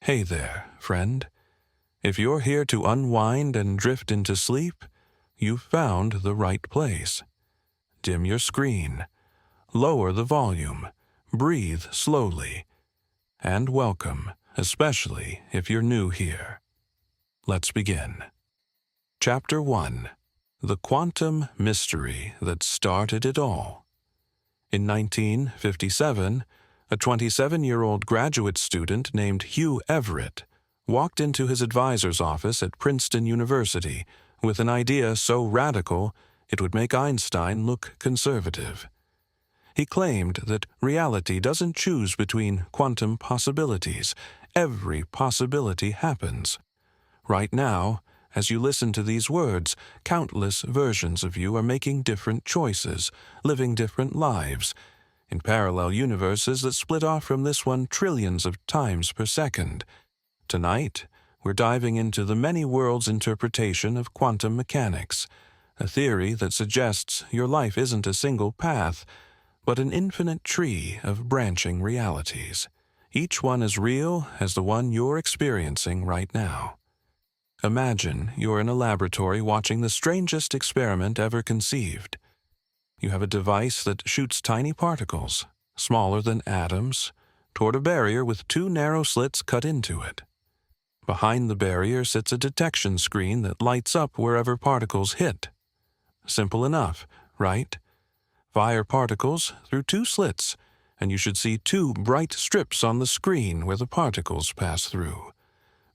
Hey there, friend. If you're here to unwind and drift into sleep, you've found the right place. Dim your screen, lower the volume, breathe slowly, and welcome, especially if you're new here. Let's begin. Chapter 1: The Quantum Mystery That Started It All. In 1957, a 27-year-old graduate student named Hugh Everett walked into his advisor's office at Princeton University with an idea so radical it would make Einstein look conservative. He claimed that reality doesn't choose between quantum possibilities. Every possibility happens. Right now, as you listen to these words, countless versions of you are making different choices, living different lives, in parallel universes that split off from this one trillions of times per second. Tonight, we're diving into the many worlds interpretation of quantum mechanics, a theory that suggests your life isn't a single path, but an infinite tree of branching realities, each one as real as the one you're experiencing right now. Imagine you're in a laboratory watching the strangest experiment ever conceived. You have a device that shoots tiny particles, smaller than atoms, toward a barrier with two narrow slits cut into it. Behind the barrier sits a detection screen that lights up wherever particles hit. Simple enough, right? Fire particles through two slits, and you should see two bright strips on the screen where the particles pass through.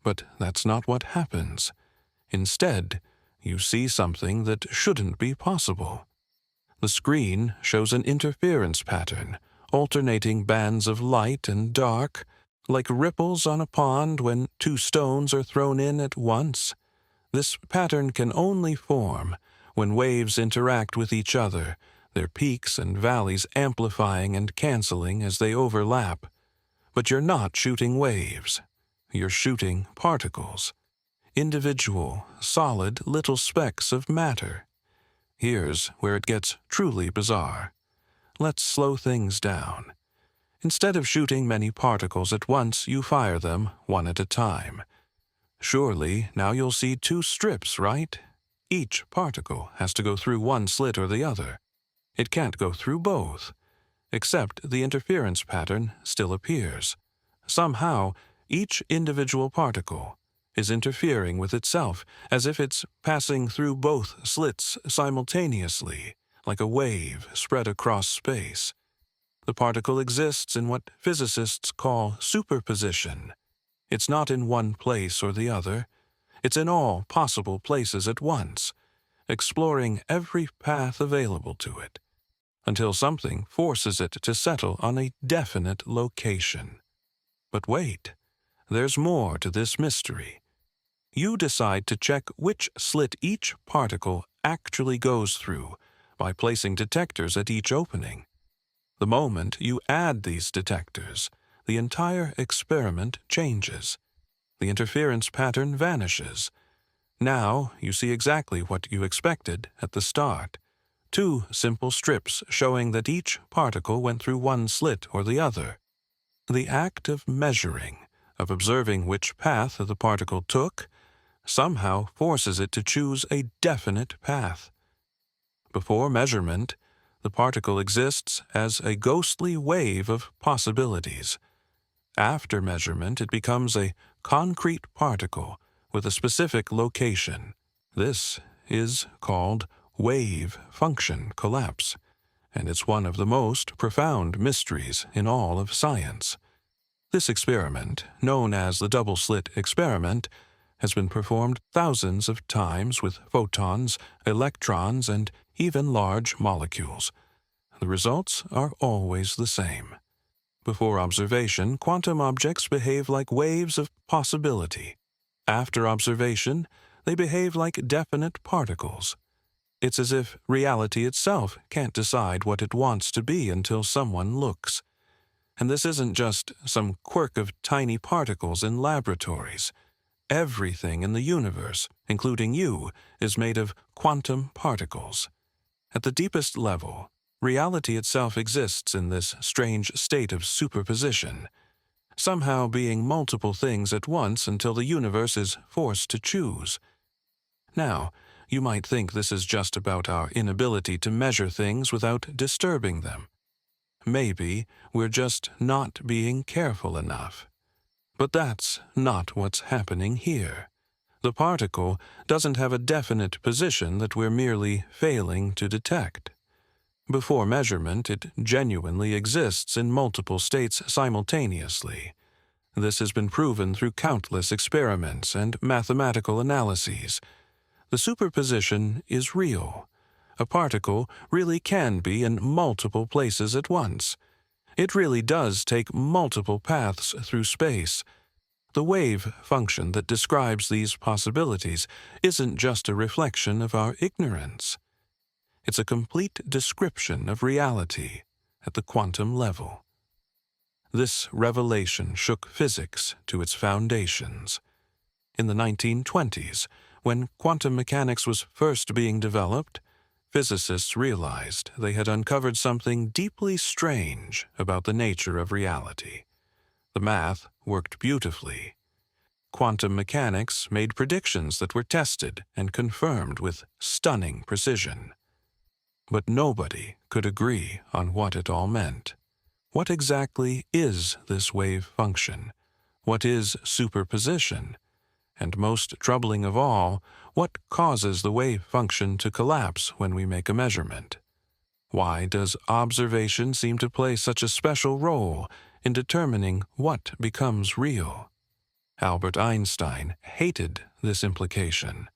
But that's not what happens. Instead, you see something that shouldn't be possible. The screen shows an interference pattern, alternating bands of light and dark, like ripples on a pond when two stones are thrown in at once. This pattern can only form when waves interact with each other, their peaks and valleys amplifying and canceling as they overlap. But you're not shooting waves. You're shooting particles. Individual, solid little specks of matter. Here's where it gets truly bizarre. Let's slow things down. Instead of shooting many particles at once, you fire them one at a time. Surely, now you'll see two strips, right? Each particle has to go through one slit or the other. It can't go through both. Except the interference pattern still appears. Somehow, each individual particle is interfering with itself, as if it's passing through both slits simultaneously, like a wave spread across space. The particle exists in what physicists call superposition. It's not in one place or the other. It's in all possible places at once, exploring every path available to it, until something forces it to settle on a definite location. But wait, there's more to this mystery. You decide to check which slit each particle actually goes through by placing detectors at each opening. The moment you add these detectors, the entire experiment changes. The interference pattern vanishes. Now you see exactly what you expected at the start. Two simple strips showing that each particle went through one slit or the other. The act of measuring, of observing which path the particle took, somehow forces it to choose a definite path. Before measurement, the particle exists as a ghostly wave of possibilities. After measurement, it becomes a concrete particle with a specific location. This is called wave function collapse, and it's one of the most profound mysteries in all of science. This experiment, known as the double-slit experiment, has been performed thousands of times with photons, electrons, and even large molecules. The results are always the same. Before observation, quantum objects behave like waves of possibility. After observation, they behave like definite particles. It's as if reality itself can't decide what it wants to be until someone looks. And this isn't just some quirk of tiny particles in laboratories. Everything in the universe, including you, is made of quantum particles. At the deepest level, reality itself exists in this strange state of superposition. somehow being multiple things at once until the universe is forced to choose. Now, you might think this is just about our inability to measure things without disturbing them. Maybe we're just not being careful enough. But that's not what's happening here. The particle doesn't have a definite position that we're merely failing to detect. Before measurement, it genuinely exists in multiple states simultaneously. This has been proven through countless experiments and mathematical analyses. The superposition is real. A particle really can be in multiple places at once. It really does take multiple paths through space. The wave function that describes these possibilities isn't just a reflection of our ignorance. It's a complete description of reality at the quantum level. This revelation shook physics to its foundations. In the 1920s, when quantum mechanics was first being developed, physicists realized they had uncovered something deeply strange about the nature of reality. The math worked beautifully. Quantum mechanics made predictions that were tested and confirmed with stunning precision. But nobody could agree on what it all meant. What exactly is this wave function? What is superposition? And most troubling of all, what causes the wave function to collapse when we make a measurement? Why does observation seem to play such a special role in determining what becomes real? Albert Einstein hated this implication.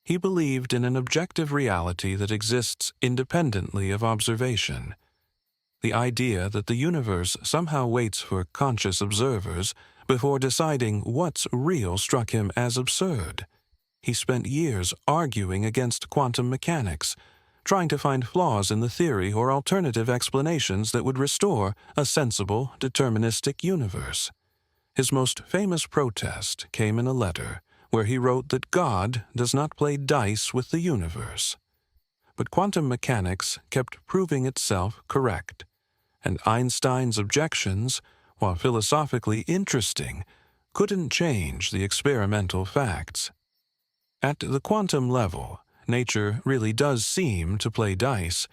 He believed in an objective reality that exists independently of observation. The idea that the universe somehow waits for conscious observers before deciding what's real struck him as absurd. He spent years arguing against quantum mechanics, trying to find flaws in the theory or alternative explanations that would restore a sensible, deterministic universe. His most famous protest came in a letter where he wrote that God does not play dice with the universe. But quantum mechanics kept proving itself correct, and Einstein's objections, while philosophically interesting, couldn't change the experimental facts. At the quantum level, nature really does seem to play dice,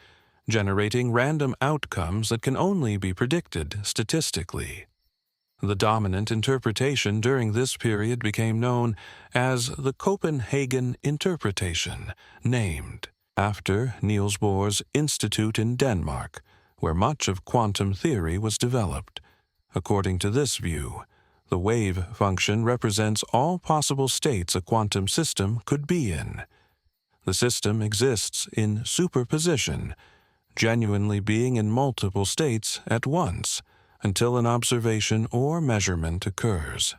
generating random outcomes that can only be predicted statistically. The dominant interpretation during this period became known as the Copenhagen interpretation, named after Niels Bohr's Institute in Denmark, where much of quantum theory was developed. According to this view, the wave function represents all possible states a quantum system could be in. The system exists in superposition, genuinely being in multiple states at once, until an observation or measurement occurs.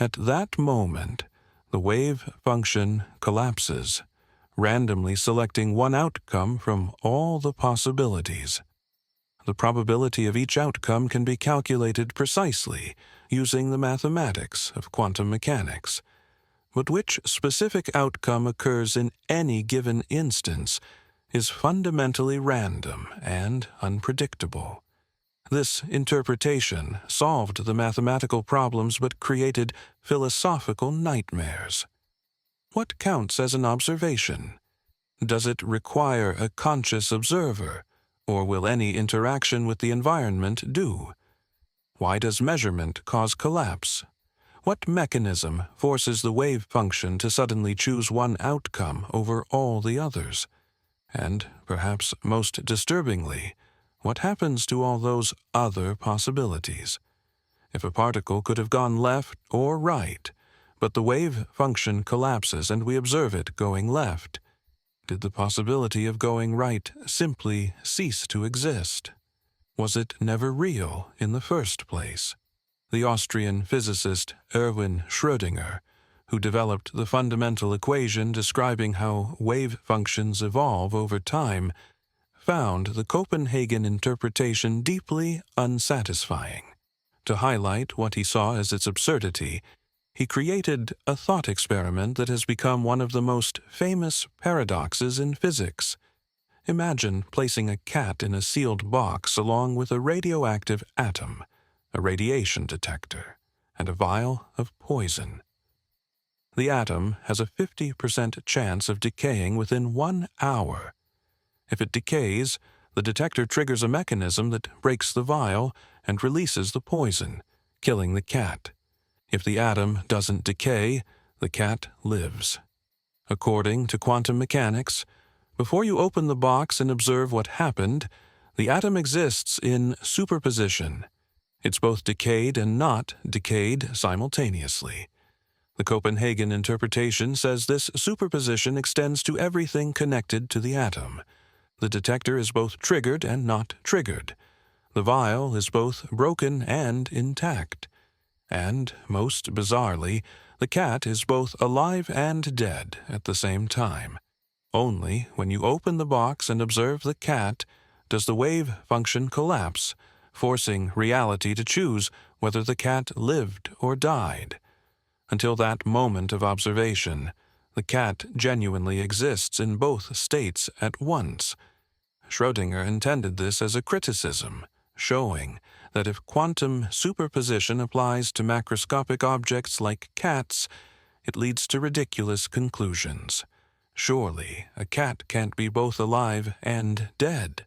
At that moment, the wave function collapses, randomly selecting one outcome from all the possibilities. The probability of each outcome can be calculated precisely using the mathematics of quantum mechanics. But which specific outcome occurs in any given instance is fundamentally random and unpredictable. This interpretation solved the mathematical problems but created philosophical nightmares. What counts as an observation? Does it require a conscious observer, or will any interaction with the environment do? Why does measurement cause collapse? What mechanism forces the wave function to suddenly choose one outcome over all the others? And, perhaps most disturbingly, what happens to all those other possibilities? If a particle could have gone left or right, but the wave function collapses and we observe it going left, did the possibility of going right simply cease to exist? Was it never real in the first place? The Austrian physicist Erwin Schrödinger, who developed the fundamental equation describing how wave functions evolve over time, found the Copenhagen interpretation deeply unsatisfying. To highlight what he saw as its absurdity, he created a thought experiment that has become one of the most famous paradoxes in physics. Imagine placing a cat in a sealed box along with a radioactive atom. a radiation detector, and a vial of poison. The atom has a 50% chance of decaying within 1 hour. If it decays, the detector triggers a mechanism that breaks the vial and releases the poison, killing the cat. If the atom doesn't decay, the cat lives. According to quantum mechanics, before you open the box and observe what happened, the atom exists in superposition. It's both decayed and not decayed simultaneously. The Copenhagen interpretation says this superposition extends to everything connected to the atom. The detector is both triggered and not triggered. The vial is both broken and intact. And, most bizarrely, the cat is both alive and dead at the same time. Only when you open the box and observe the cat does the wave function collapse, forcing reality to choose whether the cat lived or died. Until that moment of observation, the cat genuinely exists in both states at once. Schrödinger intended this as a criticism, showing that if quantum superposition applies to macroscopic objects like cats, it leads to ridiculous conclusions. Surely, a cat can't be both alive and dead.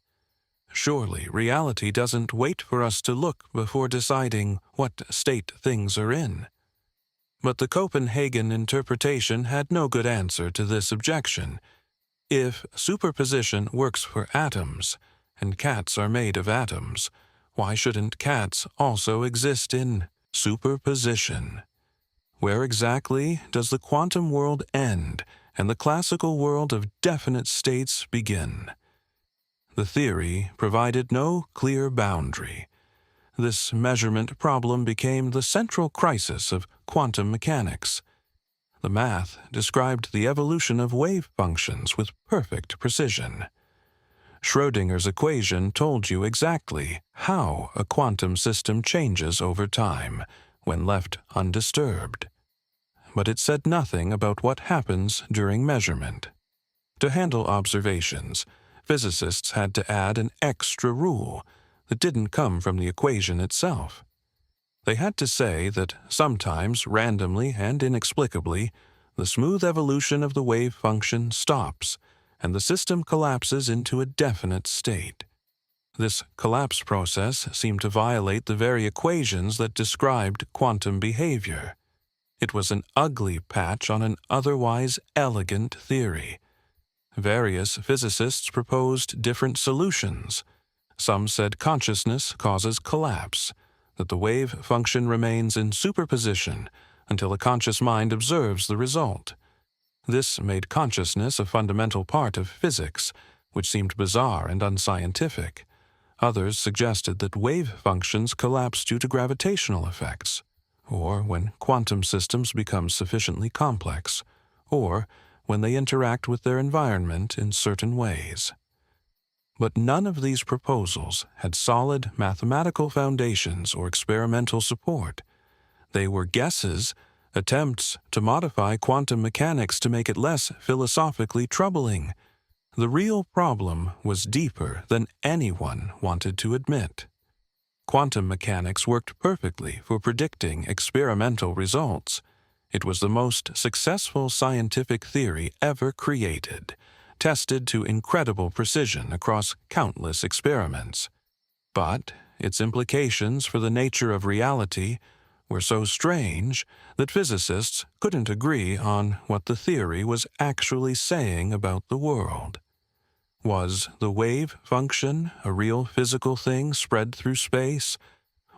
Surely, reality doesn't wait for us to look before deciding what state things are in. But the Copenhagen interpretation had no good answer to this objection. If superposition works for atoms, and cats are made of atoms, why shouldn't cats also exist in superposition? Where exactly does the quantum world end and the classical world of definite states begin? The theory provided no clear boundary. This measurement problem became the central crisis of quantum mechanics. The math described the evolution of wave functions with perfect precision. Schrödinger's equation told you exactly how a quantum system changes over time when left undisturbed. But it said nothing about what happens during measurement. To handle observations, physicists had to add an extra rule that didn't come from the equation itself. They had to say that sometimes, randomly and inexplicably, the smooth evolution of the wave function stops, and the system collapses into a definite state. This collapse process seemed to violate the very equations that described quantum behavior. It was an ugly patch on an otherwise elegant theory. Various physicists proposed different solutions. Some said consciousness causes collapse, that the wave function remains in superposition until a conscious mind observes the result. This made consciousness a fundamental part of physics, which seemed bizarre and unscientific. Others suggested that wave functions collapse due to gravitational effects, or when quantum systems become sufficiently complex, or when they interact with their environment in certain ways. But none of these proposals had solid mathematical foundations or experimental support. They were guesses, attempts to modify quantum mechanics to make it less philosophically troubling. The real problem was deeper than anyone wanted to admit. Quantum mechanics worked perfectly for predicting experimental results. It was the most successful scientific theory ever created, tested to incredible precision across countless experiments. But its implications for the nature of reality were so strange that physicists couldn't agree on what the theory was actually saying about the world. Was the wave function a real physical thing spread through space,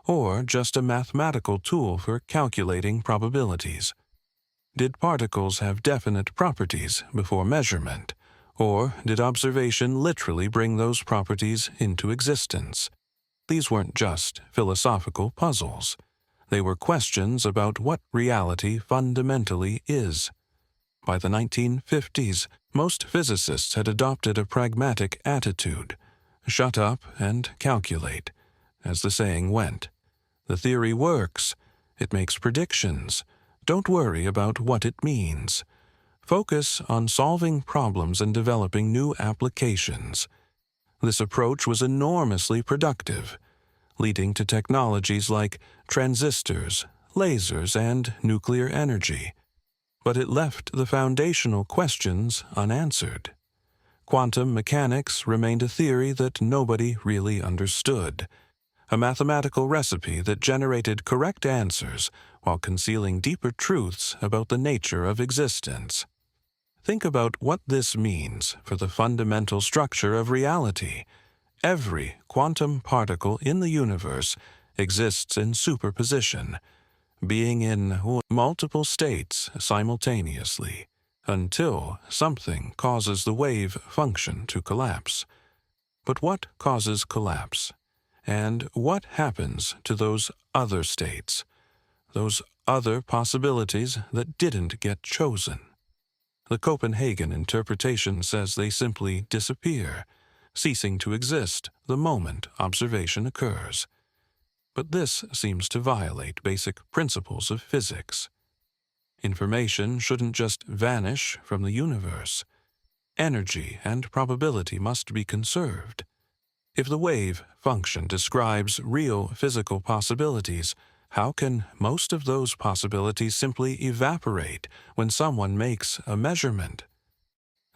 or just a mathematical tool for calculating probabilities? Did particles have definite properties before measurement, or did observation literally bring those properties into existence? These weren't just philosophical puzzles. They were questions about what reality fundamentally is. By the 1950s, most physicists had adopted a pragmatic attitude. Shut up and calculate, as the saying went. The theory works. It makes predictions. Don't worry about what it means. Focus on solving problems and developing new applications. This approach was enormously productive. leading to technologies like transistors, lasers, and nuclear energy. But it left the foundational questions unanswered. Quantum mechanics remained a theory that nobody really understood, a mathematical recipe that generated correct answers while concealing deeper truths about the nature of existence. Think about what this means for the fundamental structure of reality. Every quantum particle in the universe exists in superposition, being in multiple states simultaneously, until something causes the wave function to collapse. But what causes collapse? And what happens to those other states, those other possibilities that didn't get chosen? The Copenhagen interpretation says they simply disappear, ceasing to exist the moment observation occurs. But this seems to violate basic principles of physics. Information shouldn't just vanish from the universe. Energy and probability must be conserved. If the wave function describes real physical possibilities, how can most of those possibilities simply evaporate when someone makes a measurement?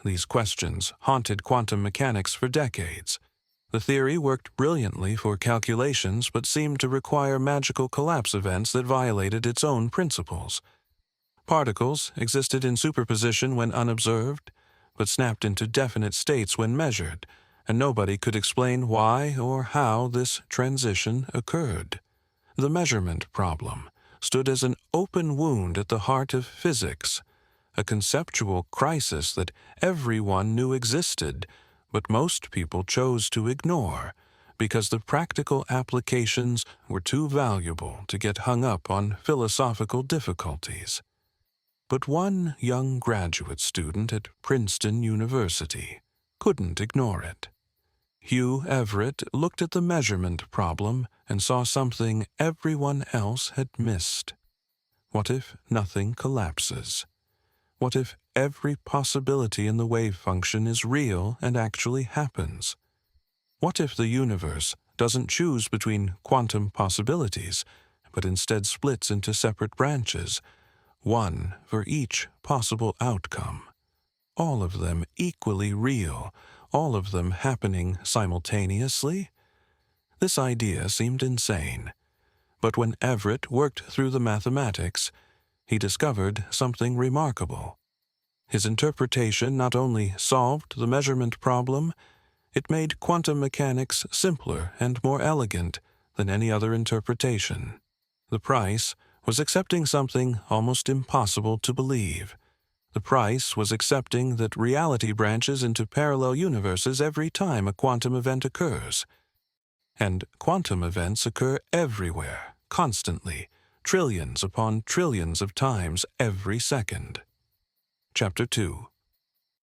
These questions haunted quantum mechanics for decades. The theory worked brilliantly for calculations but seemed to require magical collapse events that violated its own principles. Particles existed in superposition when unobserved, but snapped into definite states when measured, and nobody could explain why or how this transition occurred. The measurement problem stood as an open wound at the heart of physics, a conceptual crisis that everyone knew existed, but most people chose to ignore because the practical applications were too valuable to get hung up on philosophical difficulties. But one young graduate student at Princeton University couldn't ignore it. Hugh Everett looked at the measurement problem and saw something everyone else had missed. What if nothing collapses? What if every possibility in the wave function is real and actually happens? What if the universe doesn't choose between quantum possibilities, but instead splits into separate branches, one for each possible outcome, all of them equally real, all of them happening simultaneously? This idea seemed insane, but when Everett worked through the mathematics, he discovered something remarkable. His interpretation not only solved the measurement problem, it made quantum mechanics simpler and more elegant than any other interpretation. The price was accepting something almost impossible to believe. The price was accepting that reality branches into parallel universes every time a quantum event occurs. And quantum events occur everywhere, constantly, trillions upon trillions of times every second. Chapter 2.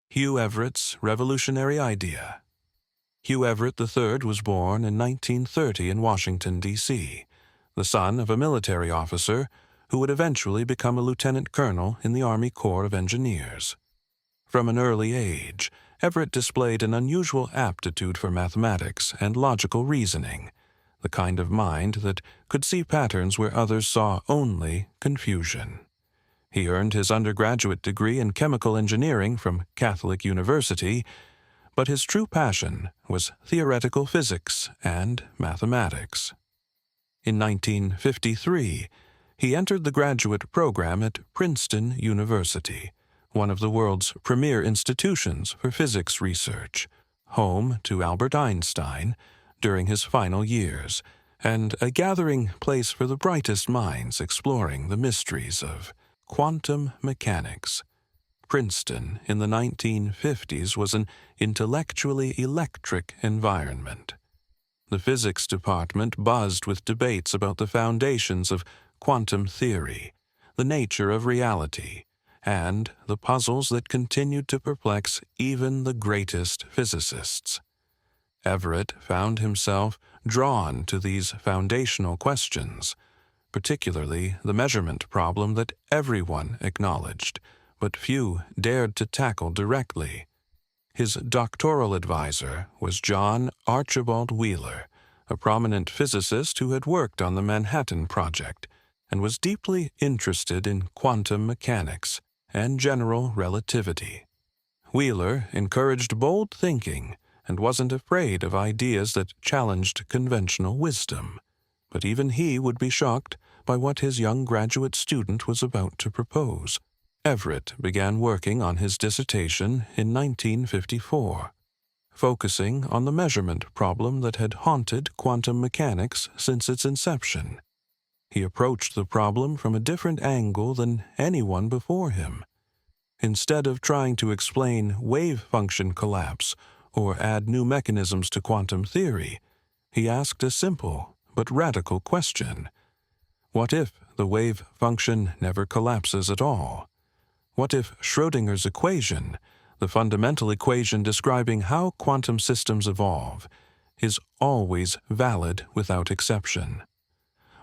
Hugh Everett's Revolutionary Idea. Hugh Everett III was born in 1930 in Washington, D.C., the son of a military officer who would eventually become a lieutenant colonel in the Army Corps of Engineers. From an early age, Everett displayed an unusual aptitude for mathematics and logical reasoning, the kind of mind that could see patterns where others saw only confusion. He earned his undergraduate degree in chemical engineering from Catholic University, but his true passion was theoretical physics and mathematics. In 1953, he entered the graduate program at Princeton University, one of the world's premier institutions for physics research, home to Albert Einstein during his final years, and a gathering place for the brightest minds exploring the mysteries of quantum mechanics. Princeton in the 1950s was an intellectually electric environment. The physics department buzzed with debates about the foundations of quantum theory, the nature of reality, and the puzzles that continued to perplex even the greatest physicists. Everett found himself drawn to these foundational questions, particularly the measurement problem that everyone acknowledged, but few dared to tackle directly. His doctoral advisor was John Archibald Wheeler, a prominent physicist who had worked on the Manhattan Project and was deeply interested in quantum mechanics and general relativity. Wheeler encouraged bold thinking and wasn't afraid of ideas that challenged conventional wisdom, but even he would be shocked by what his young graduate student was about to propose. Everett began working on his dissertation in 1954, focusing on the measurement problem that had haunted quantum mechanics since its inception. He approached the problem from a different angle than anyone before him. Instead of trying to explain wave function collapse or add new mechanisms to quantum theory, he asked a simple but radical question. What if the wave function never collapses at all? What if Schrödinger's equation, the fundamental equation describing how quantum systems evolve, is always valid without exception?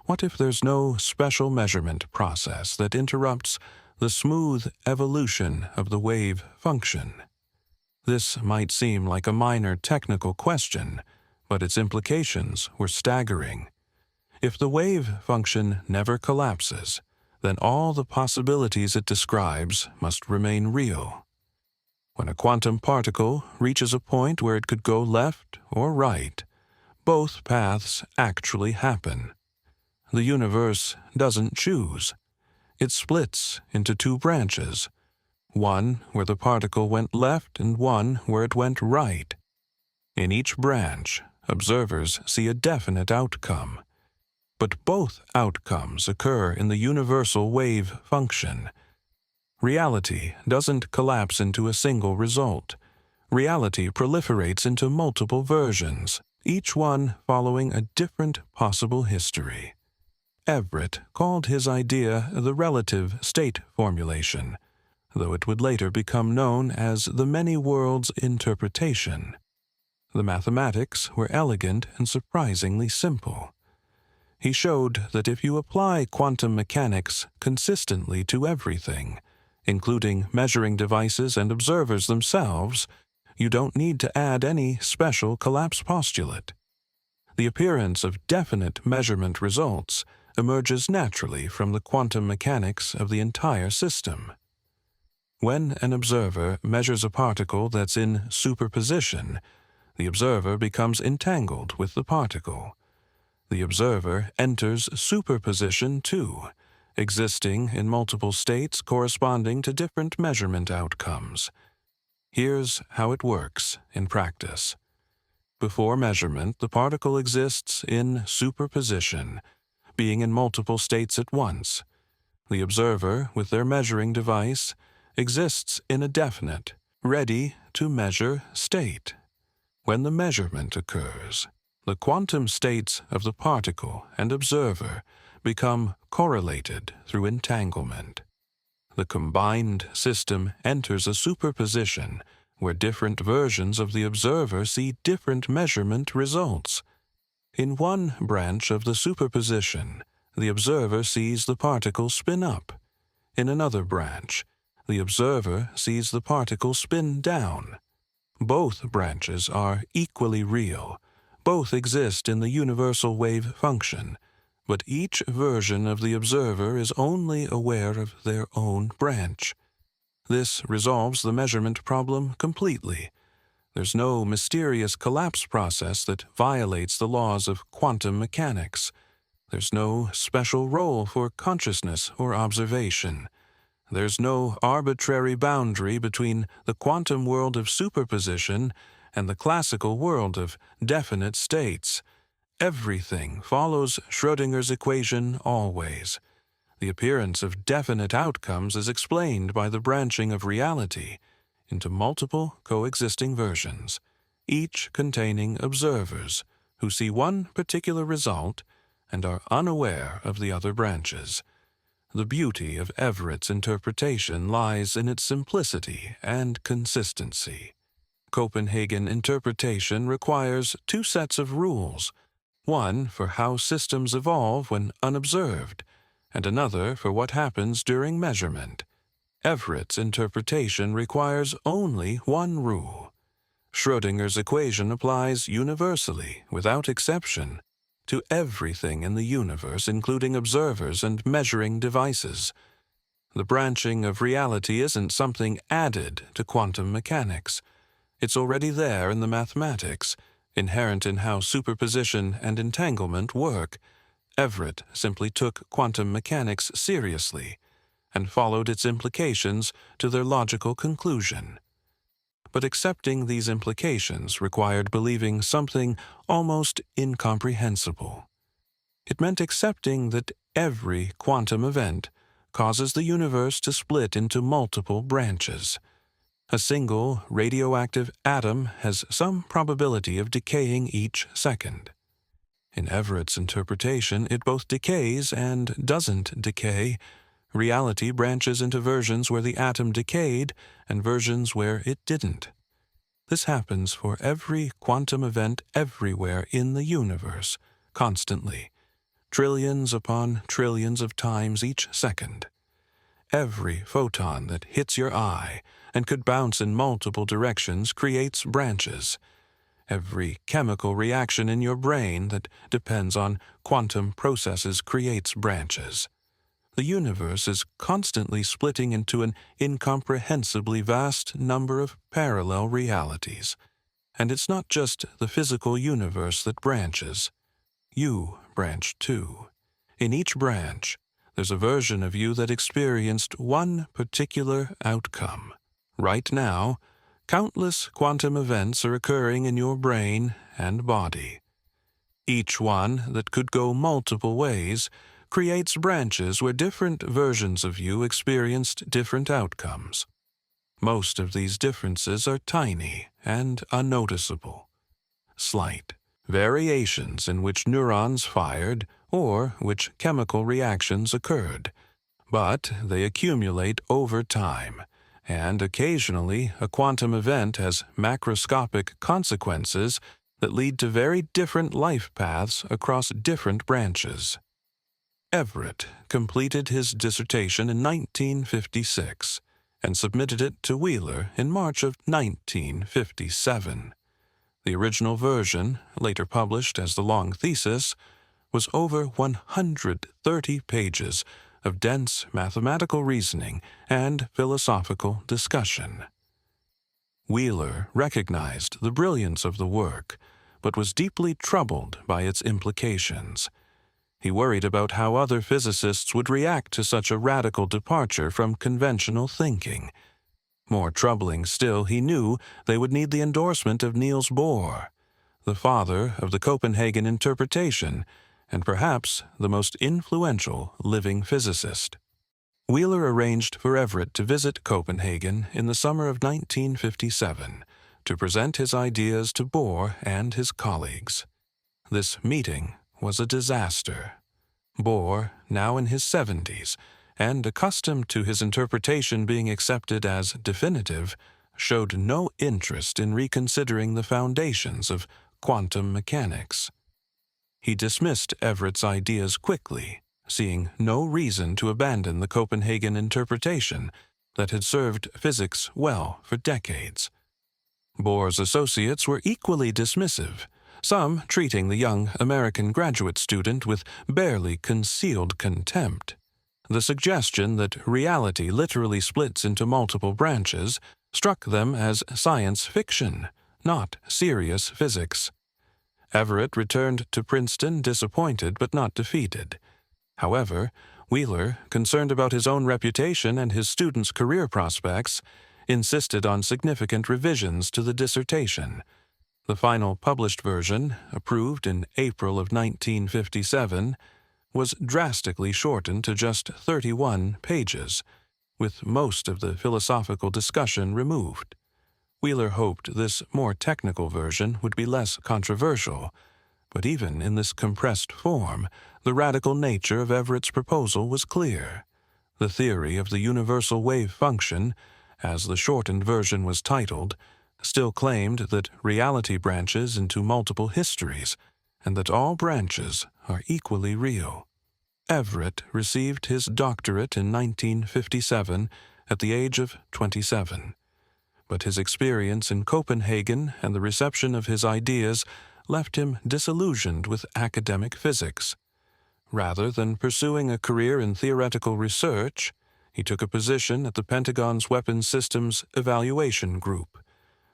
What if there's no special measurement process that interrupts the smooth evolution of the wave function? This might seem like a minor technical question, but its implications were staggering. If the wave function never collapses, then all the possibilities it describes must remain real. When a quantum particle reaches a point where it could go left or right, both paths actually happen. The universe doesn't choose. It splits into two branches, one where the particle went left and one where it went right. In each branch, observers see a definite outcome. But both outcomes occur in the universal wave function. Reality doesn't collapse into a single result. Reality proliferates into multiple versions, each one following a different possible history. Everett called his idea the relative state formulation, though it would later become known as the many worlds interpretation. The mathematics were elegant and surprisingly simple. He showed that if you apply quantum mechanics consistently to everything, including measuring devices and observers themselves, you don't need to add any special collapse postulate. The appearance of definite measurement results emerges naturally from the quantum mechanics of the entire system. When an observer measures a particle that's in superposition, the observer becomes entangled with the particle. The observer enters superposition too, existing in multiple states corresponding to different measurement outcomes. Here's how it works in practice. Before measurement, the particle exists in superposition, being in multiple states at once. The observer, with their measuring device, exists in a definite, ready-to-measure state. When the measurement occurs, the quantum states of the particle and observer become correlated through entanglement. The combined system enters a superposition where different versions of the observer see different measurement results. In one branch of the superposition, the observer sees the particle spin up. In another branch, the observer sees the particle spin down. Both branches are equally real. Both exist in the universal wave function, but each version of the observer is only aware of their own branch. This resolves the measurement problem completely. There's no mysterious collapse process that violates the laws of quantum mechanics. There's no special role for consciousness or observation. There's no arbitrary boundary between the quantum world of superposition and the classical world of definite states. Everything follows Schrödinger's equation always. The appearance of definite outcomes is explained by the branching of reality into multiple coexisting versions, each containing observers who see one particular result and are unaware of the other branches. The beauty of Everett's interpretation lies in its simplicity and consistency. Copenhagen interpretation requires two sets of rules, one for how systems evolve when unobserved, and another for what happens during measurement. Everett's interpretation requires only one rule. Schrödinger's equation applies universally, without exception, to everything in the universe, including observers and measuring devices. The branching of reality isn't something added to quantum mechanics. It's already there in the mathematics, inherent in how superposition and entanglement work. Everett simply took quantum mechanics seriously and followed its implications to their logical conclusion. But accepting these implications required believing something almost incomprehensible. It meant accepting that every quantum event causes the universe to split into multiple branches. A single radioactive atom has some probability of decaying each second. In Everett's interpretation, it both decays and doesn't decay. Reality branches into versions where the atom decayed and versions where it didn't. This happens for every quantum event everywhere in the universe, constantly, trillions upon trillions of times each second. Every photon that hits your eye and could bounce in multiple directions creates branches. Every chemical reaction in your brain that depends on quantum processes creates branches. The universe is constantly splitting into an incomprehensibly vast number of parallel realities. And it's not just the physical universe that branches. You branch too. In each branch, there's a version of you that experienced one particular outcome. Right now, countless quantum events are occurring in your brain and body. Each one that could go multiple ways creates branches where different versions of you experienced different outcomes. Most of these differences are tiny and unnoticeable. Slight variations in which neurons fired or which chemical reactions occurred, but they accumulate over time, and occasionally a quantum event has macroscopic consequences that lead to very different life paths across different branches. Everett completed his dissertation in 1956 and submitted it to Wheeler in March of 1957. The original version, later published as the long thesis, was over 130 pages of dense mathematical reasoning and philosophical discussion. Wheeler recognized the brilliance of the work, but was deeply troubled by its implications. He worried about how other physicists would react to such a radical departure from conventional thinking. More troubling still, he knew they would need the endorsement of Niels Bohr, the father of the Copenhagen interpretation, and perhaps the most influential living physicist. Wheeler arranged for Everett to visit Copenhagen in the summer of 1957 to present his ideas to Bohr and his colleagues. This meeting was a disaster. Bohr, now in his 70s, and accustomed to his interpretation being accepted as definitive, showed no interest in reconsidering the foundations of quantum mechanics. He dismissed Everett's ideas quickly, seeing no reason to abandon the Copenhagen interpretation that had served physics well for decades. Bohr's associates were equally dismissive, some treating the young American graduate student with barely concealed contempt. The suggestion that reality literally splits into multiple branches struck them as science fiction, not serious physics. Everett returned to Princeton disappointed but not defeated. However, Wheeler, concerned about his own reputation and his students' career prospects, insisted on significant revisions to the dissertation. The final published version, approved in April of 1957, was drastically shortened to just 31 pages, with most of the philosophical discussion removed. Wheeler hoped this more technical version would be less controversial, but even in this compressed form, the radical nature of Everett's proposal was clear. The theory of the universal wave function, as the shortened version was titled, still claimed that reality branches into multiple histories, and that all branches are equally real. Everett received his doctorate in 1957 at the age of 27. but his experience in Copenhagen and the reception of his ideas left him disillusioned with academic physics. Rather than pursuing a career in theoretical research, he took a position at the Pentagon's Weapons Systems Evaluation Group,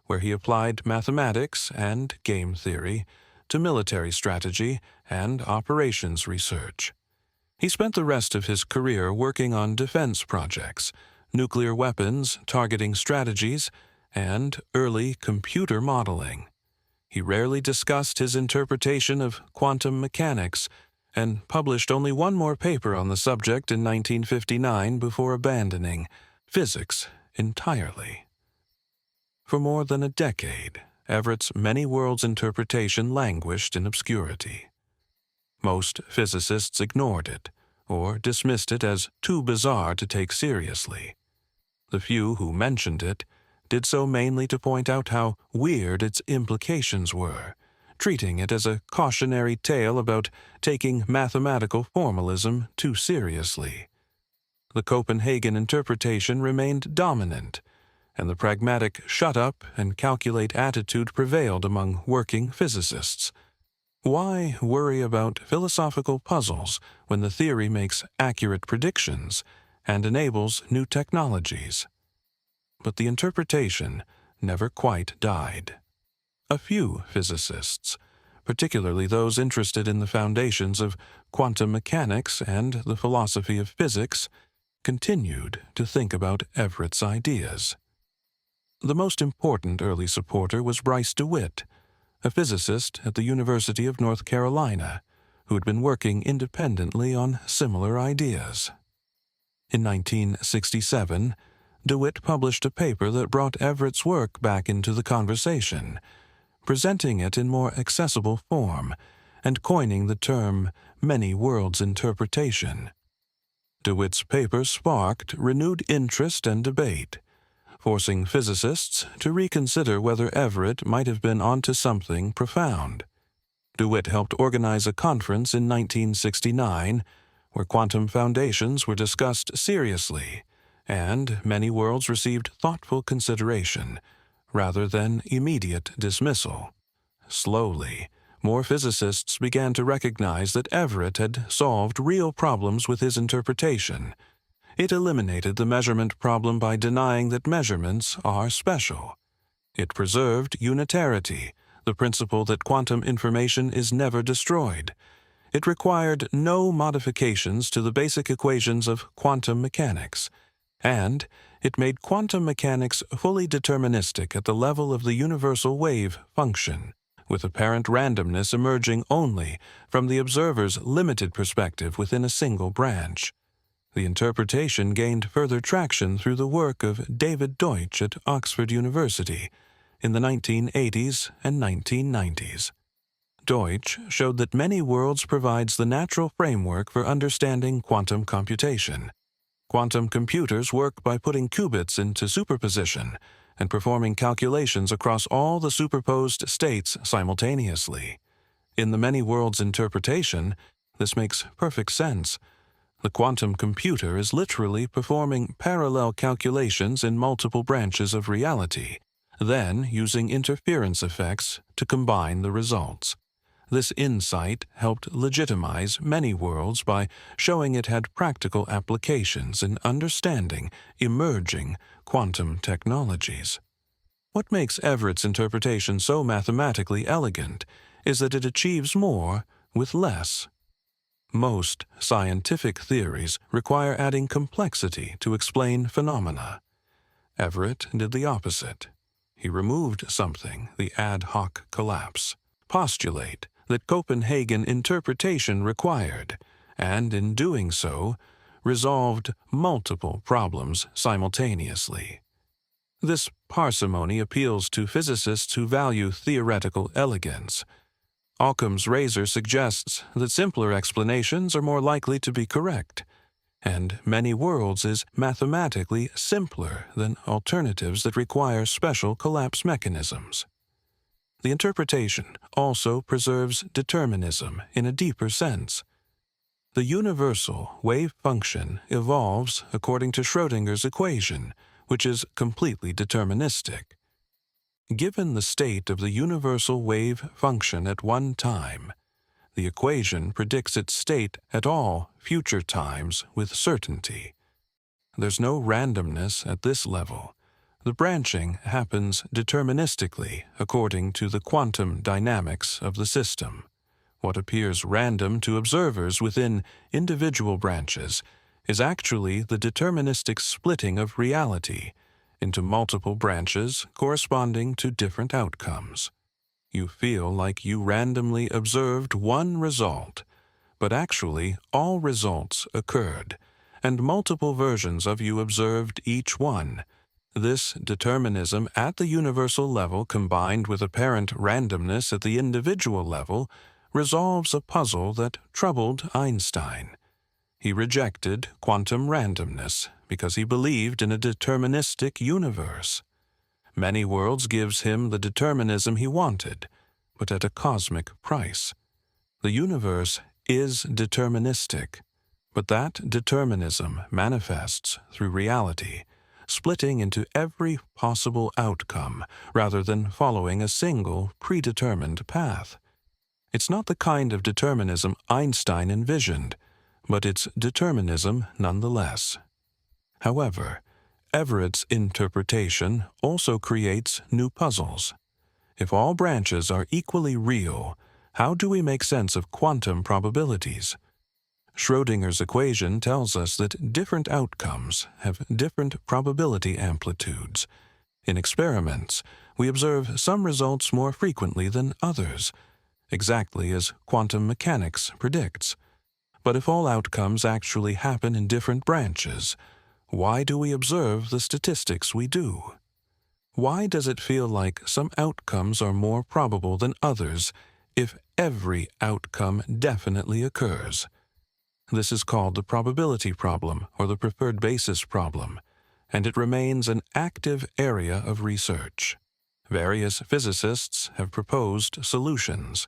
where he applied mathematics and game theory to military strategy and operations research. He spent the rest of his career working on defense projects, nuclear weapons targeting strategies, and early computer modeling. He rarely discussed his interpretation of quantum mechanics and published only one more paper on the subject in 1959 before abandoning physics entirely. For more than a decade, Everett's many-worlds interpretation languished in obscurity. Most physicists ignored it or dismissed it as too bizarre to take seriously. The few who mentioned it did so mainly to point out how weird its implications were, treating it as a cautionary tale about taking mathematical formalism too seriously. The Copenhagen interpretation remained dominant, and the pragmatic shut-up-and-calculate attitude prevailed among working physicists. Why worry about philosophical puzzles when the theory makes accurate predictions and enables new technologies? But the interpretation never quite died. A few physicists, particularly those interested in the foundations of quantum mechanics and the philosophy of physics, continued to think about Everett's ideas. The most important early supporter was Bryce DeWitt, a physicist at the University of North Carolina, who had been working independently on similar ideas. In 1967, DeWitt published a paper that brought Everett's work back into the conversation, presenting it in more accessible form and coining the term many-worlds interpretation. DeWitt's paper sparked renewed interest and debate, forcing physicists to reconsider whether Everett might have been onto something profound. DeWitt helped organize a conference in 1969 where quantum foundations were discussed seriously, and many worlds received thoughtful consideration rather than immediate dismissal. Slowly, more physicists began to recognize that Everett had solved real problems with his interpretation. It eliminated the measurement problem by denying that measurements are special. It preserved unitarity, the principle that quantum information is never destroyed. It required no modifications to the basic equations of quantum mechanics, and it made quantum mechanics fully deterministic at the level of the universal wave function, with apparent randomness emerging only from the observer's limited perspective within a single branch. The interpretation gained further traction through the work of David Deutsch at Oxford University in the 1980s and 1990s. Deutsch showed that many worlds provides the natural framework for understanding quantum computation. Quantum computers work by putting qubits into superposition and performing calculations across all the superposed states simultaneously. In the many-worlds interpretation, this makes perfect sense. The quantum computer is literally performing parallel calculations in multiple branches of reality, then using interference effects to combine the results. This insight helped legitimize many worlds by showing it had practical applications in understanding emerging quantum technologies. What makes Everett's interpretation so mathematically elegant is that it achieves more with less. Most scientific theories require adding complexity to explain phenomena. Everett did the opposite. He removed something, the ad hoc collapse, postulate that Copenhagen interpretation required, and in doing so, resolved multiple problems simultaneously. This parsimony appeals to physicists who value theoretical elegance. Occam's razor suggests that simpler explanations are more likely to be correct, and many worlds is mathematically simpler than alternatives that require special collapse mechanisms. The interpretation also preserves determinism in a deeper sense. The universal wave function evolves according to Schrödinger's equation, which is completely deterministic. Given the state of the universal wave function at one time, the equation predicts its state at all future times with certainty. There's no randomness at this level. The branching happens deterministically according to the quantum dynamics of the system. What appears random to observers within individual branches is actually the deterministic splitting of reality into multiple branches corresponding to different outcomes. You feel like you randomly observed one result, but actually all results occurred, and multiple versions of you observed each one. This determinism at the universal level combined with apparent randomness at the individual level resolves a puzzle that troubled Einstein. He rejected quantum randomness because he believed in a deterministic universe. Many worlds gives him the determinism he wanted, but at a cosmic price. The universe is deterministic, but that determinism manifests through reality, splitting into every possible outcome rather than following a single predetermined path. It's not the kind of determinism Einstein envisioned, but it's determinism nonetheless. However, Everett's interpretation also creates new puzzles. If all branches are equally real, how do we make sense of quantum probabilities? Schrödinger's equation tells us that different outcomes have different probability amplitudes. In experiments, we observe some results more frequently than others, exactly as quantum mechanics predicts. But if all outcomes actually happen in different branches, why do we observe the statistics we do? Why does it feel like some outcomes are more probable than others if every outcome definitely occurs? This is called the probability problem or the preferred basis problem, and it remains an active area of research. Various physicists have proposed solutions.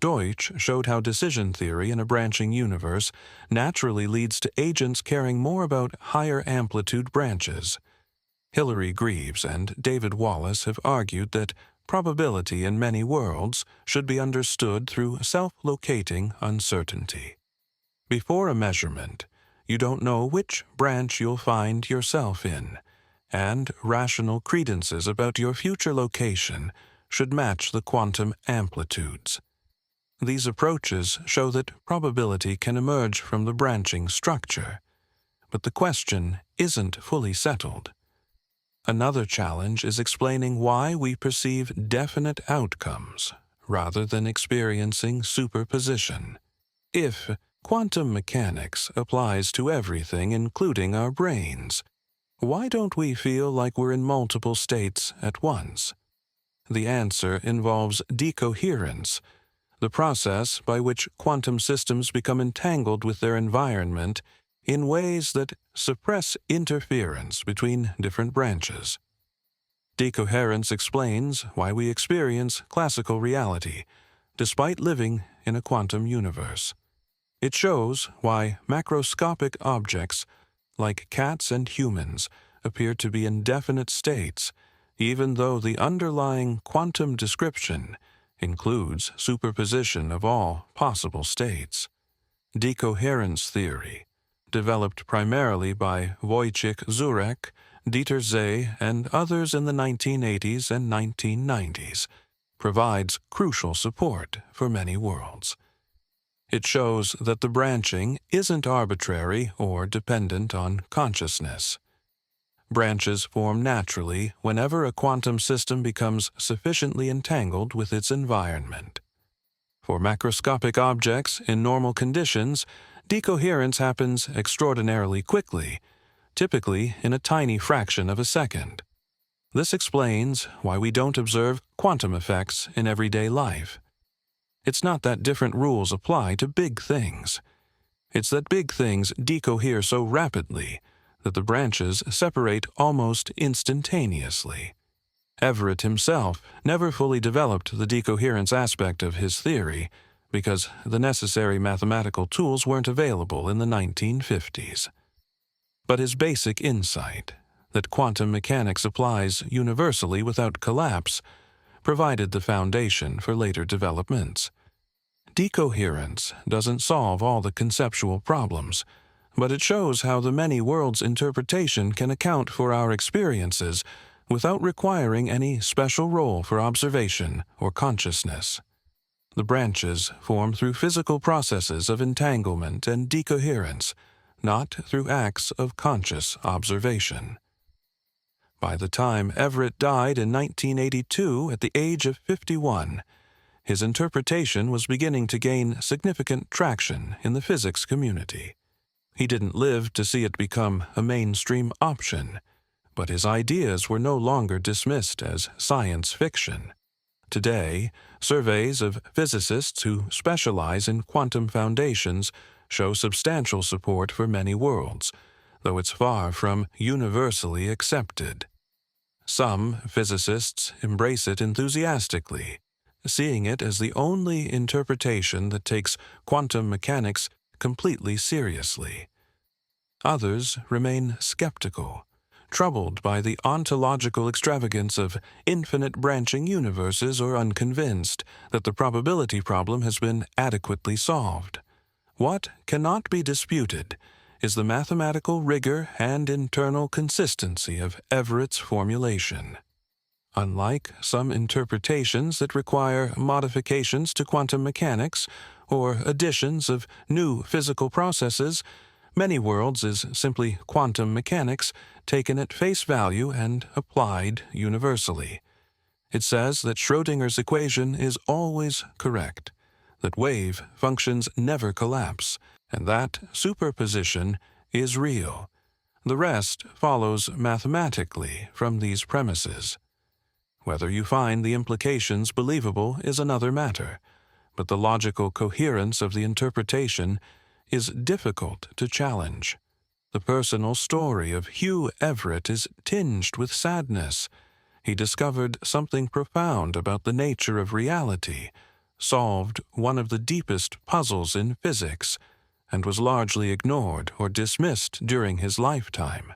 Deutsch showed how decision theory in a branching universe naturally leads to agents caring more about higher amplitude branches. Hilary Greaves and David Wallace have argued that probability in many worlds should be understood through self-locating uncertainty. Before a measurement, you don't know which branch you'll find yourself in, and rational credences about your future location should match the quantum amplitudes. These approaches show that probability can emerge from the branching structure, but the question isn't fully settled. Another challenge is explaining why we perceive definite outcomes rather than experiencing superposition. If quantum mechanics applies to everything, including our brains, why don't we feel like we're in multiple states at once? The answer involves decoherence, the process by which quantum systems become entangled with their environment in ways that suppress interference between different branches. Decoherence explains why we experience classical reality, despite living in a quantum universe. It shows why macroscopic objects, like cats and humans, appear to be in definite states, even though the underlying quantum description includes superposition of all possible states. Decoherence theory, developed primarily by Wojciech Zurek, Dieter Zeh, and others in the 1980s and 1990s, provides crucial support for many worlds. It shows that the branching isn't arbitrary or dependent on consciousness. Branches form naturally whenever a quantum system becomes sufficiently entangled with its environment. For macroscopic objects in normal conditions, decoherence happens extraordinarily quickly, typically in a tiny fraction of a second. This explains why we don't observe quantum effects in everyday life. It's not that different rules apply to big things. It's that big things decohere so rapidly that the branches separate almost instantaneously. Everett himself never fully developed the decoherence aspect of his theory because the necessary mathematical tools weren't available in the 1950s. But his basic insight, that quantum mechanics applies universally without collapse, provided the foundation for later developments. Decoherence doesn't solve all the conceptual problems, but it shows how the many worlds interpretation can account for our experiences without requiring any special role for observation or consciousness. The branches form through physical processes of entanglement and decoherence, not through acts of conscious observation. By the time Everett died in 1982 at the age of 51, his interpretation was beginning to gain significant traction in the physics community. He didn't live to see it become a mainstream option, but his ideas were no longer dismissed as science fiction. Today, surveys of physicists who specialize in quantum foundations show substantial support for many worlds, though it's far from universally accepted. Some physicists embrace it enthusiastically, seeing it as the only interpretation that takes quantum mechanics completely seriously. Others remain skeptical, troubled by the ontological extravagance of infinite branching universes, or unconvinced that the probability problem has been adequately solved. What cannot be disputed is the mathematical rigor and internal consistency of Everett's formulation. Unlike some interpretations that require modifications to quantum mechanics or additions of new physical processes, many worlds is simply quantum mechanics taken at face value and applied universally. It says that Schrödinger's equation is always correct, that wave functions never collapse, and that superposition is real. The rest follows mathematically from these premises. Whether you find the implications believable is another matter, but the logical coherence of the interpretation is difficult to challenge. The personal story of Hugh Everett is tinged with sadness. He discovered something profound about the nature of reality, solved one of the deepest puzzles in physics, and was largely ignored or dismissed during his lifetime.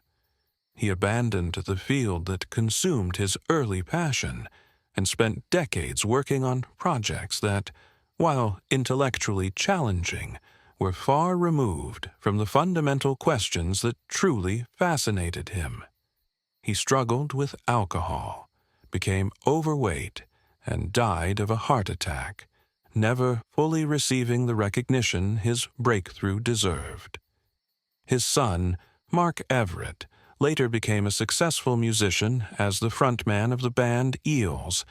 He abandoned the field that consumed his early passion and spent decades working on projects that, while intellectually challenging, were far removed from the fundamental questions that truly fascinated him. He struggled with alcohol, became overweight, and died of a heart attack, never fully receiving the recognition his breakthrough deserved. His son, Mark Everett, later became a successful musician as the frontman of the band Eels,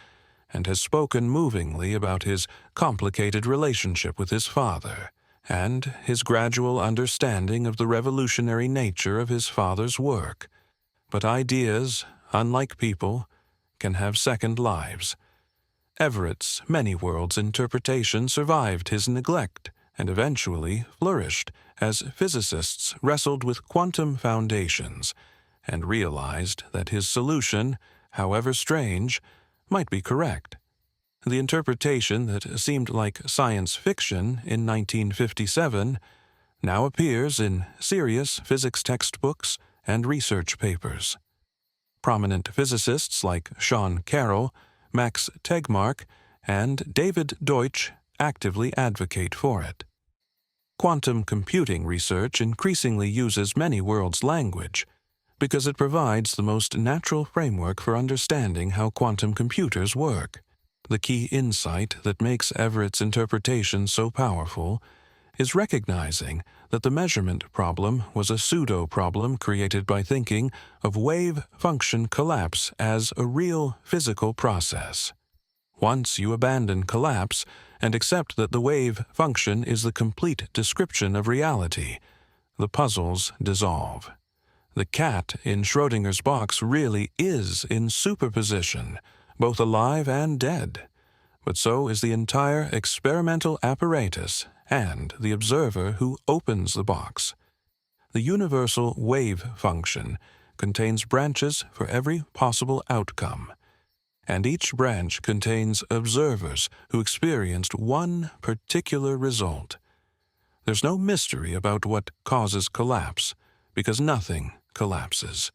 and has spoken movingly about his complicated relationship with his father and his gradual understanding of the revolutionary nature of his father's work. But ideas, unlike people, can have second lives. Everett's many worlds interpretation survived his neglect and eventually flourished as physicists wrestled with quantum foundations and realized that his solution, however strange, might be correct. The interpretation that seemed like science fiction in 1957 now appears in serious physics textbooks and research papers. Prominent physicists like Sean Carroll, Max Tegmark, and David Deutsch actively advocate for it. Quantum computing research increasingly uses many worlds language because it provides the most natural framework for understanding how quantum computers work. The key insight that makes Everett's interpretation so powerful is recognizing that the measurement problem was a pseudo-problem created by thinking of wave-function collapse as a real physical process. Once you abandon collapse and accept that the wave function is the complete description of reality, the puzzles dissolve. The cat in Schrödinger's box really is in superposition, both alive and dead, but so is the entire experimental apparatus and the observer who opens the box. The universal wave function contains branches for every possible outcome, and each branch contains observers who experienced one particular result. There's no mystery about what causes collapse, because nothing collapses.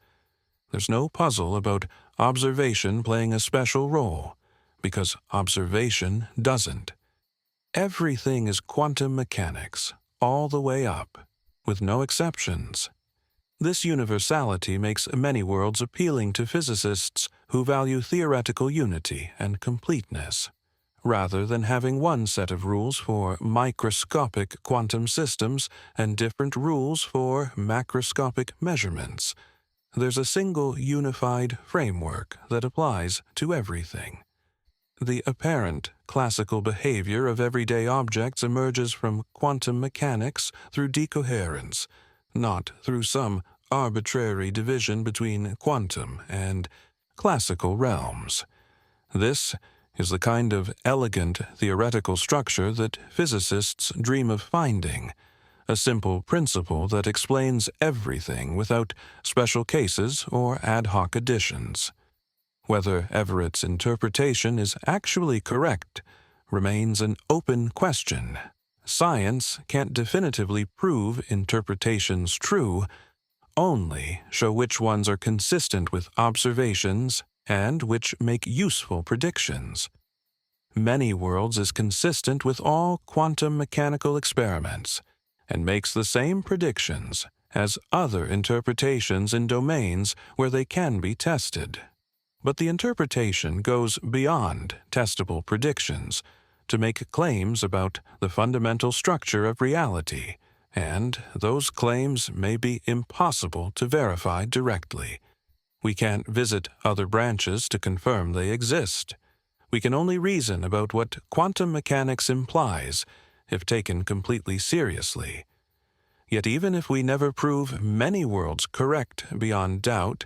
There's no puzzle about observation playing a special role, because observation doesn't. Everything is quantum mechanics, all the way up, with no exceptions. This universality makes many worlds appealing to physicists who value theoretical unity and completeness, rather than having one set of rules for microscopic quantum systems and different rules for macroscopic measurements. There's a single unified framework that applies to everything. The apparent classical behavior of everyday objects emerges from quantum mechanics through decoherence, not through some arbitrary division between quantum and classical realms. This is the kind of elegant theoretical structure that physicists dream of finding, a simple principle that explains everything without special cases or ad hoc additions. Whether Everett's interpretation is actually correct remains an open question. Science can't definitively prove interpretations true, only show which ones are consistent with observations and which make useful predictions. Many worlds is consistent with all quantum mechanical experiments and makes the same predictions as other interpretations in domains where they can be tested. But the interpretation goes beyond testable predictions to make claims about the fundamental structure of reality, and those claims may be impossible to verify directly. We can't visit other branches to confirm they exist. We can only reason about what quantum mechanics implies, if taken completely seriously. Yet even if we never prove many worlds correct beyond doubt,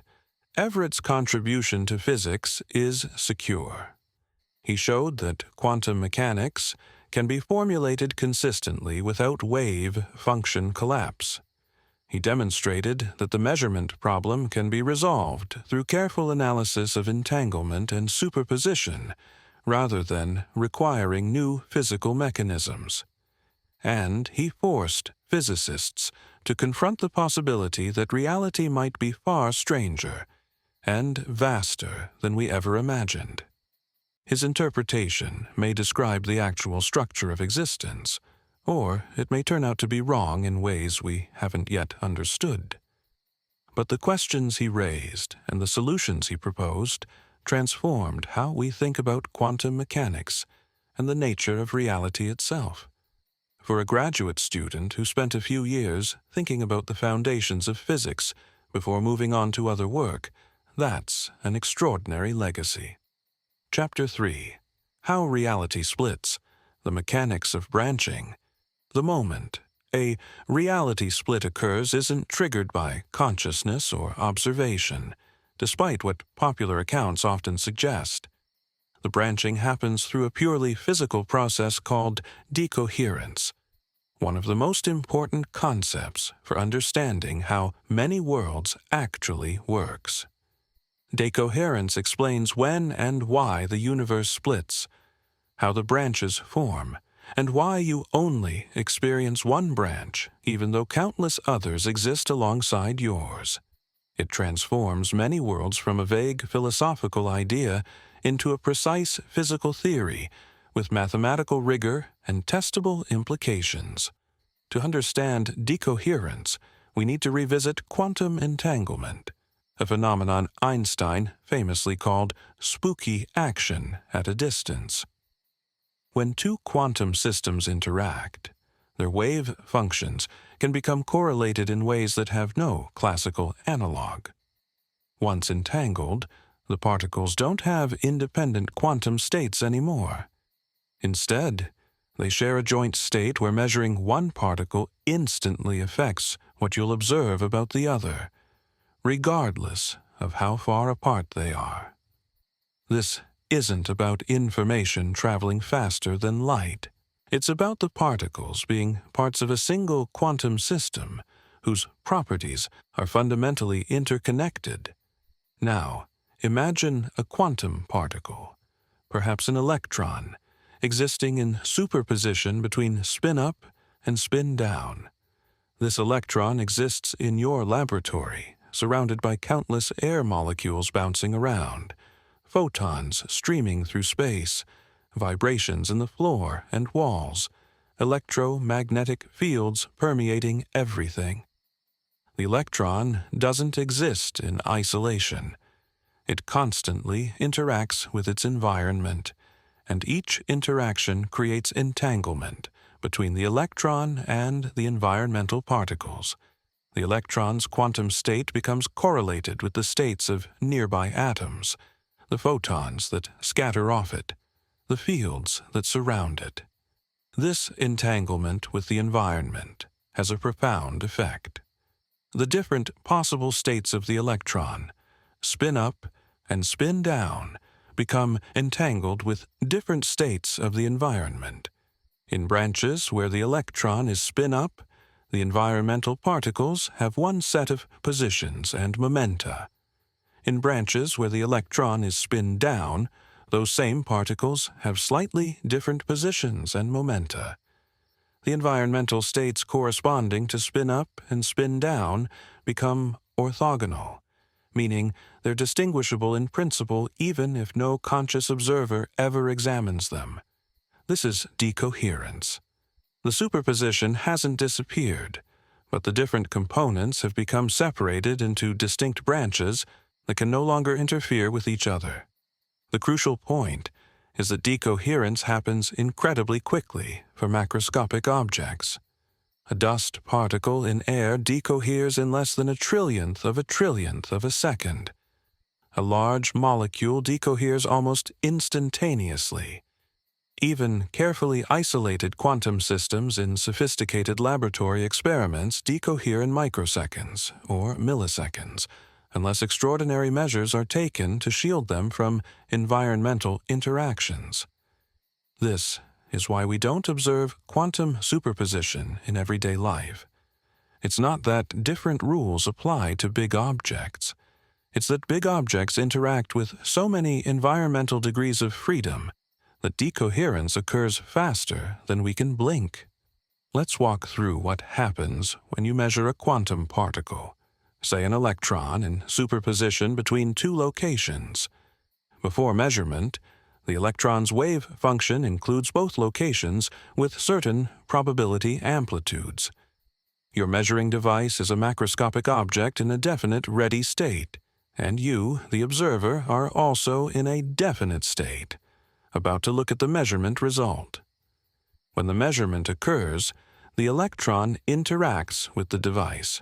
Everett's contribution to physics is secure. He showed that quantum mechanics can be formulated consistently without wave-function collapse. He demonstrated that the measurement problem can be resolved through careful analysis of entanglement and superposition, rather than requiring new physical mechanisms. And he forced physicists to confront the possibility that reality might be far stranger and vaster than we ever imagined. His interpretation may describe the actual structure of existence, or it may turn out to be wrong in ways we haven't yet understood. But the questions he raised and the solutions he proposed transformed how we think about quantum mechanics and the nature of reality itself. For a graduate student who spent a few years thinking about the foundations of physics before moving on to other work, that's an extraordinary legacy. Chapter 3. How Reality Splits, the Mechanics of Branching. The moment a reality split occurs isn't triggered by consciousness or observation, despite what popular accounts often suggest. The branching happens through a purely physical process called decoherence, one of the most important concepts for understanding how many worlds actually works. Decoherence explains when and why the universe splits, how the branches form, and why you only experience one branch, even though countless others exist alongside yours. It transforms many worlds from a vague philosophical idea into a precise physical theory with mathematical rigor and testable implications. To understand decoherence, we need to revisit quantum entanglement, a phenomenon Einstein famously called spooky action at a distance. When two quantum systems interact, their wave functions can become correlated in ways that have no classical analog. Once entangled, the particles don't have independent quantum states anymore. Instead, they share a joint state where measuring one particle instantly affects what you'll observe about the other, regardless of how far apart they are. This isn't about information traveling faster than light. It's about the particles being parts of a single quantum system whose properties are fundamentally interconnected. Now, imagine a quantum particle, perhaps an electron, existing in superposition between spin-up and spin-down. This electron exists in your laboratory surrounded by countless air molecules bouncing around, photons streaming through space, vibrations in the floor and walls, electromagnetic fields permeating everything. The electron doesn't exist in isolation. It constantly interacts with its environment, and each interaction creates entanglement between the electron and the environmental particles. The electron's quantum state becomes correlated with the states of nearby atoms, the photons that scatter off it, the fields that surround it. This entanglement with the environment has a profound effect. The different possible states of the electron, spin up and spin down, become entangled with different states of the environment. In branches where the electron is spin up, the environmental particles have one set of positions and momenta. In branches where the electron is spin down, those same particles have slightly different positions and momenta. The environmental states corresponding to spin up and spin down become orthogonal, meaning they're distinguishable in principle even if no conscious observer ever examines them. This is decoherence. The superposition hasn't disappeared, but the different components have become separated into distinct branches that can no longer interfere with each other. The crucial point is that decoherence happens incredibly quickly for macroscopic objects. A dust particle in air decoheres in less than a trillionth of a second. A large molecule decoheres almost instantaneously. Even carefully isolated quantum systems in sophisticated laboratory experiments decohere in microseconds or milliseconds, unless extraordinary measures are taken to shield them from environmental interactions. This is why we don't observe quantum superposition in everyday life. It's not that different rules apply to big objects. It's that big objects interact with so many environmental degrees of freedom that decoherence occurs faster than we can blink. Let's walk through what happens when you measure a quantum particle, say an electron, in superposition between two locations. Before measurement, the electron's wave function includes both locations with certain probability amplitudes. Your measuring device is a macroscopic object in a definite ready state, and you, the observer, are also in a definite state, about to look at the measurement result. When the measurement occurs, the electron interacts with the device.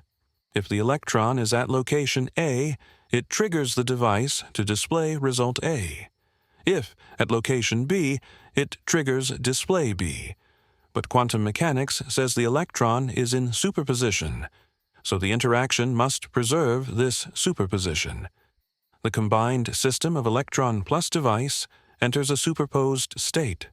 If the electron is at location A, it triggers the device to display result A. If, at location B, it triggers display B. But quantum mechanics says the electron is in superposition, so the interaction must preserve this superposition. The combined system of electron plus device enters a superposed state.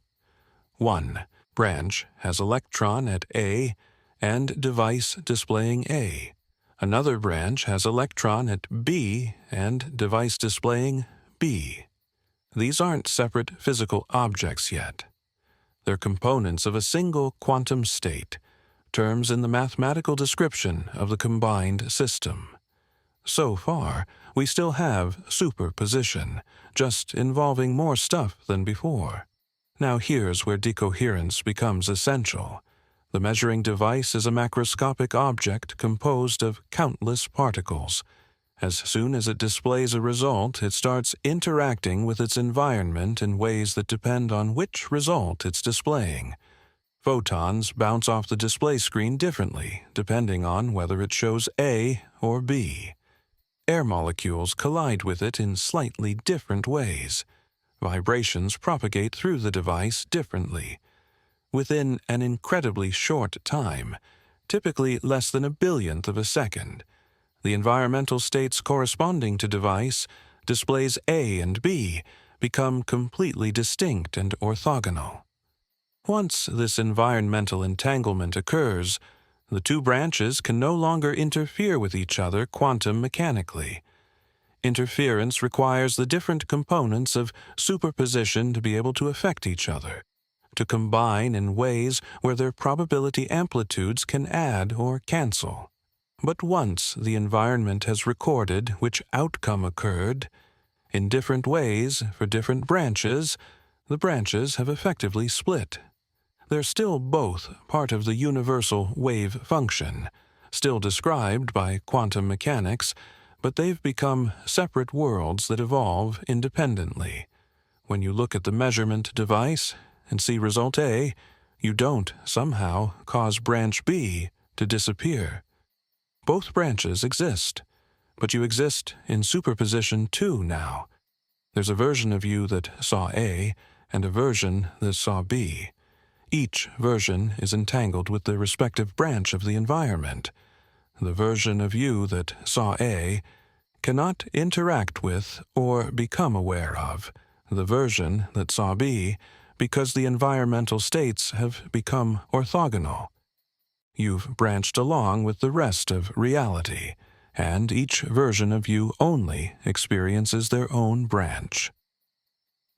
1. Branch has electron at A and device displaying A. Another branch has electron at B and device displaying B. These aren't separate physical objects yet. They're components of a single quantum state, terms in the mathematical description of the combined system. So far, we still have superposition, just involving more stuff than before. Now here's where decoherence becomes essential. The measuring device is a macroscopic object composed of countless particles. As soon as it displays a result, it starts interacting with its environment in ways that depend on which result it's displaying. Photons bounce off the display screen differently, depending on whether it shows A or B. Air molecules collide with it in slightly different ways. Vibrations propagate through the device differently. Within an incredibly short time, typically less than a billionth of a second, the environmental states corresponding to device, displays A and B, become completely distinct and orthogonal. Once this environmental entanglement occurs, the two branches can no longer interfere with each other quantum mechanically. Interference requires the different components of superposition to be able to affect each other, to combine in ways where their probability amplitudes can add or cancel. But once the environment has recorded which outcome occurred, in different ways for different branches, the branches have effectively split. They're still both part of the universal wave function, still described by quantum mechanics, but they've become separate worlds that evolve independently. When you look at the measurement device and see result A, you don't somehow cause branch B to disappear. Both branches exist, but you exist in superposition too now. There's a version of you that saw A and a version that saw B. Each version is entangled with the respective branch of the environment. The version of you that saw A cannot interact with or become aware of the version that saw B because the environmental states have become orthogonal. You've branched along with the rest of reality, and each version of you only experiences their own branch.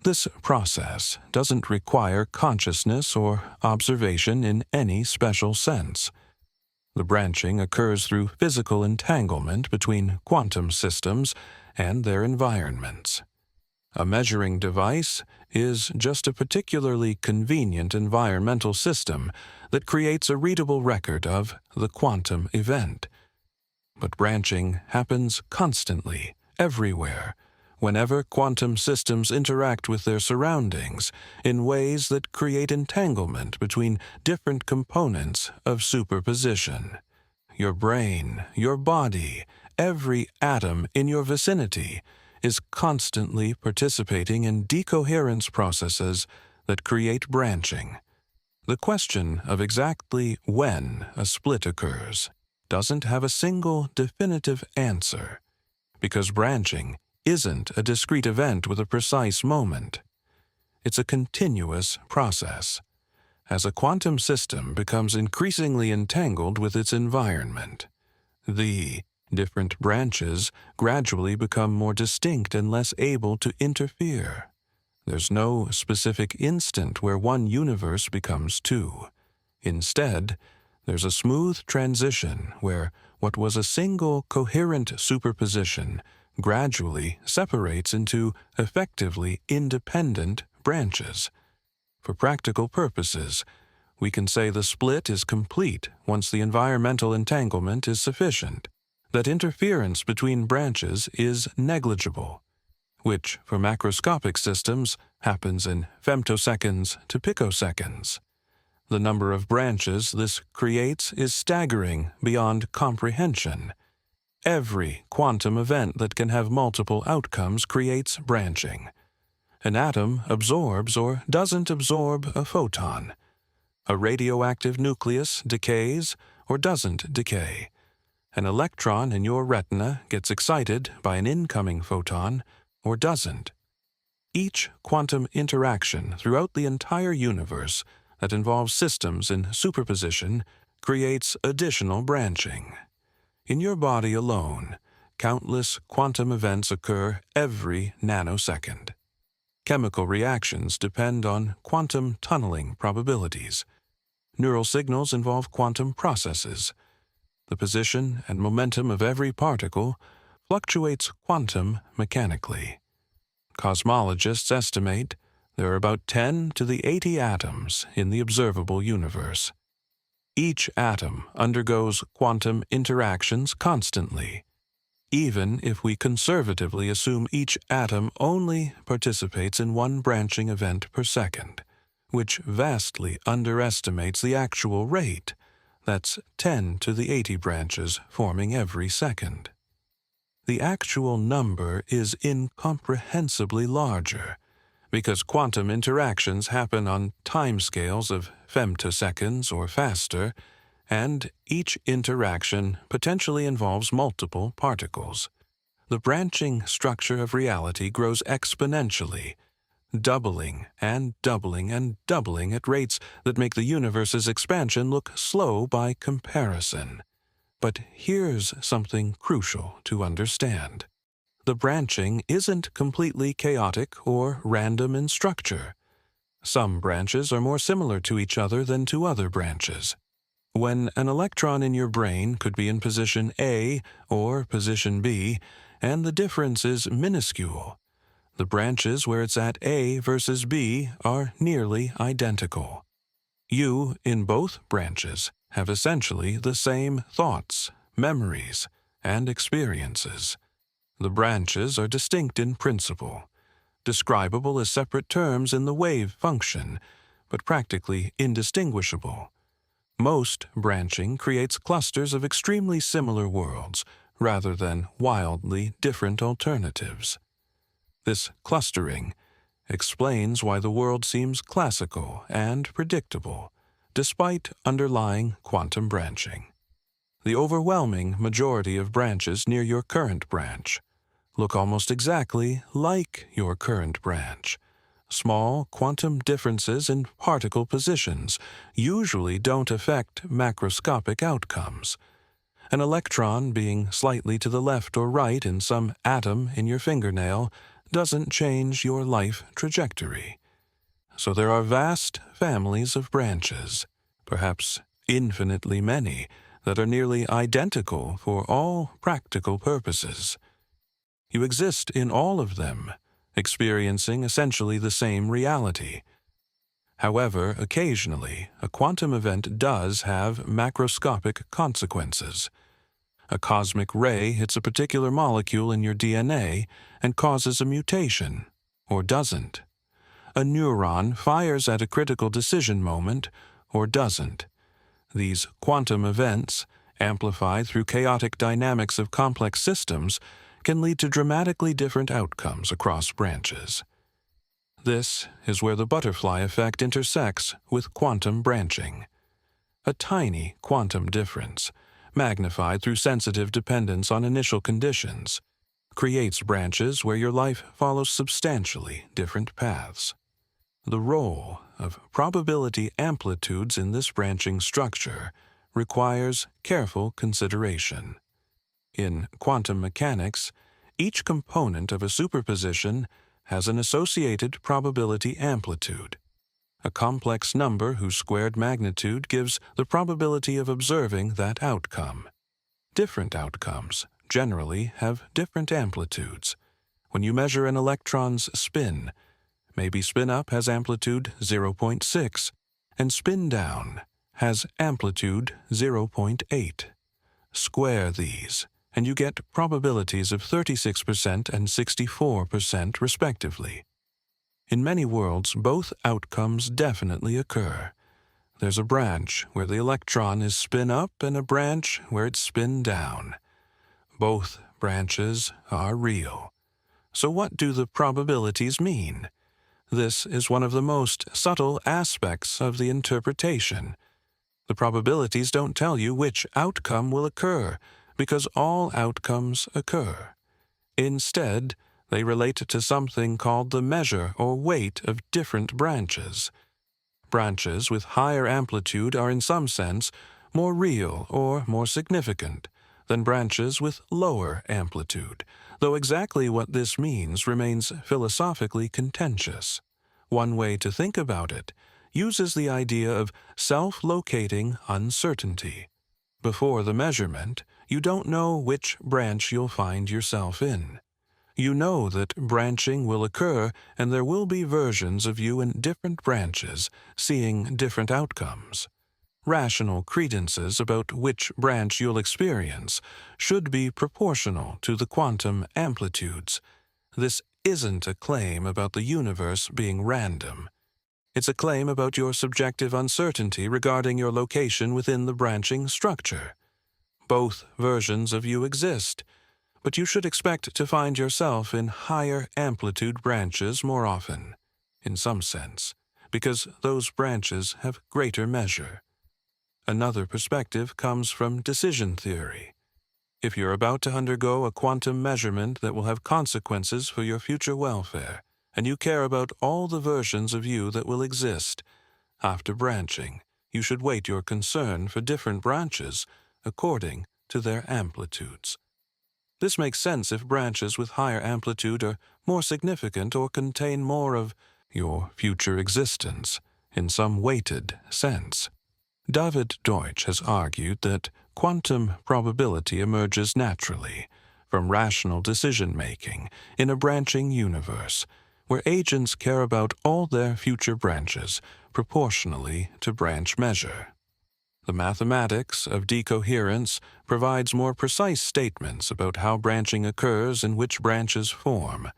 This process doesn't require consciousness or observation in any special sense. The branching occurs through physical entanglement between quantum systems and their environments. A measuring device is just a particularly convenient environmental system that creates a readable record of the quantum event. But branching happens constantly, everywhere, whenever quantum systems interact with their surroundings in ways that create entanglement between different components of superposition. Your brain, your body, every atom in your vicinity is constantly participating in decoherence processes that create branching. The question of exactly when a split occurs doesn't have a single definitive answer, because branching isn't a discrete event with a precise moment. It's a continuous process. As a quantum system becomes increasingly entangled with its environment, the different branches gradually become more distinct and less able to interfere. There's no specific instant where one universe becomes two. Instead, there's a smooth transition where what was a single coherent superposition gradually separates into effectively independent branches. For practical purposes, we can say the split is complete once the environmental entanglement is sufficient, that interference between branches is negligible, which for macroscopic systems happens in femtoseconds to picoseconds. The number of branches this creates is staggering beyond comprehension. Every quantum event that can have multiple outcomes creates branching. An atom absorbs or doesn't absorb a photon. A radioactive nucleus decays or doesn't decay. An electron in your retina gets excited by an incoming photon or doesn't. Each quantum interaction throughout the entire universe that involves systems in superposition creates additional branching. In your body alone, countless quantum events occur every nanosecond. Chemical reactions depend on quantum tunneling probabilities. Neural signals involve quantum processes. The position and momentum of every particle fluctuates quantum mechanically. Cosmologists estimate there are about 10 to the 80 atoms in the observable universe. Each atom undergoes quantum interactions constantly, even if we conservatively assume each atom only participates in one branching event per second, which vastly underestimates the actual rate. That's 10 to the 80 branches forming every second. The actual number is incomprehensibly larger, because quantum interactions happen on timescales of femtoseconds or faster, and each interaction potentially involves multiple particles. The branching structure of reality grows exponentially, doubling and doubling and doubling at rates that make the universe's expansion look slow by comparison. But here's something crucial to understand. The branching isn't completely chaotic or random in structure. Some branches are more similar to each other than to other branches. When an electron in your brain could be in position A or position B, and the difference is minuscule, the branches where it's at A versus B are nearly identical. You, in both branches, have essentially the same thoughts, memories, and experiences. The branches are distinct in principle, describable as separate terms in the wave function, but practically indistinguishable. Most branching creates clusters of extremely similar worlds, rather than wildly different alternatives. This clustering explains why the world seems classical and predictable, despite underlying quantum branching. The overwhelming majority of branches near your current branch look almost exactly like your current branch. Small quantum differences in particle positions usually don't affect macroscopic outcomes. An electron being slightly to the left or right in some atom in your fingernail doesn't change your life trajectory. So there are vast families of branches, perhaps infinitely many, that are nearly identical for all practical purposes. You exist in all of them, experiencing essentially the same reality. However, occasionally, a quantum event does have macroscopic consequences. A cosmic ray hits a particular molecule in your DNA and causes a mutation, or doesn't. A neuron fires at a critical decision moment, or doesn't. These quantum events, amplified through chaotic dynamics of complex systems, can lead to dramatically different outcomes across branches. This is where the butterfly effect intersects with quantum branching. A tiny quantum difference, magnified through sensitive dependence on initial conditions, creates branches where your life follows substantially different paths. The role of probability amplitudes in this branching structure requires careful consideration. In quantum mechanics, each component of a superposition has an associated probability amplitude, a complex number whose squared magnitude gives the probability of observing that outcome. Different outcomes generally have different amplitudes. When you measure an electron's spin, maybe spin up has amplitude 0.6, and spin down has amplitude 0.8. Square these, and you get probabilities of 36% and 64% respectively. In many worlds, both outcomes definitely occur. There's a branch where the electron is spin up and a branch where it's spin down. Both branches are real. So what do the probabilities mean? This is one of the most subtle aspects of the interpretation. The probabilities don't tell you which outcome will occur, because all outcomes occur. Instead, they relate to something called the measure or weight of different branches. Branches with higher amplitude are in some sense more real or more significant than branches with lower amplitude, though exactly what this means remains philosophically contentious. One way to think about it uses the idea of self-locating uncertainty. Before the measurement, you don't know which branch you'll find yourself in. You know that branching will occur and there will be versions of you in different branches, seeing different outcomes. Rational credences about which branch you'll experience should be proportional to the quantum amplitudes. This isn't a claim about the universe being random. It's a claim about your subjective uncertainty regarding your location within the branching structure. Both versions of you exist, but you should expect to find yourself in higher amplitude branches more often, in some sense, because those branches have greater measure. Another perspective comes from decision theory. If you're about to undergo a quantum measurement that will have consequences for your future welfare, and you care about all the versions of you that will exist, after branching, you should weight your concern for different branches according to their amplitudes. This makes sense if branches with higher amplitude are more significant or contain more of your future existence in some weighted sense. David Deutsch has argued that quantum probability emerges naturally from rational decision-making in a branching universe, where agents care about all their future branches proportionally to branch measure. The mathematics of decoherence provides more precise statements about how branching occurs and which branches form.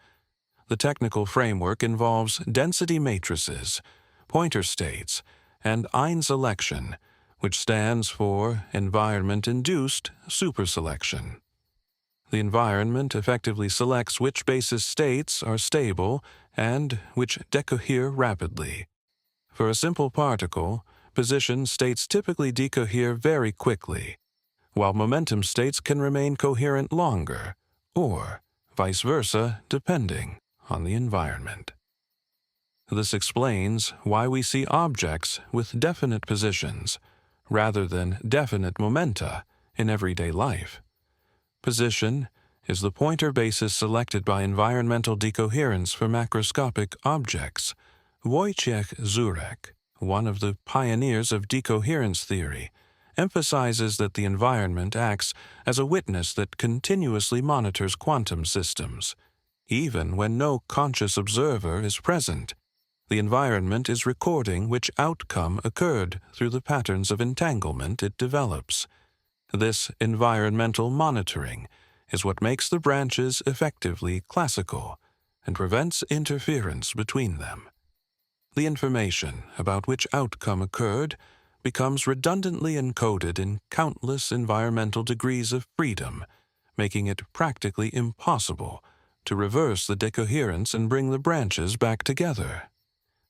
The technical framework involves density matrices, pointer states, and Ein-selection, which stands for environment-induced superselection. The environment effectively selects which basis states are stable and which decohere rapidly. For a simple particle, position states typically decohere very quickly, while momentum states can remain coherent longer, or vice versa, depending on the environment. This explains why we see objects with definite positions rather than definite momenta in everyday life. Position is the pointer basis selected by environmental decoherence for macroscopic objects. Wojciech Zurek, one of the pioneers of decoherence theory, emphasizes that the environment acts as a witness that continuously monitors quantum systems. Even when no conscious observer is present, the environment is recording which outcome occurred through the patterns of entanglement it develops. This environmental monitoring is what makes the branches effectively classical and prevents interference between them. The information about which outcome occurred becomes redundantly encoded in countless environmental degrees of freedom, making it practically impossible to reverse the decoherence and bring the branches back together.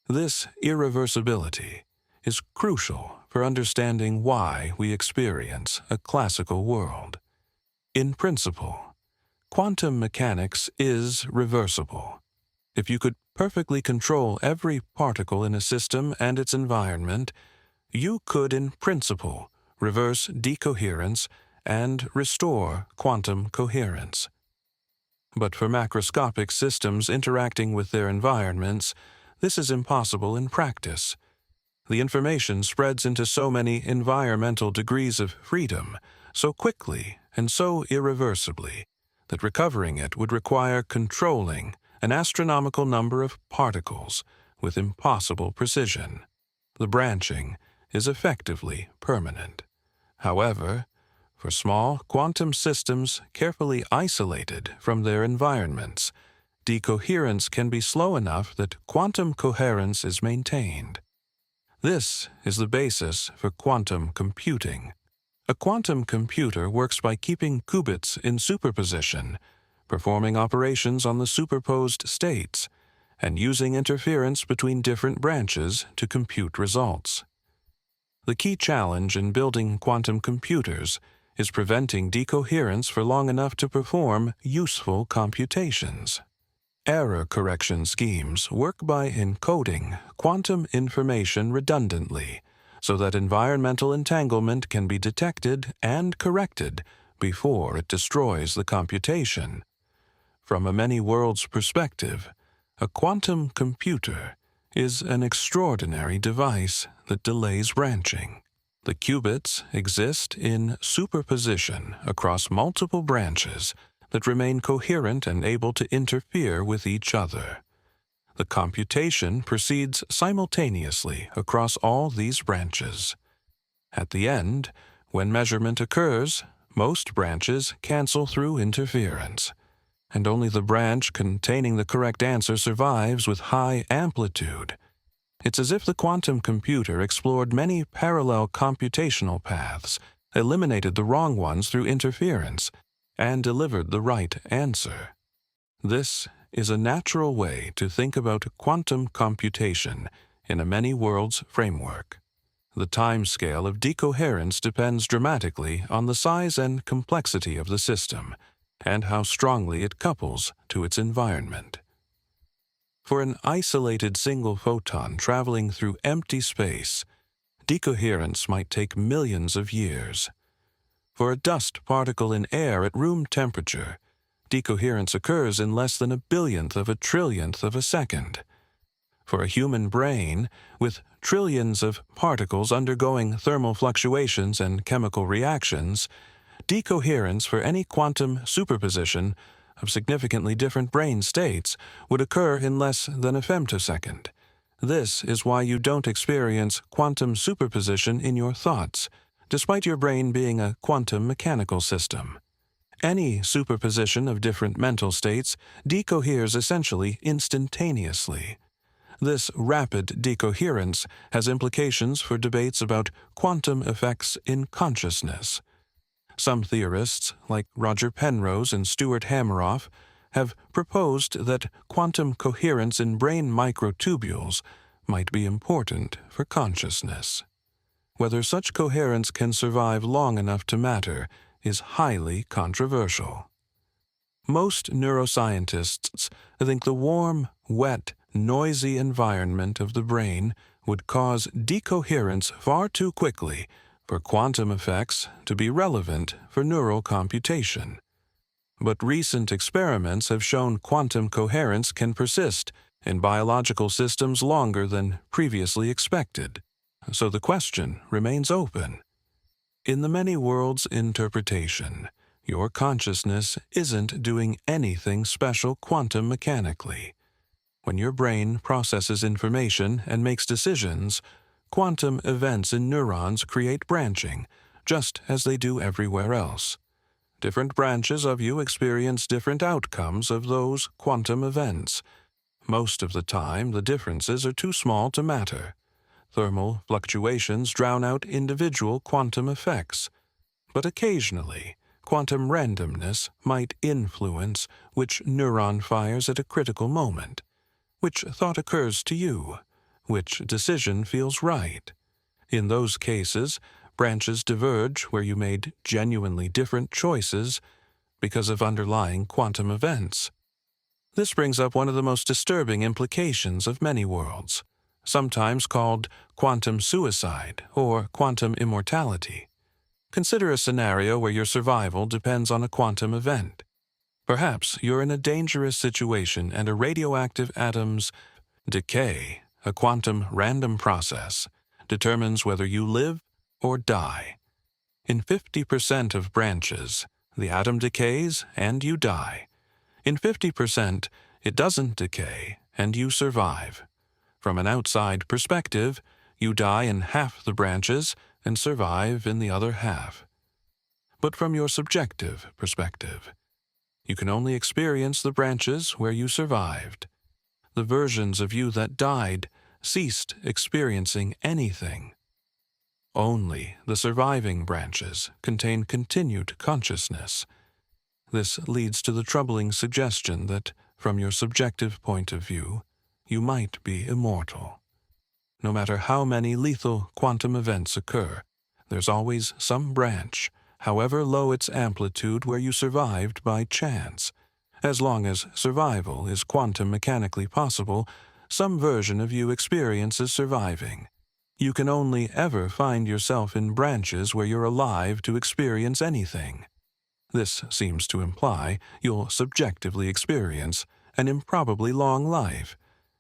This irreversibility is crucial for understanding why we experience a classical world. In principle, quantum mechanics is reversible. If you could perfectly control every particle in a system and its environment, you could, in principle, reverse decoherence and restore quantum coherence. But for macroscopic systems interacting with their environments, this is impossible in practice. The information spreads into so many environmental degrees of freedom, so quickly and so irreversibly, that recovering it would require controlling an astronomical number of particles with impossible precision. The branching is effectively permanent. However, for small quantum systems carefully isolated from their environments, decoherence can be slow enough that quantum coherence is maintained. This is the basis for quantum computing. A quantum computer works by keeping qubits in superposition, performing operations on the superposed states, and using interference between different branches to compute results. The key challenge in building quantum computers is preventing decoherence for long enough to perform useful computations. Error correction schemes work by encoding quantum information redundantly so that environmental entanglement can be detected and corrected before it destroys the computation. From a many-worlds perspective, a quantum computer is an extraordinary device that delays branching. The qubits exist in superposition across multiple branches that remain coherent and able to interfere with each other. The computation proceeds simultaneously across all these branches. At the end, when measurement occurs, most branches cancel through interference, and only the branch containing the correct answer survives with high amplitude. It's as if the quantum computer explored many parallel computational paths, eliminated the wrong ones through interference, and delivered the right answer. This is a natural way to think about quantum computation in a many-worlds framework. The timescale of decoherence depends dramatically on the size and complexity of the system, and how strongly it couples to its environment. For an isolated single photon traveling through empty space, decoherence might take millions of years. For a dust particle in air at room temperature, decoherence occurs in less than a billionth of a trillionth of a second. For a human brain, with trillions of particles undergoing thermal fluctuations and chemical reactions, decoherence for any quantum superposition of significantly different brain states would occur in less than a femtosecond. This is why you don't experience quantum superposition in your thoughts, despite your brain being a quantum mechanical system. Any superposition of different mental states decoheres essentially instantaneously. This rapid decoherence has implications for debates about quantum effects in consciousness. Some theorists, like Roger Penrose and Stuart Hameroff, have proposed that quantum coherence in brain microtubules might be important for consciousness. Whether such coherence can survive long enough to matter is highly controversial. Most neuroscientists think the warm, wet, noisy environment of the brain would cause decoherence far too quickly for quantum effects to be relevant for neural computation. But recent experiments have shown quantum coherence can persist in biological systems longer than previously expected, so the question remains open. In the many worlds interpretation, your consciousness isn't doing anything special quantum mechanically. When your brain processes information and makes decisions, quantum events in neurons create branching, just as they do everywhere else. Different branches of you experience different outcomes of those quantum events. Most of the time, the differences are too small to matter. Thermal fluctuations drown out individual quantum effects. But occasionally, quantum randomness might influence which neuron fires at a critical moment, which thought occurs to you, which decision feels right. In those cases, branches diverge where you made genuinely different choices because of underlying quantum events. This brings up one of the most disturbing implications of many worlds, sometimes called quantum suicide or quantum immortality. Consider a scenario where your survival depends on a quantum event. Perhaps you're in a dangerous situation and a radioactive atom's decay, a quantum random process, determines whether you live or die. In 50% of branches, the atom decays and you die. In 50%, it doesn't decay and you survive. From an outside perspective, you die in half the branches and survive in the other half. But from your subjective perspective, you can only experience the branches where you survived. The versions of you that died ceased experiencing anything. Only the surviving branches contain continued consciousness. This leads to the troubling suggestion that, from your subjective point of view, you might be immortal. No matter how many lethal quantum events occur, there's always some branch, however low its amplitude, where you survived by chance. As long as survival is quantum mechanically possible, some version of you experiences surviving. You can only ever find yourself in branches where you're alive to experience anything. This seems to imply you'll subjectively experience an improbably long life,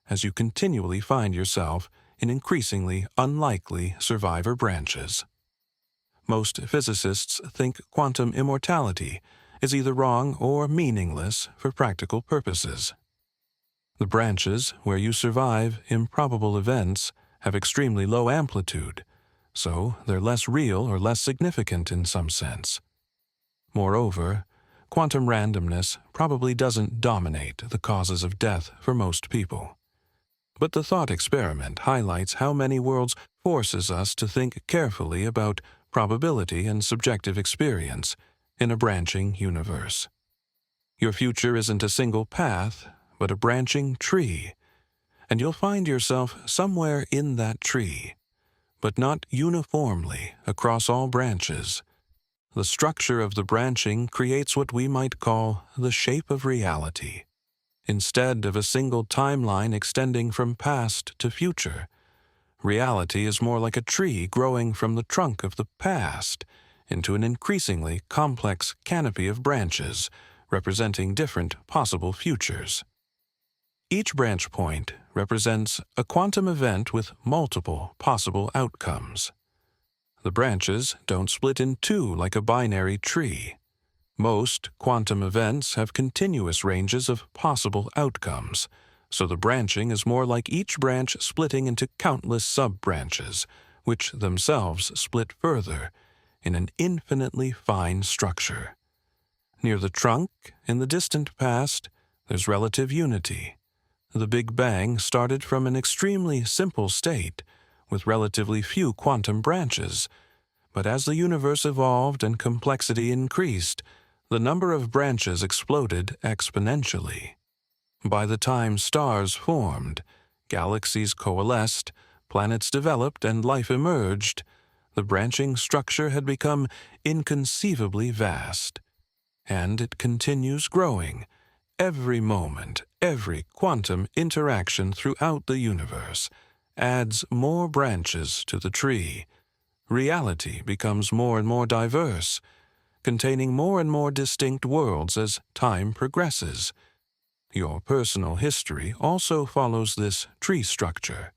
as you continually find yourself in increasingly unlikely survivor branches. Most physicists think quantum immortality is either wrong or meaningless for practical purposes. The branches where you survive improbable events have extremely low amplitude, so they're less real or less significant in some sense. Moreover, quantum randomness probably doesn't dominate the causes of death for most people. But the thought experiment highlights how many worlds forces us to think carefully about probability and subjective experience in a branching universe. Your future isn't a single path, but a branching tree, and you'll find yourself somewhere in that tree, but not uniformly across all branches. The structure of the branching creates what we might call the shape of reality. Instead of a single timeline extending from past to future, reality is more like a tree growing from the trunk of the past into an increasingly complex canopy of branches representing different possible futures. Each branch point represents a quantum event with multiple possible outcomes. The branches don't split in two like a binary tree. Most quantum events have continuous ranges of possible outcomes, so the branching is more like each branch splitting into countless sub-branches, which themselves split further in an infinitely fine structure. Near the trunk, in the distant past, there's relative unity. The Big Bang started from an extremely simple state, with relatively few quantum branches, but as the universe evolved and complexity increased, the number of branches exploded exponentially. By the time stars formed, galaxies coalesced, planets developed, and life emerged, the branching structure had become inconceivably vast. And it continues growing. Every moment, every quantum interaction throughout the universe adds more branches to the tree. Reality becomes more and more diverse, containing more and more distinct worlds as time progresses. Your personal history also follows this tree structure.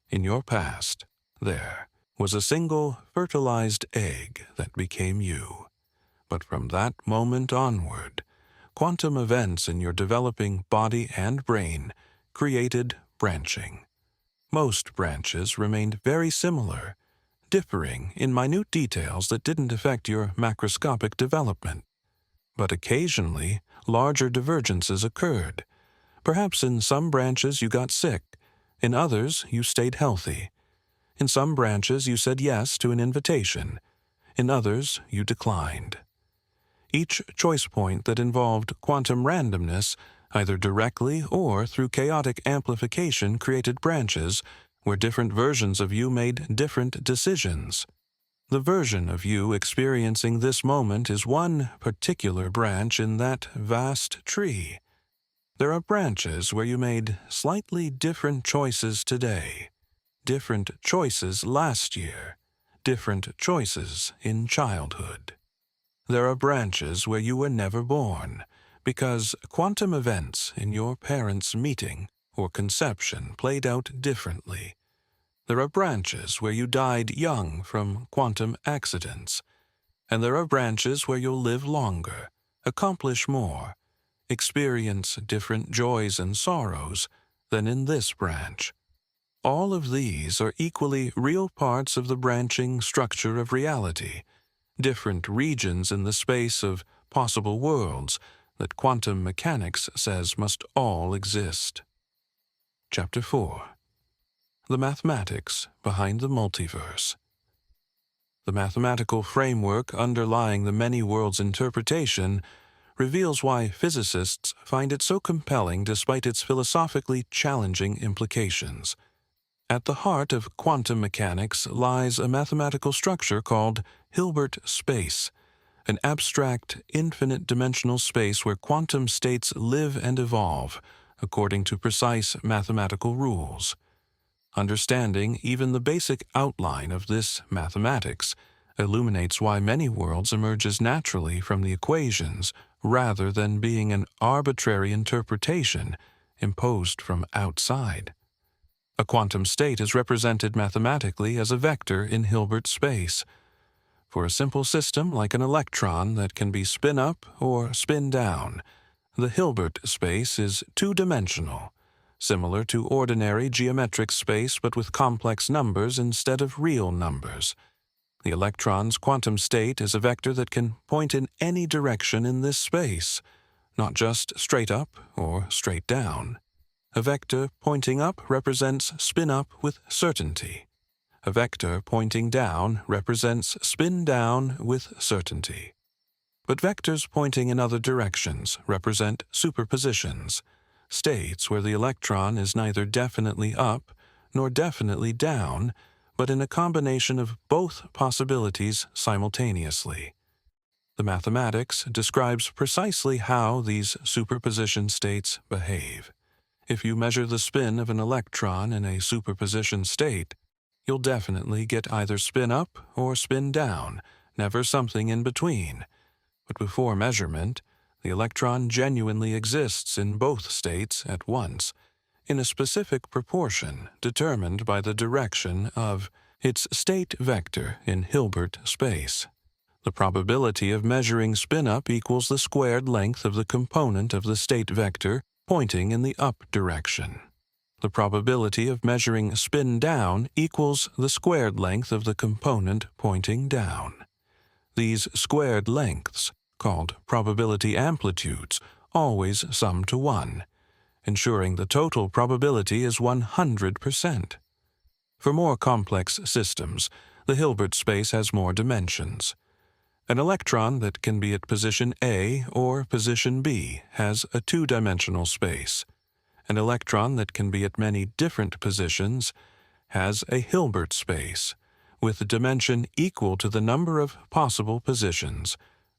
In your past, there was a single fertilized egg that became you. But from that moment onward, quantum events in your developing body and brain created branching. Most branches remained very similar, differing in minute details that didn't affect your macroscopic development. But occasionally, larger divergences occurred. Perhaps in some branches you got sick, in others you stayed healthy. In some branches you said yes to an invitation, in others you declined. Each choice point that involved quantum randomness, either directly or through chaotic amplification, created branches where different versions of you made different decisions. The version of you experiencing this moment is one particular branch in that vast tree. There are branches where you made slightly different choices today, different choices last year, different choices in childhood. There are branches where you were never born, because quantum events in your parents' meeting or conception played out differently. There are branches where you died young from quantum accidents, and there are branches where you'll live longer, accomplish more, experience different joys and sorrows than in this branch. All of these are equally real parts of the branching structure of reality, different regions in the space of possible worlds that quantum mechanics says must all exist. Chapter 4. The Mathematics Behind the Multiverse. The mathematical framework underlying the many worlds interpretation reveals why physicists find it so compelling despite its philosophically challenging implications. At the heart of quantum mechanics lies a mathematical structure called Hilbert space, an abstract, infinite-dimensional space where quantum states live and evolve according to precise mathematical rules. Understanding even the basic outline of this mathematics illuminates why many worlds emerges naturally from the equations rather than being an arbitrary interpretation imposed from outside. A quantum state is represented mathematically as a vector in Hilbert space. For a simple system like an electron that can be spin up or spin down, the Hilbert space is two-dimensional, similar to ordinary geometric space but with complex numbers instead of real numbers. The electron's quantum state is a vector that can point in any direction in this space, not just straight up or straight down. A vector pointing up represents spin up with certainty. A vector pointing down represents spin down with certainty. But vectors pointing in other directions represent superpositions, states where the electron is neither definitely up nor definitely down, but in a combination of both possibilities simultaneously. The mathematics describes precisely how these superposition states behave. If you measure the spin of an electron in a superposition state, you'll definitely get either spin up or spin down, never something in between. But before measurement, the electron genuinely exists in both states at once, in a specific proportion determined by the direction of its state vector in Hilbert space. The probability of measuring spin-up equals the squared length of the component of the state vector pointing in the up direction. The probability of measuring spin-down equals the squared length of the component pointing down. These squared lengths, called probability amplitudes, always sum to 1, ensuring the total probability is 100%. For more complex systems, the Hilbert space has more dimensions. An electron that can be at position A or position B has a two-dimensional space. An electron that can be at many different positions has a Hilbert space, with a dimension equal to the number of possible positions,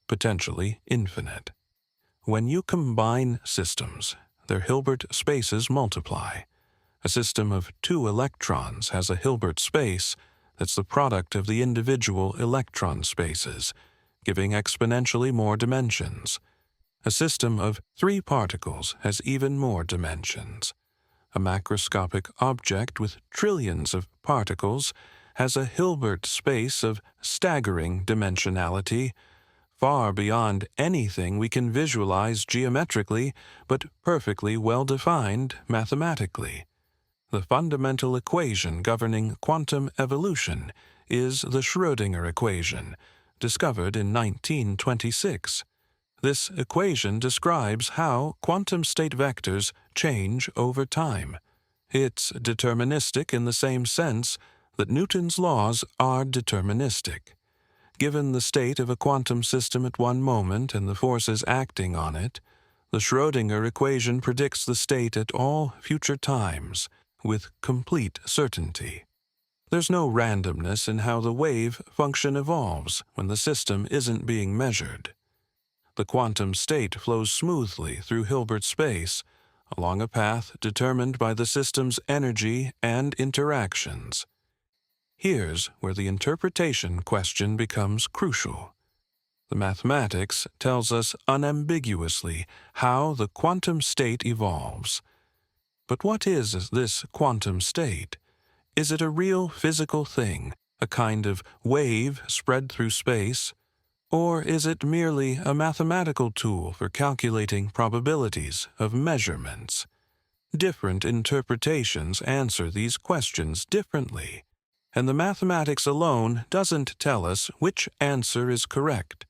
potentially infinite. When you combine systems, their Hilbert spaces multiply. A system of 2 electrons has a Hilbert space that's the product of the individual electron spaces, giving exponentially more dimensions. A system of 3 particles has even more dimensions. A macroscopic object with trillions of particles has a Hilbert space of staggering dimensionality, far beyond anything we can visualize geometrically, but perfectly well-defined mathematically. The fundamental equation governing quantum evolution is the Schrödinger equation, discovered in 1926. This equation describes how quantum state vectors change over time. It's deterministic in the same sense that Newton's laws are deterministic. Given the state of a quantum system at one moment and the forces acting on it, the Schrödinger equation predicts the state at all future times with complete certainty. There's no randomness in how the wave function evolves when the system isn't being measured. The quantum state flows smoothly through Hilbert space, along a path determined by the system's energy and interactions. Here's where the interpretation question becomes crucial. The mathematics tells us unambiguously how the quantum state evolves. But what is this quantum state? Is it a real physical thing, a kind of wave spread through space? Or is it merely a mathematical tool for calculating probabilities of measurements? Different interpretations answer these questions differently, and the mathematics alone doesn't tell us which answer is correct.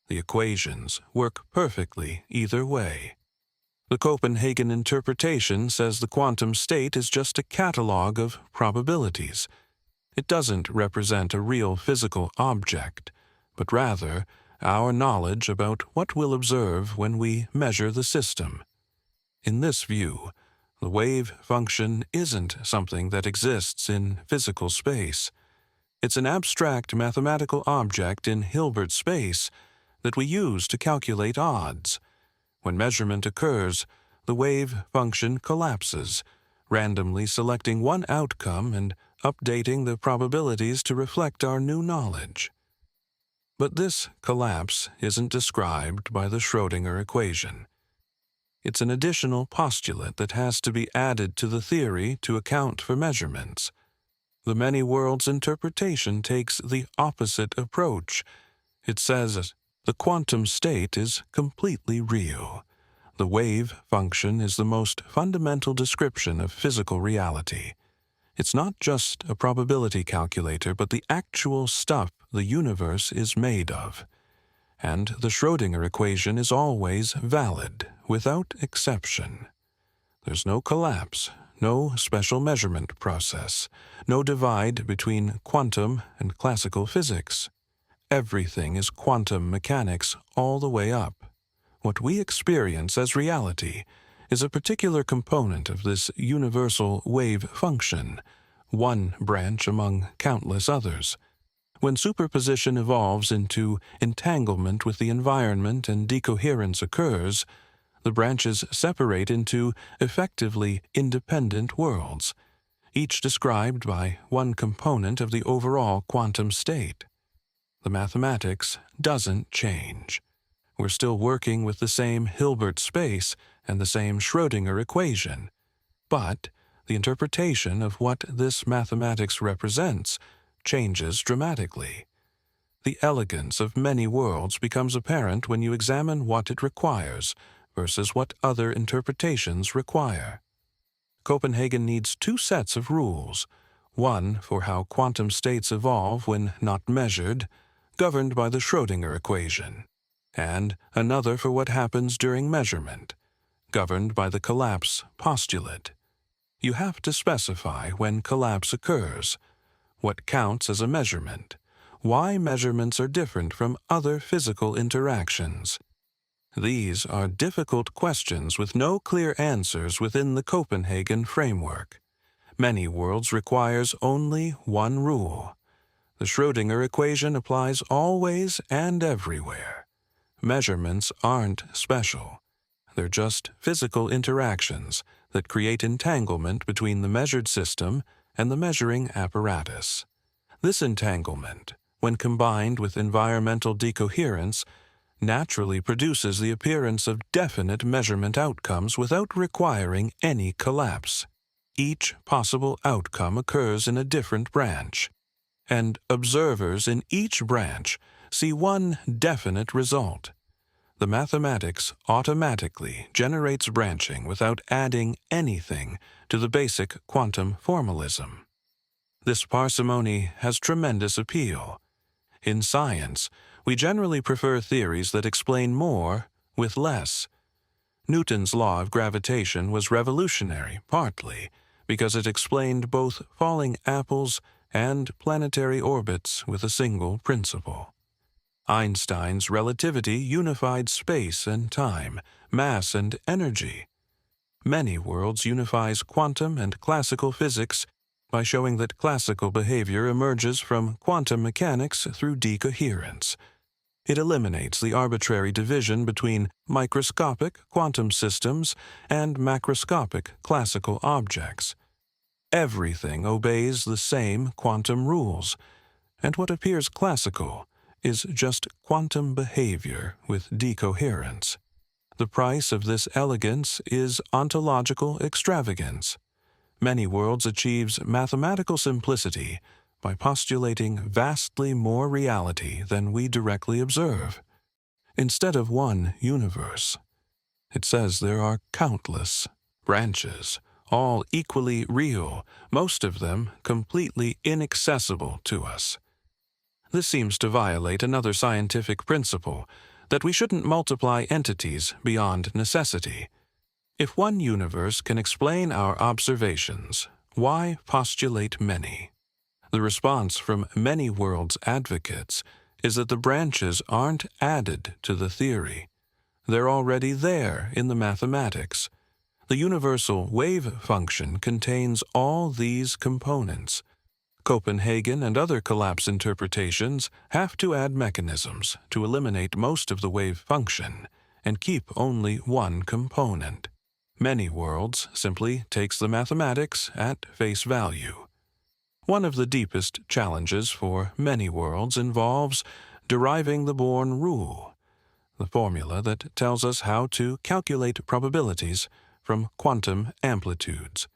The equations work perfectly either way. The Copenhagen interpretation says the quantum state is just a catalog of probabilities. It doesn't represent a real physical object, but rather our knowledge about what we'll observe when we measure the system. In this view, the wave function isn't something that exists in physical space. It's an abstract mathematical object in Hilbert space that we use to calculate odds. When measurement occurs, the wave function collapses, randomly selecting one outcome and updating the probabilities to reflect our new knowledge. But this collapse isn't described by the Schrödinger equation. It's an additional postulate that has to be added to the theory to account for measurements. The many worlds interpretation takes the opposite approach. It says the quantum state is completely real. The wave function is the most fundamental description of physical reality. It's not just a probability calculator, but the actual stuff the universe is made of. And the Schrödinger equation is always valid, without exception. There's no collapse, no special measurement process, no divide between quantum and classical physics. Everything is quantum mechanics all the way up. What we experience as reality is a particular component of this universal wave function, one branch among countless others. When superposition evolves into entanglement with the environment and decoherence occurs, the branches separate into effectively independent worlds, each described by one component of the overall quantum state. The mathematics doesn't change. We're still working with the same Hilbert space and the same Schrödinger equation. But the interpretation of what this mathematics represents changes dramatically. The elegance of many worlds becomes apparent when you examine what it requires versus what other interpretations require. Copenhagen needs two sets of rules, one for how quantum states evolve when not measured, governed by the Schrödinger equation, and another for what happens during measurement, governed by the collapse postulate. You have to specify when collapse occurs, what counts as a measurement, why measurements are different from other physical interactions. These are difficult questions with no clear answers within the Copenhagen framework. Many worlds requires only one rule. The Schrödinger equation applies always and everywhere. Measurements aren't special. They're just physical interactions that create entanglement between the measured system and the measuring apparatus. This entanglement, when combined with environmental decoherence, naturally produces the appearance of definite measurement outcomes without requiring any collapse. Each possible outcome occurs in a different branch, and observers in each branch see one definite result. The mathematics automatically generates branching without adding anything to the basic quantum formalism. This parsimony has tremendous appeal. In science, we generally prefer theories that explain more with less. Newton's law of gravitation was revolutionary, partly because it explained both falling apples and planetary orbits with a single principle. Einstein's relativity unified space and time, mass and energy. Many worlds unifies quantum and classical physics by showing that classical behavior emerges from quantum mechanics through decoherence. It eliminates the arbitrary division between microscopic quantum systems and macroscopic classical objects. Everything obeys the same quantum rules, and what appears classical is just quantum behavior with decoherence. The price of this elegance is ontological extravagance. Many worlds achieves mathematical simplicity by postulating vastly more reality than we directly observe. Instead of one universe, it says there are countless branches, all equally real, most of them completely inaccessible to us. This seems to violate another scientific principle, that we shouldn't multiply entities beyond necessity. If one universe can explain our observations, why postulate many? The response from many worlds advocates is that the branches aren't added to the theory. They're already there in the mathematics. The universal wave function contains all these components. Copenhagen and other collapse interpretations have to add mechanisms to eliminate most of the wave function and keep only one component. Many worlds simply takes the mathematics at face value. One of the deepest challenges for many worlds involves deriving the Born rule, the formula that tells us how to calculate probabilities from quantum amplitudes.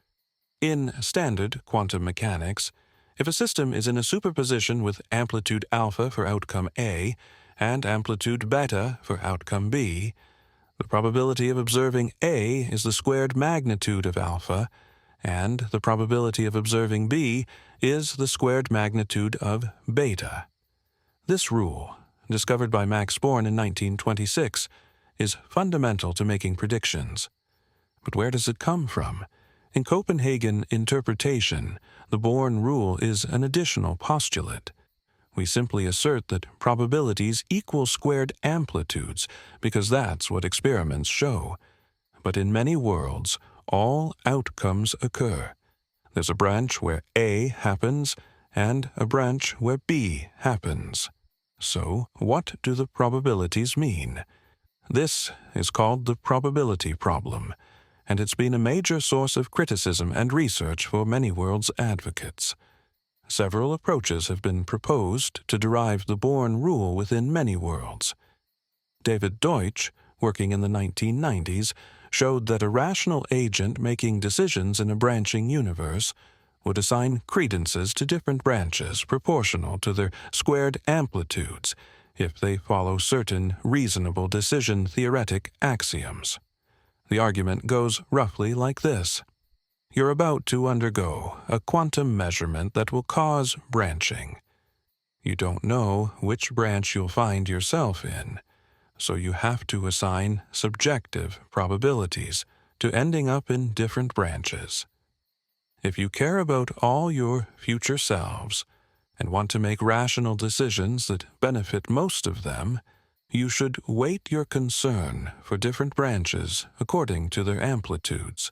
In standard quantum mechanics, if a system is in a superposition with amplitude alpha for outcome A and amplitude beta for outcome B, the probability of observing A is the squared magnitude of alpha, and the probability of observing B is the squared magnitude of beta. This rule, discovered by Max Born in 1926, is fundamental to making predictions. But where does it come from? In Copenhagen interpretation, the Born rule is an additional postulate. We simply assert that probabilities equal squared amplitudes because that's what experiments show. But in many worlds, all outcomes occur. There's a branch where A happens and a branch where B happens. So, what do the probabilities mean? This is called the probability problem, and it's been a major source of criticism and research for many worlds advocates. Several approaches have been proposed to derive the Born rule within many worlds. David Deutsch, working in the 1990s, showed that a rational agent making decisions in a branching universe would assign credences to different branches proportional to their squared amplitudes if they follow certain reasonable decision-theoretic axioms. The argument goes roughly like this. You're about to undergo a quantum measurement that will cause branching. You don't know which branch you'll find yourself in, so you have to assign subjective probabilities to ending up in different branches. If you care about all your future selves and want to make rational decisions that benefit most of them, you should weight your concern for different branches according to their amplitudes.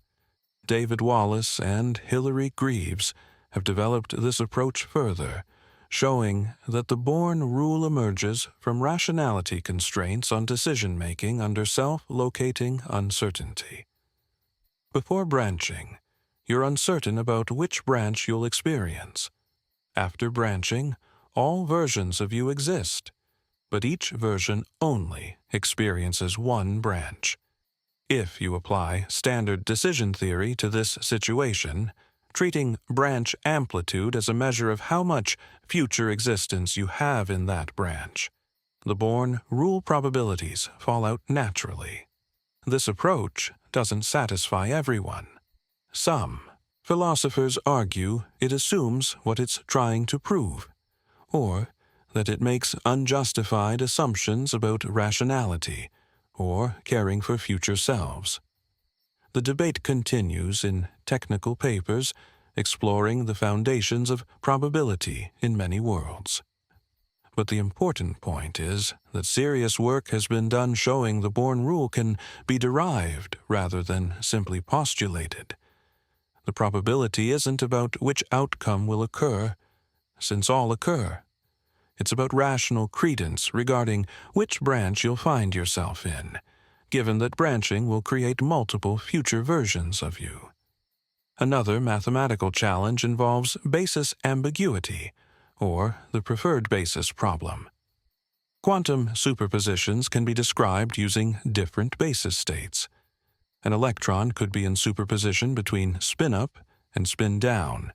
David Wallace and Hilary Greaves have developed this approach further, showing that the Born rule emerges from rationality constraints on decision-making under self-locating uncertainty. Before branching, you're uncertain about which branch you'll experience. After branching, all versions of you exist, but each version only experiences one branch. If you apply standard decision theory to this situation, treating branch amplitude as a measure of how much future existence you have in that branch, the Born rule probabilities fall out naturally. This approach doesn't satisfy everyone. Some philosophers argue it assumes what it's trying to prove, or that it makes unjustified assumptions about rationality or caring for future selves. The debate continues in technical papers exploring the foundations of probability in many worlds. But the important point is that serious work has been done showing the Born rule can be derived rather than simply postulated. The probability isn't about which outcome will occur, since all occur. It's about rational credence regarding which branch you'll find yourself in, given that branching will create multiple future versions of you. Another mathematical challenge involves basis ambiguity, or the preferred basis problem. Quantum superpositions can be described using different basis states. An electron could be in superposition between spin-up and spin-down,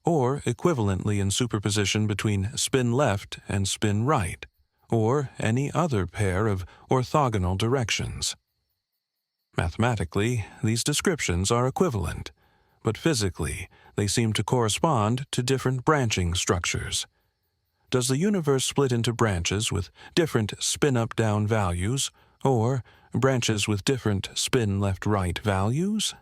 or equivalently in superposition between spin-left and spin-right, or any other pair of orthogonal directions. Mathematically, these descriptions are equivalent, but physically, they seem to correspond to different branching structures. Does the universe split into branches with different spin-up-down values, or branches with different spin-left-right values?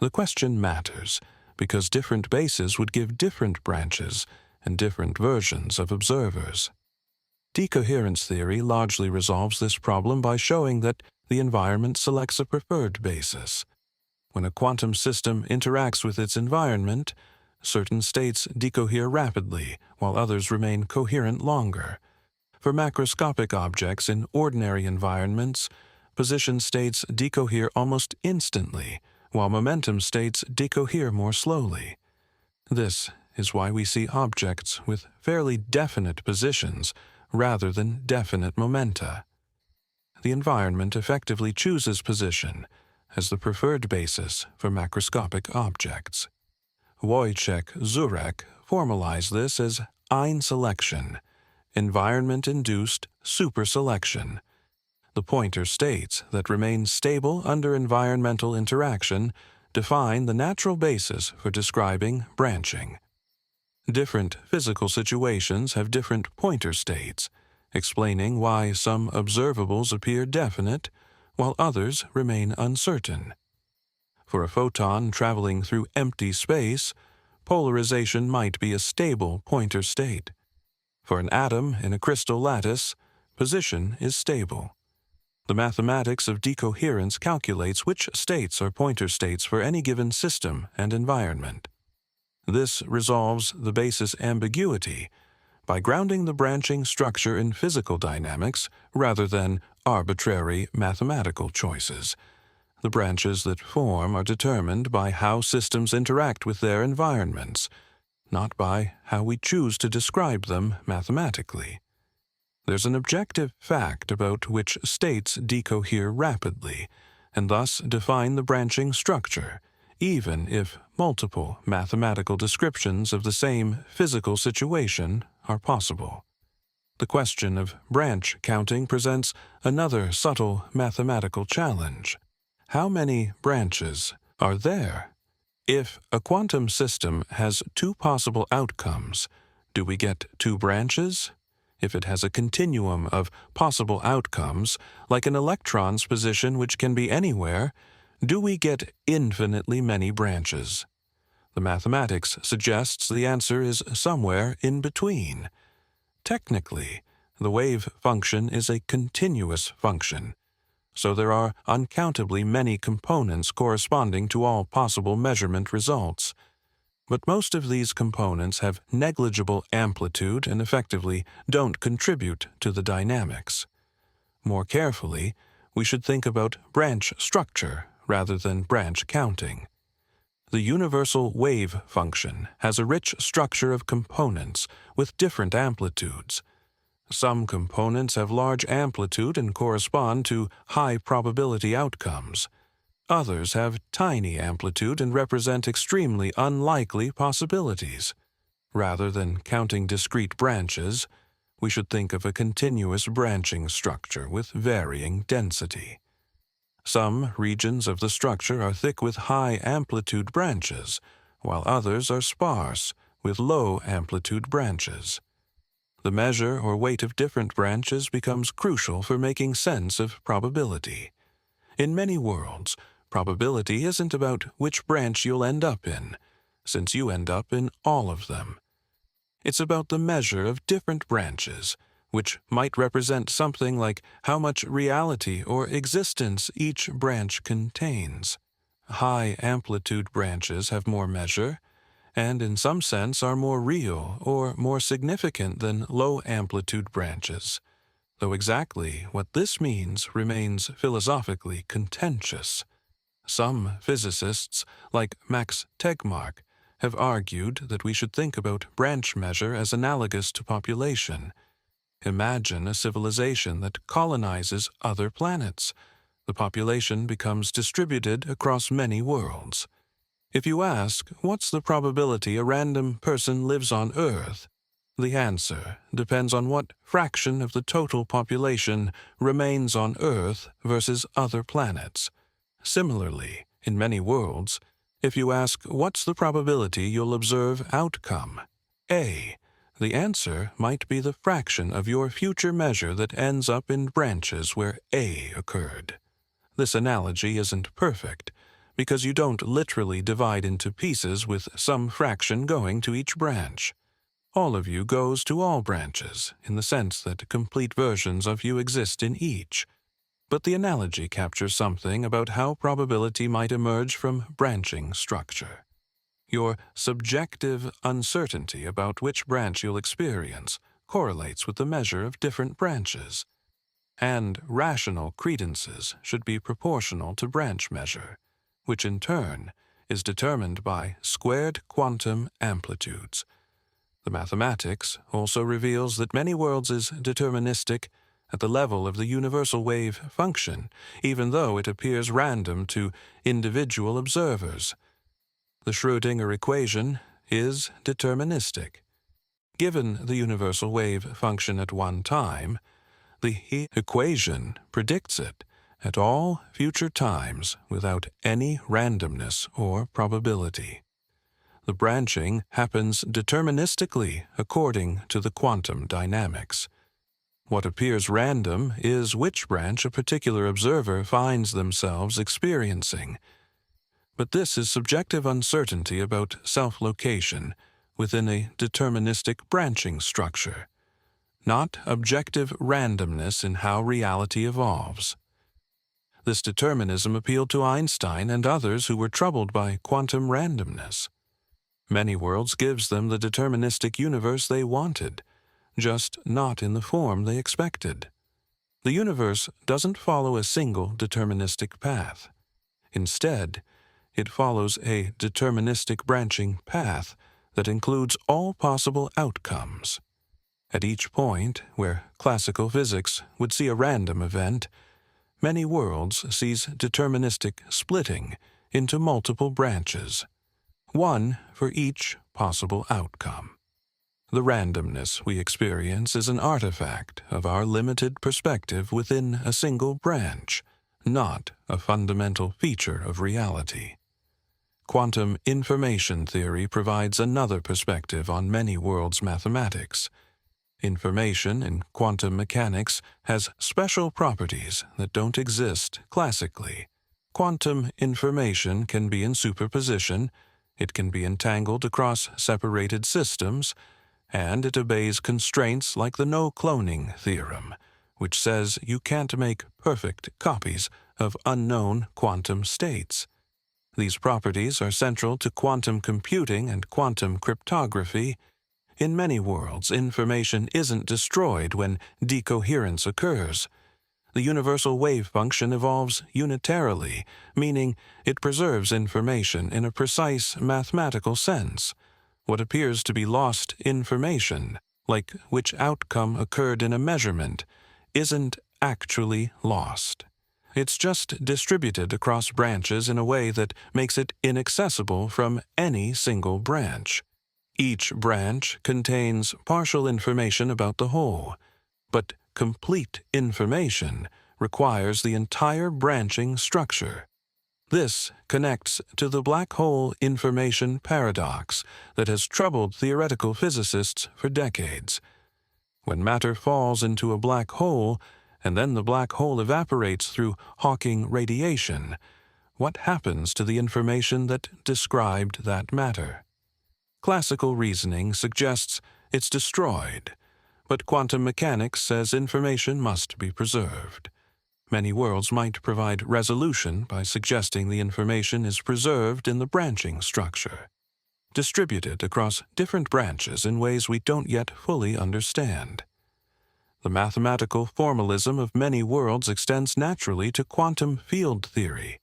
The question matters, because different bases would give different branches and different versions of observers. Decoherence theory largely resolves this problem by showing that the environment selects a preferred basis. When a quantum system interacts with its environment, certain states decohere rapidly, while others remain coherent longer. For macroscopic objects in ordinary environments, position states decohere almost instantly, while momentum states decohere more slowly. This is why we see objects with fairly definite positions rather than definite momenta. The environment effectively chooses position as the preferred basis for macroscopic objects. Wojciech formalized this as einselection, environment-induced superselection. The pointer states that remain stable under environmental interaction define the natural basis for describing branching. Different physical situations have different pointer states, explaining why some observables appear definite while others remain uncertain. For a photon traveling through empty space, polarization might be a stable pointer state. For an atom in a crystal lattice, position is stable. The mathematics of decoherence calculates which states are pointer states for any given system and environment. This resolves the basis ambiguity by grounding the branching structure in physical dynamics rather than arbitrary mathematical choices. The branches that form are determined by how systems interact with their environments, not by how we choose to describe them mathematically. There's an objective fact about which states decohere rapidly, and thus define the branching structure, even if multiple mathematical descriptions of the same physical situation are possible. The question of branch counting presents another subtle mathematical challenge. How many branches are there? If a quantum system has two possible outcomes, do we get two branches? If it has a continuum of possible outcomes, like an electron's position which can be anywhere, do we get infinitely many branches? The mathematics suggests the answer is somewhere in between. Technically, the wave function is a continuous function, so there are uncountably many components corresponding to all possible measurement results. But most of these components have negligible amplitude and effectively don't contribute to the dynamics. More carefully, we should think about branch structure rather than branch counting. The universal wave function has a rich structure of components with different amplitudes. Some components have large amplitude and correspond to high probability outcomes. Others have tiny amplitude and represent extremely unlikely possibilities. Rather than counting discrete branches, we should think of a continuous branching structure with varying density. Some regions of the structure are thick with high amplitude branches, while others are sparse with low amplitude branches. The measure or weight of different branches becomes crucial for making sense of probability. In many worlds, probability isn't about which branch you'll end up in, since you end up in all of them. It's about the measure of different branches, which might represent something like how much reality or existence each branch contains. High amplitude branches have more measure, and in some sense are more real or more significant than low amplitude branches, though exactly what this means remains philosophically contentious. Some physicists, like Max Tegmark, have argued that we should think about branch measure as analogous to population. Imagine a civilization that colonizes other planets. The population becomes distributed across many worlds. If you ask, what's the probability a random person lives on Earth? The answer depends on what fraction of the total population remains on Earth versus other planets. Similarly, in many worlds, if you ask, what's the probability you'll observe outcome? A. The answer might be the fraction of your future measure that ends up in branches where A occurred. This analogy isn't perfect, because you don't literally divide into pieces with some fraction going to each branch. All of you goes to all branches, in the sense that complete versions of you exist in each. But the analogy captures something about how probability might emerge from branching structure. Your subjective uncertainty about which branch you'll experience correlates with the measure of different branches. And rational credences should be proportional to branch measure, which in turn is determined by squared quantum amplitudes. The mathematics also reveals that many worlds is deterministic at the level of the universal wave function, even though it appears random to individual observers. The Schrödinger equation is deterministic. Given the universal wave function at one time, the equation predicts it at all future times without any randomness or probability. The branching happens deterministically according to the quantum dynamics. What appears random is which branch a particular observer finds themselves experiencing. But this is subjective uncertainty about self-location within a deterministic branching structure, not objective randomness in how reality evolves. This determinism appealed to Einstein and others who were troubled by quantum randomness. Many worlds gives them the deterministic universe they wanted, just not in the form they expected. The universe doesn't follow a single deterministic path. Instead, it follows a deterministic branching path that includes all possible outcomes. At each point where classical physics would see a random event, Many worlds sees deterministic splitting into multiple branches, one for each possible outcome. The randomness we experience is an artifact of our limited perspective within a single branch, not a fundamental feature of reality. Quantum information theory provides another perspective on many worlds' mathematics. Information in quantum mechanics has special properties that don't exist classically. Quantum information can be in superposition, it can be entangled across separated systems, and it obeys constraints like the no-cloning theorem, which says you can't make perfect copies of unknown quantum states. These properties are central to quantum computing and quantum cryptography. In many worlds, information isn't destroyed when decoherence occurs. The universal wave function evolves unitarily, meaning it preserves information in a precise mathematical sense. What appears to be lost information, like which outcome occurred in a measurement, isn't actually lost. It's just distributed across branches in a way that makes it inaccessible from any single branch. Each branch contains partial information about the whole, but complete information requires the entire branching structure. This connects to the black hole information paradox that has troubled theoretical physicists for decades. When matter falls into a black hole, and then the black hole evaporates through Hawking radiation, what happens to the information that described that matter? Classical reasoning suggests it's destroyed, but quantum mechanics says information must be preserved. Many worlds might provide resolution by suggesting the information is preserved in the branching structure, distributed across different branches in ways we don't yet fully understand. The mathematical formalism of many worlds extends naturally to quantum field theory,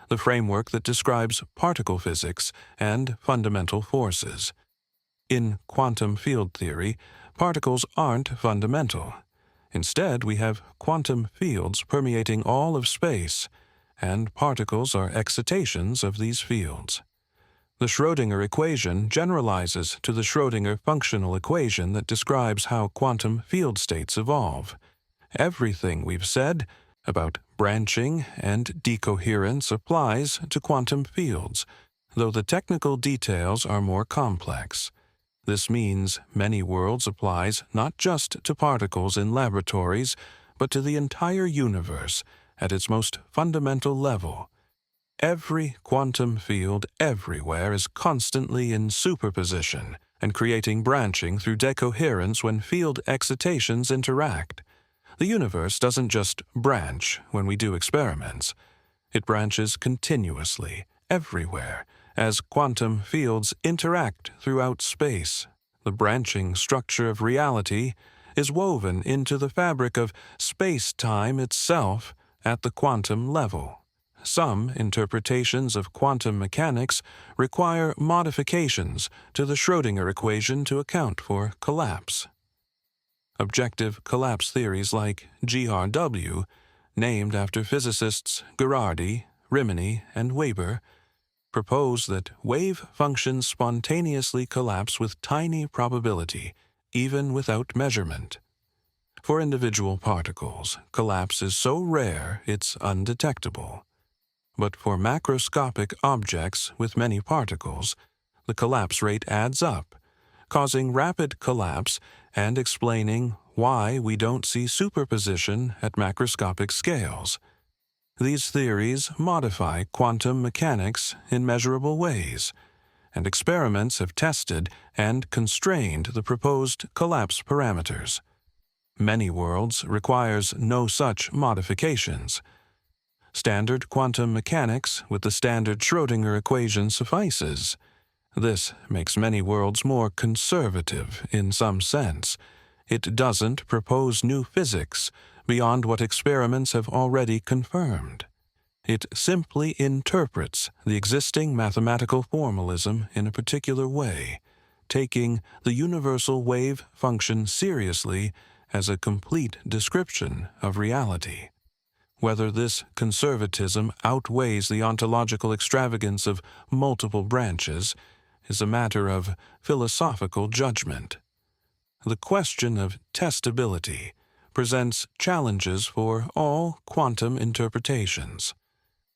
the framework that describes particle physics and fundamental forces. In quantum field theory, particles aren't fundamental. Instead, we have quantum fields permeating all of space, and particles are excitations of these fields. The Schrödinger equation generalizes to the Schrödinger functional equation that describes how quantum field states evolve. Everything we've said about branching and decoherence applies to quantum fields, though the technical details are more complex. This means many worlds applies not just to particles in laboratories, but to the entire universe at its most fundamental level. Every quantum field everywhere is constantly in superposition and creating branching through decoherence when field excitations interact. The universe doesn't just branch when we do experiments. It branches continuously, everywhere, as quantum fields interact throughout space. The branching structure of reality is woven into the fabric of space-time itself at the quantum level. Some interpretations of quantum mechanics require modifications to the Schrödinger equation to account for collapse. Objective collapse theories like GRW, named after physicists Gherardi, Rimini, and Weber, propose that wave functions spontaneously collapse with tiny probability, even without measurement. For individual particles, collapse is so rare it's undetectable. But for macroscopic objects with many particles, the collapse rate adds up, causing rapid collapse and explaining why we don't see superposition at macroscopic scales. These theories modify quantum mechanics in measurable ways, and experiments have tested and constrained the proposed collapse parameters. Many worlds requires no such modifications. Standard quantum mechanics with the standard Schrödinger equation suffices. This makes many worlds more conservative in some sense. It doesn't propose new physics beyond what experiments have already confirmed. It simply interprets the existing mathematical formalism in a particular way, taking the universal wave function seriously as a complete description of reality. Whether this conservatism outweighs the ontological extravagance of multiple branches is a matter of philosophical judgment. The question of testability presents challenges for all quantum interpretations.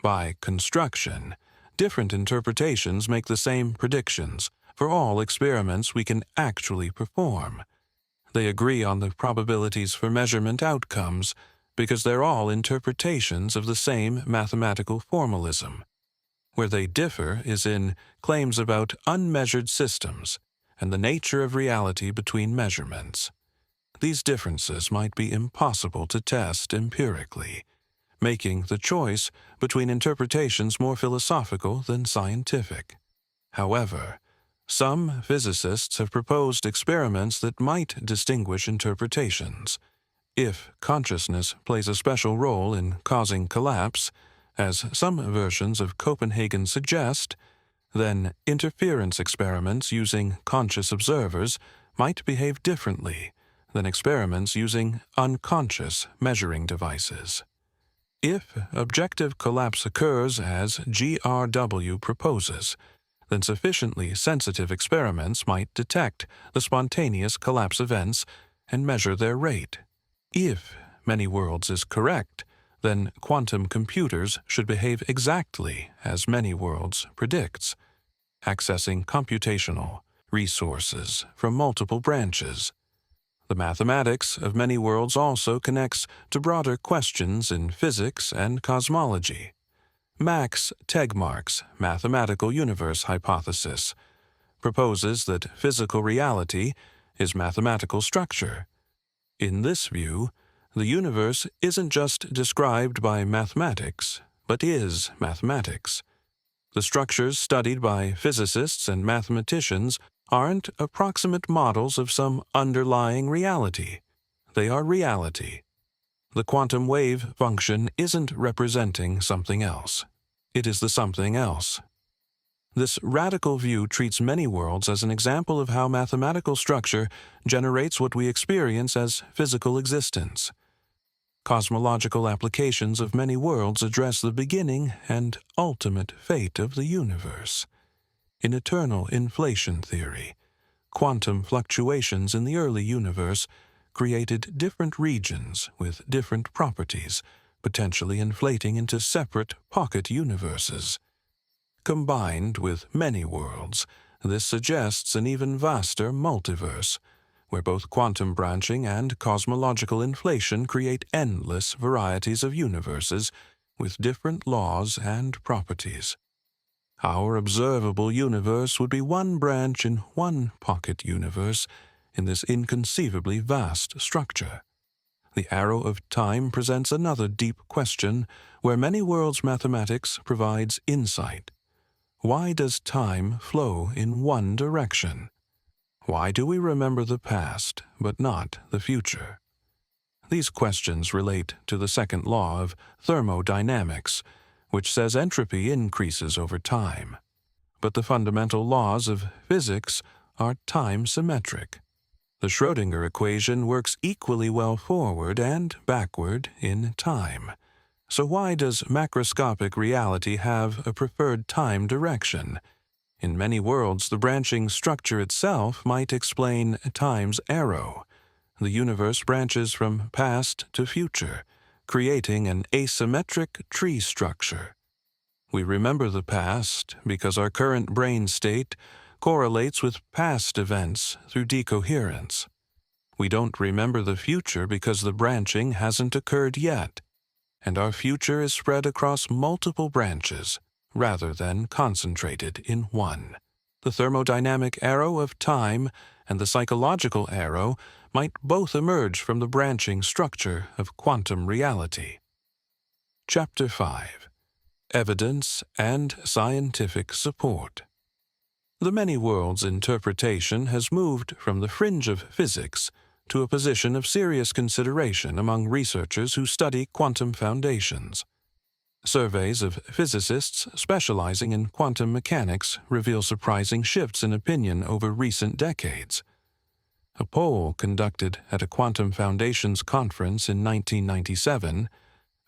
By construction, different interpretations make the same predictions for all experiments we can actually perform. They agree on the probabilities for measurement outcomes because they're all interpretations of the same mathematical formalism. Where they differ is in claims about unmeasured systems and the nature of reality between measurements. These differences might be impossible to test empirically, making the choice between interpretations more philosophical than scientific. However, some physicists have proposed experiments that might distinguish interpretations. If consciousness plays a special role in causing collapse, as some versions of Copenhagen suggest, then interference experiments using conscious observers might behave differently than experiments using unconscious measuring devices. If objective collapse occurs as GRW proposes, then sufficiently sensitive experiments might detect the spontaneous collapse events and measure their rate. If many worlds is correct, then quantum computers should behave exactly as many worlds predicts, accessing computational resources from multiple branches. The mathematics of many worlds also connects to broader questions in physics and cosmology. Max Tegmark's mathematical universe hypothesis proposes that physical reality is mathematical structure. In this view, the universe isn't just described by mathematics, but is mathematics. The structures studied by physicists and mathematicians aren't approximate models of some underlying reality. They are reality. The quantum wave function isn't representing something else. It is the something else. This radical view treats many worlds as an example of how mathematical structure generates what we experience as physical existence. Cosmological applications of many worlds address the beginning and ultimate fate of the universe. In eternal inflation theory, quantum fluctuations in the early universe created different regions with different properties, potentially inflating into separate pocket universes. Combined with many worlds, this suggests an even vaster multiverse, where both quantum branching and cosmological inflation create endless varieties of universes with different laws and properties. Our observable universe would be one branch in one pocket universe in this inconceivably vast structure. The arrow of time presents another deep question where many worlds mathematics provides insight. Why does time flow in one direction? Why do we remember the past, but not the future? These questions relate to the second law of thermodynamics, which says entropy increases over time. But the fundamental laws of physics are time-symmetric. The Schrödinger equation works equally well forward and backward in time. So why does macroscopic reality have a preferred time direction? In many worlds, the branching structure itself might explain time's arrow. The universe branches from past to future, creating an asymmetric tree structure. We remember the past because our current brain state correlates with past events through decoherence. We don't remember the future because the branching hasn't occurred yet, and our future is spread across multiple branches, rather than concentrated in one. The thermodynamic arrow of time and the psychological arrow might both emerge from the branching structure of quantum reality. Chapter 5. Evidence and Scientific Support. The many worlds interpretation has moved from the fringe of physics to a position of serious consideration among researchers who study quantum foundations. Surveys of physicists specializing in quantum mechanics reveal surprising shifts in opinion over recent decades. A poll conducted at a Quantum Foundations conference in 1997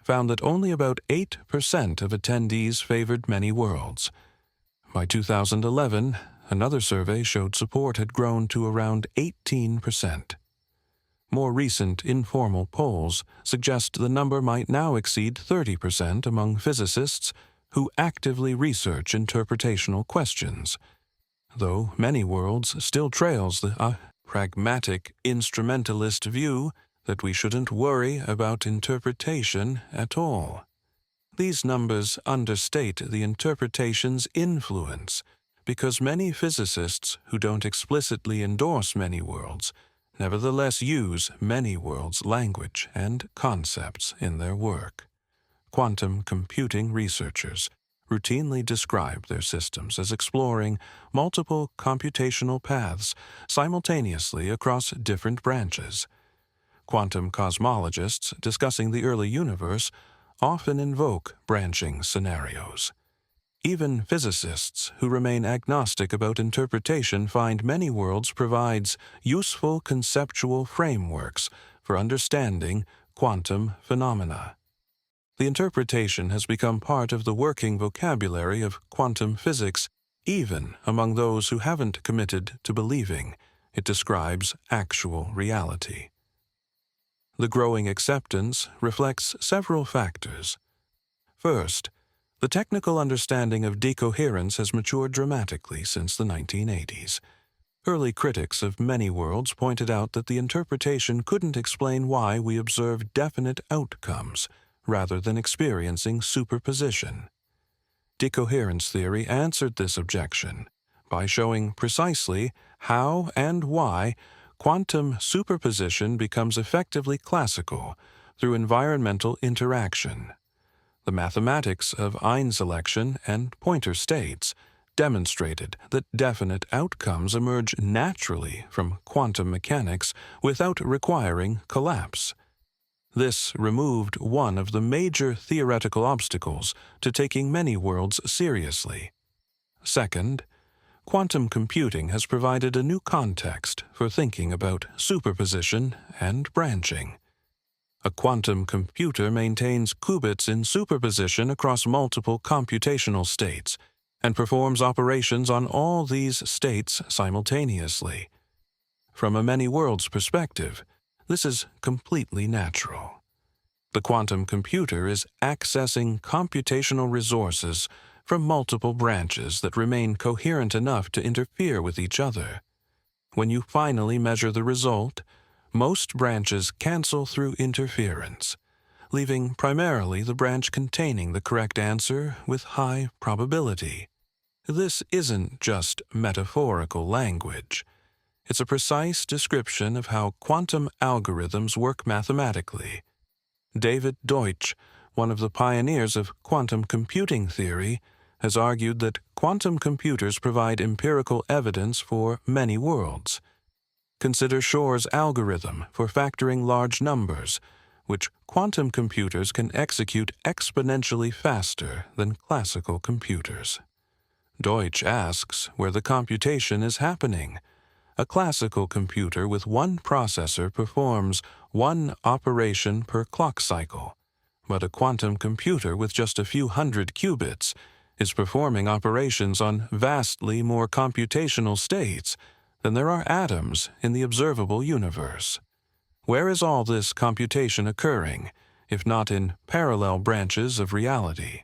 found that only about 8% of attendees favored many worlds. By 2011, another survey showed support had grown to around 18%. More recent informal polls suggest the number might now exceed 30% among physicists who actively research interpretational questions, though many worlds still trails the pragmatic instrumentalist view that we shouldn't worry about interpretation at all. These numbers understate the interpretation's influence because many physicists who don't explicitly endorse many worlds nevertheless use many worlds language and concepts in their work. Quantum computing researchers routinely describe their systems as exploring multiple computational paths simultaneously across different branches. Quantum cosmologists discussing the early universe often invoke branching scenarios. Even physicists who remain agnostic about interpretation find many worlds provides useful conceptual frameworks for understanding quantum phenomena. The interpretation has become part of the working vocabulary of quantum physics, even among those who haven't committed to believing it describes actual reality. The growing acceptance reflects several factors. First, the technical understanding of decoherence has matured dramatically since the 1980s. Early critics of many worlds pointed out that the interpretation couldn't explain why we observe definite outcomes rather than experiencing superposition. Decoherence theory answered this objection by showing precisely how and why quantum superposition becomes effectively classical through environmental interaction. The mathematics of einselection and pointer states demonstrated that definite outcomes emerge naturally from quantum mechanics without requiring collapse. This removed one of the major theoretical obstacles to taking many worlds seriously. Second, quantum computing has provided a new context for thinking about superposition and branching. A quantum computer maintains qubits in superposition across multiple computational states and performs operations on all these states simultaneously. From a many worlds perspective, this is completely natural. The quantum computer is accessing computational resources from multiple branches that remain coherent enough to interfere with each other. When you finally measure the result, most branches cancel through interference, leaving primarily the branch containing the correct answer with high probability. This isn't just metaphorical language. It's a precise description of how quantum algorithms work mathematically. David Deutsch, one of the pioneers of quantum computing theory, has argued that quantum computers provide empirical evidence for many worlds. Consider Shor's algorithm for factoring large numbers, which quantum computers can execute exponentially faster than classical computers. Deutsch asks where the computation is happening. A classical computer with one processor performs one operation per clock cycle, but a quantum computer with just a few hundred qubits is performing operations on vastly more computational states than there are atoms in the observable universe. Where is all this computation occurring, if not in parallel branches of reality?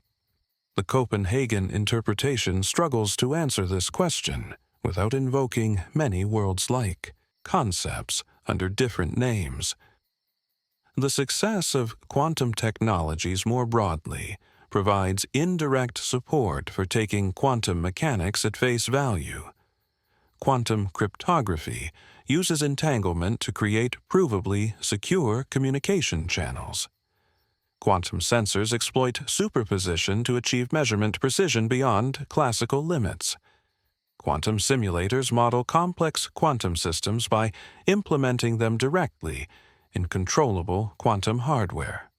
The Copenhagen interpretation struggles to answer this question without invoking many worlds-like concepts under different names. The success of quantum technologies more broadly provides indirect support for taking quantum mechanics at face value. Quantum cryptography uses entanglement to create provably secure communication channels. Quantum sensors exploit superposition to achieve measurement precision beyond classical limits. Quantum simulators model complex quantum systems by implementing them directly in controllable quantum hardware.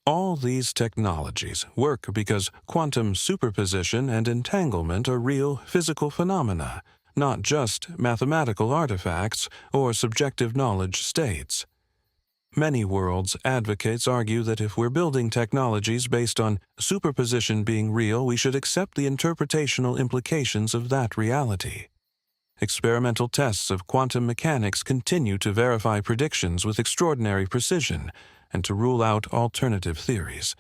All these technologies work because quantum superposition and entanglement are real physical phenomena, not just mathematical artifacts or subjective knowledge states. Many worlds advocates argue that if we're building technologies based on superposition being real, we should accept the interpretational implications of that reality. Experimental tests of quantum mechanics continue to verify predictions with extraordinary precision and to rule out alternative theories.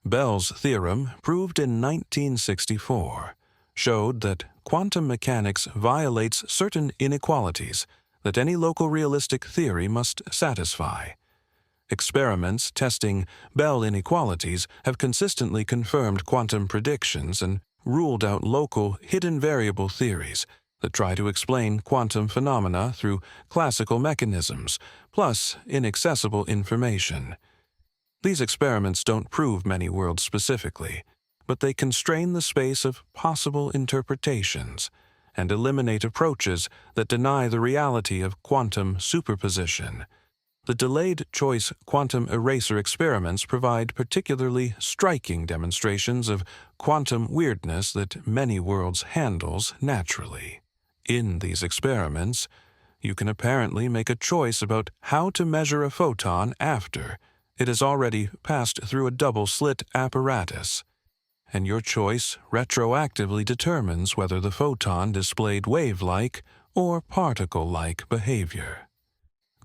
Bell's theorem, proved in 1964, showed that quantum mechanics violates certain inequalities that any local realistic theory must satisfy. Experiments testing Bell inequalities have consistently confirmed quantum predictions and ruled out local hidden variable theories that try to explain quantum phenomena through classical mechanisms, plus inaccessible information. These experiments don't prove many worlds specifically, but they constrain the space of possible interpretations and eliminate approaches that deny the reality of quantum superposition. The delayed choice quantum eraser experiments provide particularly striking demonstrations of quantum weirdness that many worlds handles naturally. In these experiments, you can apparently make a choice about how to measure a photon after it has already passed through a double-slit apparatus, and your choice retroactively determines whether the photon displayed wave-like or particle-like behavior.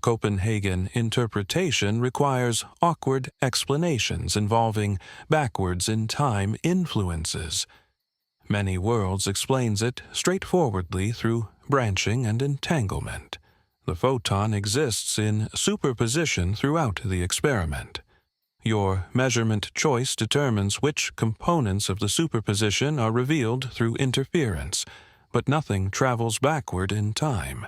Copenhagen interpretation requires awkward explanations involving backwards-in-time influences. Many worlds explains it straightforwardly through branching and entanglement. The photon exists in superposition throughout the experiment. Your measurement choice determines which components of the superposition are revealed through interference, but nothing travels backward in time.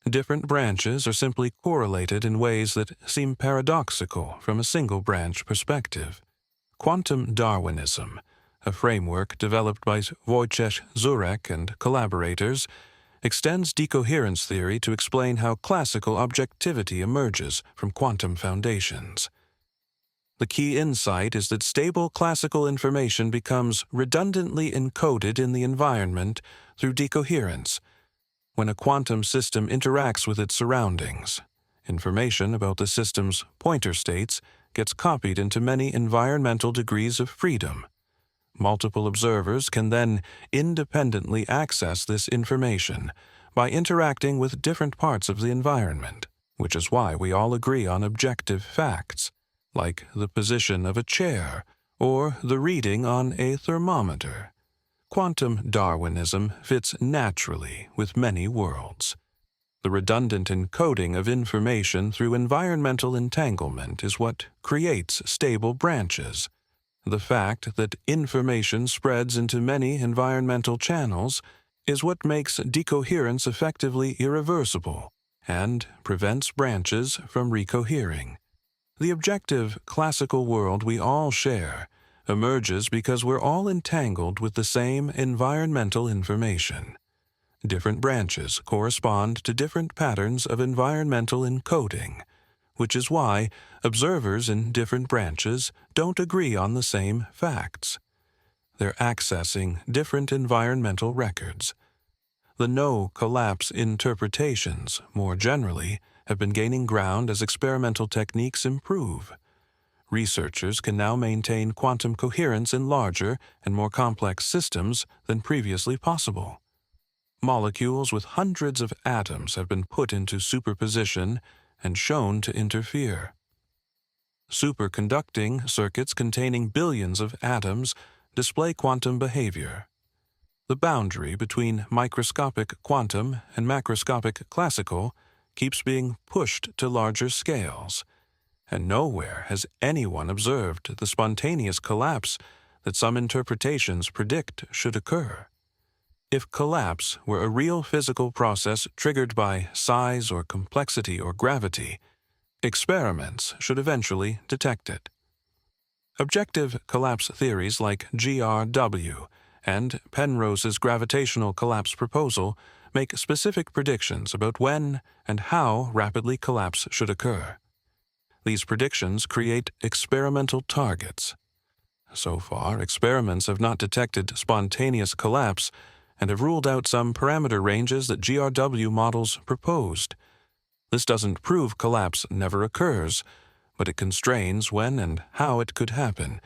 Different branches are simply correlated in ways that seem paradoxical from a single-branch perspective. Quantum Darwinism, a framework developed by Wojciech Zurek and collaborators, extends decoherence theory to explain how classical objectivity emerges from quantum foundations. The key insight is that stable classical information becomes redundantly encoded in the environment through decoherence. When a quantum system interacts with its surroundings, information about the system's pointer states gets copied into many environmental degrees of freedom. Multiple observers can then independently access this information by interacting with different parts of the environment, which is why we all agree on objective facts, like the position of a chair or the reading on a thermometer. Quantum Darwinism fits naturally with many worlds. The redundant encoding of information through environmental entanglement is what creates stable branches. The fact that information spreads into many environmental channels is what makes decoherence effectively irreversible and prevents branches from recohering. The objective classical world we all share emerges because we're all entangled with the same environmental information. Different branches correspond to different patterns of environmental encoding, which is why observers in different branches don't agree on the same facts. They're accessing different environmental records. The no-collapse interpretations, more generally, have been gaining ground as experimental techniques improve. Researchers can now maintain quantum coherence in larger and more complex systems than previously possible. Molecules with hundreds of atoms have been put into superposition and shown to interfere. Superconducting circuits containing billions of atoms display quantum behavior. The boundary between microscopic quantum and macroscopic classical keeps being pushed to larger scales, and nowhere has anyone observed the spontaneous collapse that some interpretations predict should occur. If collapse were a real physical process triggered by size or complexity or gravity, experiments should eventually detect it. Objective collapse theories like GRW and Penrose's gravitational collapse proposal make specific predictions about when and how rapidly collapse should occur. These predictions create experimental targets. So far, experiments have not detected spontaneous collapse and have ruled out some parameter ranges that GRW models proposed. This doesn't prove collapse never occurs, but it constrains when and how it could happen,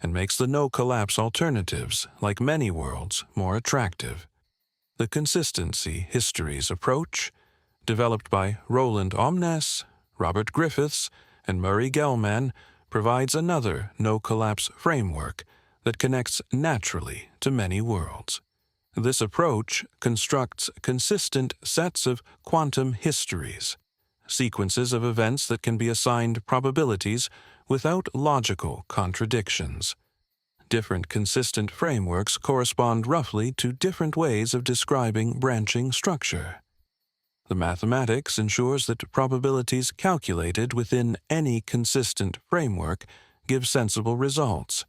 and makes the no-collapse alternatives, like many worlds, more attractive. The consistency histories approach, developed by Roland Omnes, Robert Griffiths, and Murray Gell-Mann, provides another no-collapse framework that connects naturally to many worlds. This approach constructs consistent sets of quantum histories, sequences of events that can be assigned probabilities without logical contradictions. Different consistent frameworks correspond roughly to different ways of describing branching structure. The mathematics ensures that probabilities calculated within any consistent framework give sensible results,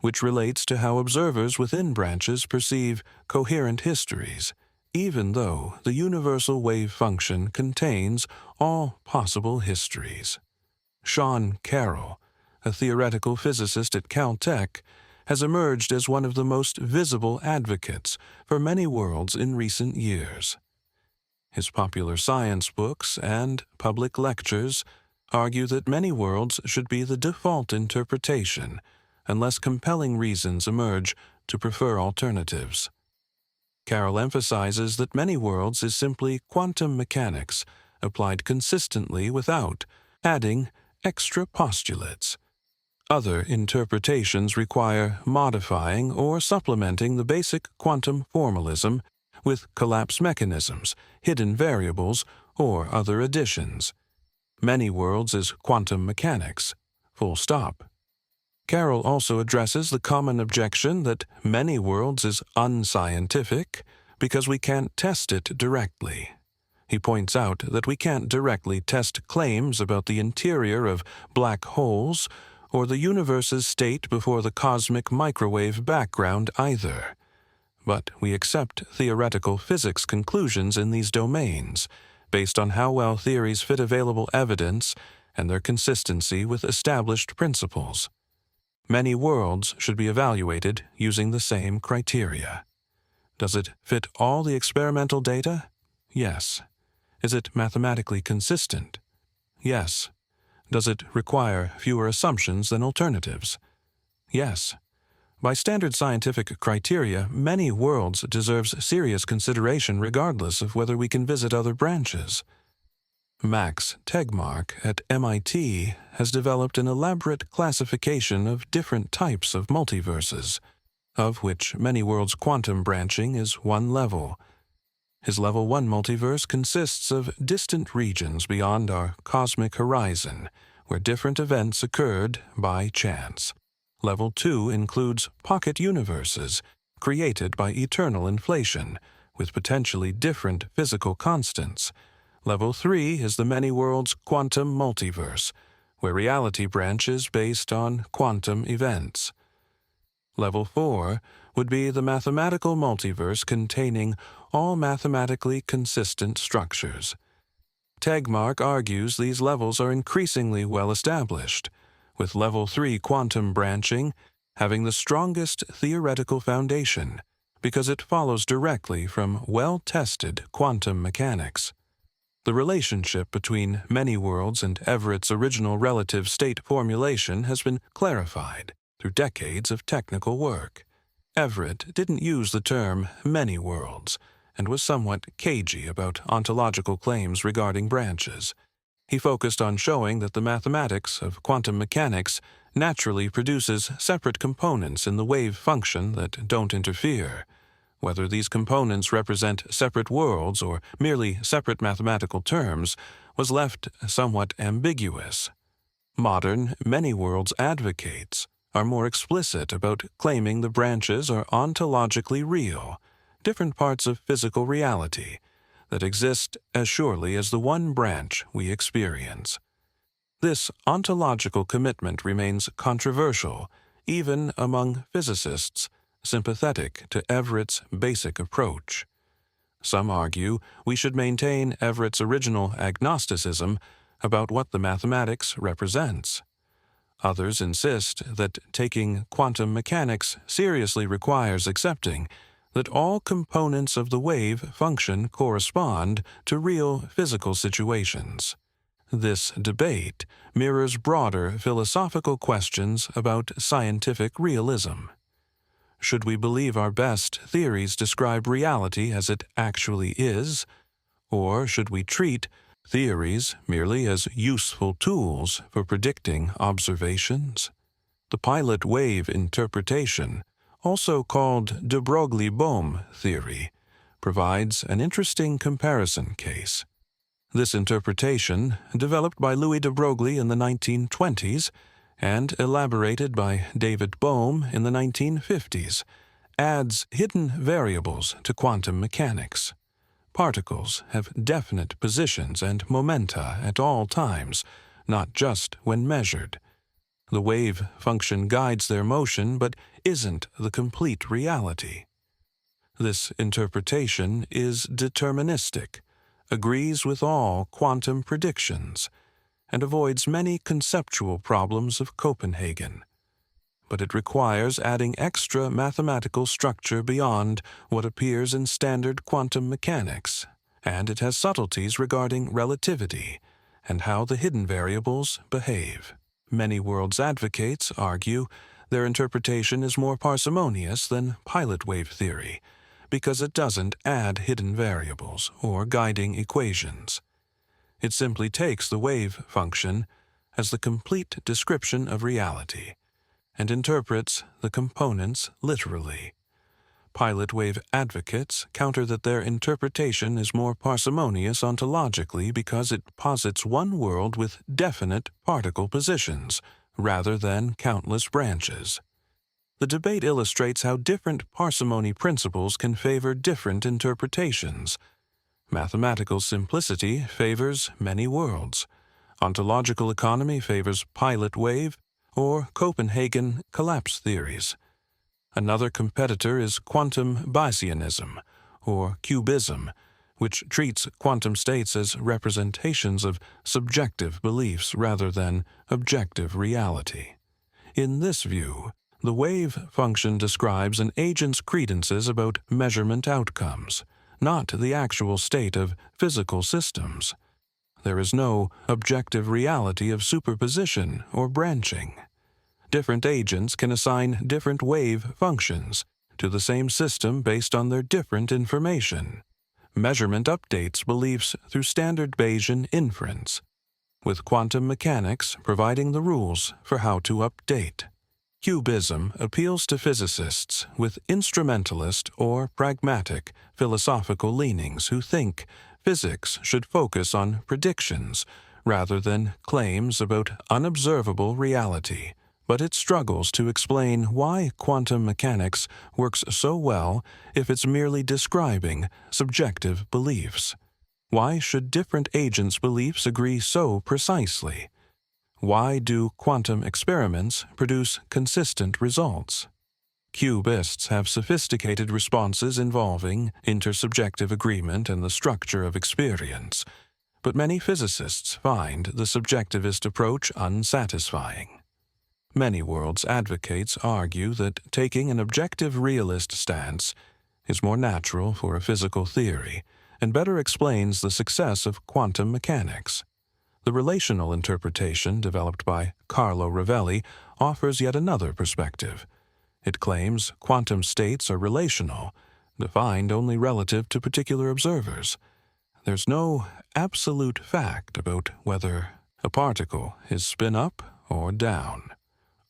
which relates to how observers within branches perceive coherent histories, even though the universal wave function contains all possible histories. Sean Carroll, a theoretical physicist at Caltech, has emerged as one of the most visible advocates for many worlds in recent years. His popular science books and public lectures argue that many worlds should be the default interpretation unless compelling reasons emerge to prefer alternatives. Carroll emphasizes that many worlds is simply quantum mechanics applied consistently without adding extra postulates. Other interpretations require modifying or supplementing the basic quantum formalism with collapse mechanisms, hidden variables, or other additions. Many worlds is quantum mechanics, full stop. Carroll also addresses the common objection that many worlds is unscientific because we can't test it directly. He points out that we can't directly test claims about the interior of black holes or the universe's state before the cosmic microwave background either. But we accept theoretical physics conclusions in these domains based on how well theories fit available evidence and their consistency with established principles. Many worlds should be evaluated using the same criteria. Does it fit all the experimental data? Yes. Is it mathematically consistent? Yes. Does it require fewer assumptions than alternatives? Yes. By standard scientific criteria, many worlds deserves serious consideration regardless of whether we can visit other branches. Max Tegmark at MIT has developed an elaborate classification of different types of multiverses, of which many worlds' quantum branching is one level. His Level 1 multiverse consists of distant regions beyond our cosmic horizon, where different events occurred by chance. Level 2 includes pocket universes, created by eternal inflation, with potentially different physical constants. Level 3 is the many worlds quantum multiverse, where reality branches based on quantum events. Level 4 would be the mathematical multiverse containing all mathematically consistent structures. Tegmark argues these levels are increasingly well established, with Level 3 quantum branching having the strongest theoretical foundation because it follows directly from well-tested quantum mechanics. The relationship between many worlds and Everett's original relative state formulation has been clarified through decades of technical work. Everett didn't use the term many worlds and was somewhat cagey about ontological claims regarding branches. He focused on showing that the mathematics of quantum mechanics naturally produces separate components in the wave function that don't interfere. Whether these components represent separate worlds or merely separate mathematical terms was left somewhat ambiguous. Modern many worlds advocates are more explicit about claiming the branches are ontologically real, different parts of physical reality that exist as surely as the one branch we experience. This ontological commitment remains controversial, even among physicists sympathetic to Everett's basic approach. Some argue we should maintain Everett's original agnosticism about what the mathematics represents. Others insist that taking quantum mechanics seriously requires accepting that all components of the wave function correspond to real physical situations. This debate mirrors broader philosophical questions about scientific realism. Should we believe our best theories describe reality as it actually is, or should we treat theories merely as useful tools for predicting observations? The pilot wave interpretation, also called de Broglie-Bohm theory, provides an interesting comparison case. This interpretation, developed by Louis de Broglie in the 1920s and elaborated by David Bohm in the 1950s, adds hidden variables to quantum mechanics. Particles have definite positions and momenta at all times, not just when measured. The wave function guides their motion but isn't the complete reality. This interpretation is deterministic, agrees with all quantum predictions, and avoids many conceptual problems of Copenhagen. But it requires adding extra mathematical structure beyond what appears in standard quantum mechanics, and it has subtleties regarding relativity and how the hidden variables behave. Many worlds advocates argue their interpretation is more parsimonious than pilot wave theory because it doesn't add hidden variables or guiding equations. It simply takes the wave function as the complete description of reality and interprets the components literally. Pilot wave advocates counter that their interpretation is more parsimonious ontologically because it posits one world with definite particle positions, rather than countless branches. The debate illustrates how different parsimony principles can favor different interpretations. Mathematical simplicity favors many worlds. Ontological economy favors pilot wave or Copenhagen collapse theories. Another competitor is quantum Bayesianism, or cubism, which treats quantum states as representations of subjective beliefs rather than objective reality. In this view, the wave function describes an agent's credences about measurement outcomes, not the actual state of physical systems. There is no objective reality of superposition or branching. Different agents can assign different wave functions to the same system based on their different information. Measurement updates beliefs through standard Bayesian inference, with quantum mechanics providing the rules for how to update. Cubism appeals to physicists with instrumentalist or pragmatic philosophical leanings who think physics should focus on predictions rather than claims about unobservable reality. But it struggles to explain why quantum mechanics works so well if it's merely describing subjective beliefs. Why should different agents' beliefs agree so precisely? Why do quantum experiments produce consistent results? Cubists have sophisticated responses involving intersubjective agreement and the structure of experience, but many physicists find the subjectivist approach unsatisfying. Many worlds advocates argue that taking an objective realist stance is more natural for a physical theory and better explains the success of quantum mechanics. The relational interpretation developed by Carlo Rovelli offers yet another perspective. It claims quantum states are relational, defined only relative to particular observers. There's no absolute fact about whether a particle is spin up or down.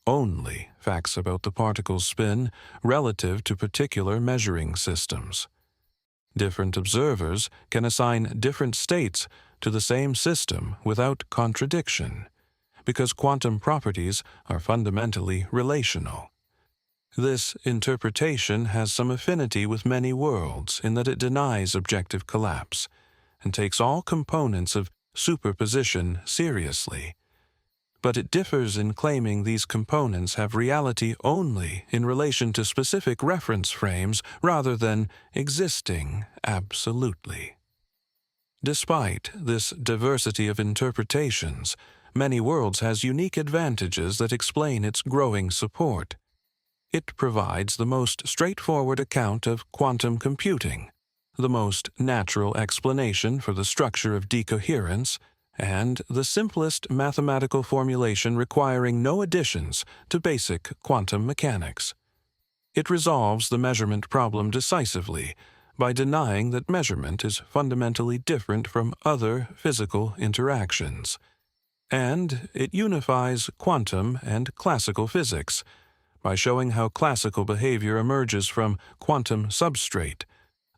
Only facts about the particle's spin relative to particular measuring systems. Different observers can assign different states to the same system without contradiction, because quantum properties are fundamentally relational. This interpretation has some affinity with many worlds in that it denies objective collapse and takes all components of superposition seriously. But it differs in claiming these components have reality only in relation to specific reference frames rather than existing absolutely. Despite this diversity of interpretations, many worlds has unique advantages that explain its growing support. It provides the most straightforward account of quantum computing, the most natural explanation for the structure of decoherence, and the simplest mathematical formulation requiring no additions to basic quantum mechanics. It resolves the measurement problem decisively by denying that measurement is fundamentally different from other physical interactions. And it unifies quantum and classical physics by showing how classical behavior emerges from quantum substrate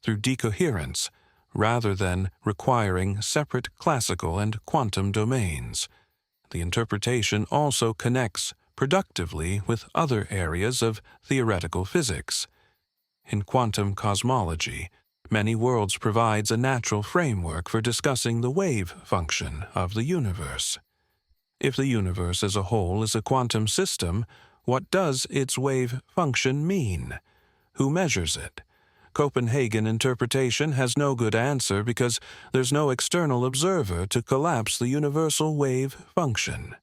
through decoherence rather than requiring separate classical and quantum domains. The interpretation also connects productively with other areas of theoretical physics. In quantum cosmology, many worlds provides a natural framework for discussing the wave function of the universe. If the universe as a whole is a quantum system, what does its wave function mean? Who measures it? Copenhagen interpretation has no good answer because there's no external observer to collapse the universal wave function.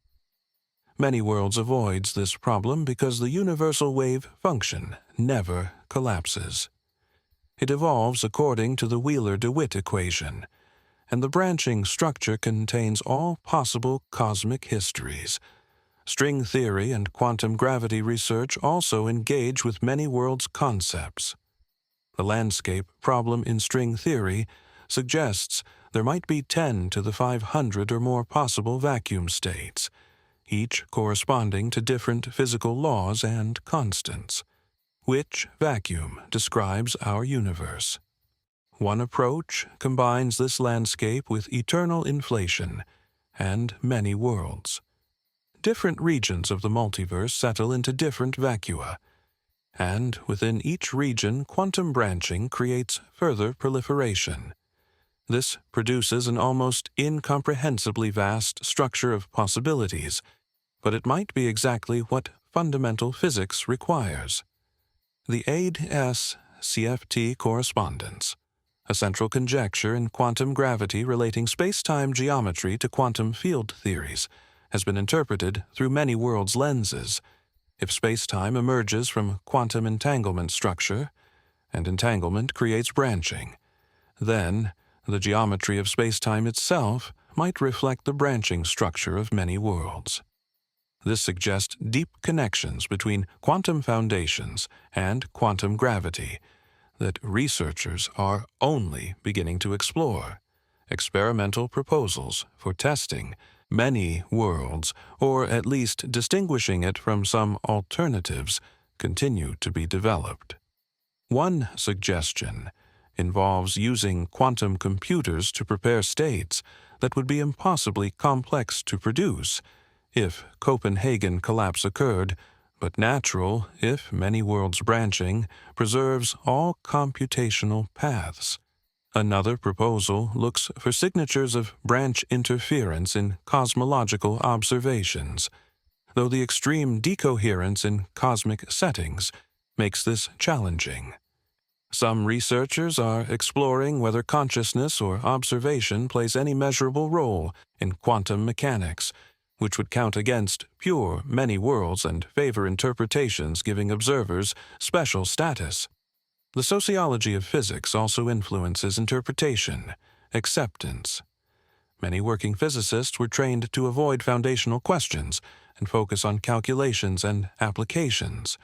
Many worlds avoids this problem because the universal wave function never collapses. It evolves according to the Wheeler-DeWitt equation, and the branching structure contains all possible cosmic histories. String theory and quantum gravity research also engage with many worlds concepts. The landscape problem in string theory suggests there might be 10 to the 500 or more possible vacuum states, each corresponding to different physical laws and constants. Which vacuum describes our universe? One approach combines this landscape with eternal inflation and many worlds. Different regions of the multiverse settle into different vacua, and within each region quantum branching creates further proliferation. This produces an almost incomprehensibly vast structure of possibilities, but it might be exactly what fundamental physics requires. The AID-S-CFT correspondence, a central conjecture in quantum gravity relating space-time geometry to quantum field theories, has been interpreted through many worlds' lenses. If space-time emerges from quantum entanglement structure, and entanglement creates branching, then the geometry of space-time itself might reflect the branching structure of many worlds. This suggests deep connections between quantum foundations and quantum gravity that researchers are only beginning to explore. Experimental proposals for testing many worlds, or at least distinguishing it from some alternatives, continue to be developed. One suggestion involves using quantum computers to prepare states that would be impossibly complex to produce if Copenhagen collapse occurred, but natural if many worlds branching preserves all computational paths. Another proposal looks for signatures of branch interference in cosmological observations, though the extreme decoherence in cosmic settings makes this challenging. Some researchers are exploring whether consciousness or observation plays any measurable role in quantum mechanics, which would count against pure many worlds and favor interpretations giving observers special status. The sociology of physics also influences interpretation, acceptance. Many working physicists were trained to avoid foundational questions and focus on calculations and applications.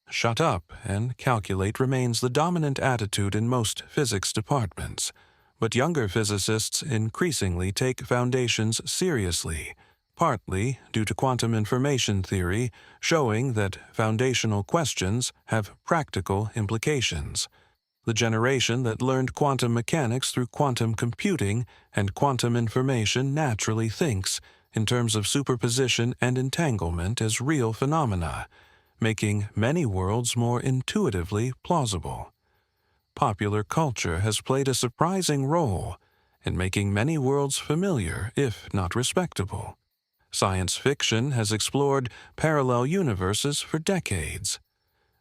Shut up and calculate remains the dominant attitude in most physics departments, but younger physicists increasingly take foundations seriously, partly due to quantum information theory showing that foundational questions have practical implications. The generation that learned quantum mechanics through quantum computing and quantum information naturally thinks in terms of superposition and entanglement as real phenomena, making many worlds more intuitively plausible. Popular culture has played a surprising role in making many worlds familiar, if not respectable. Science fiction has explored parallel universes for decades.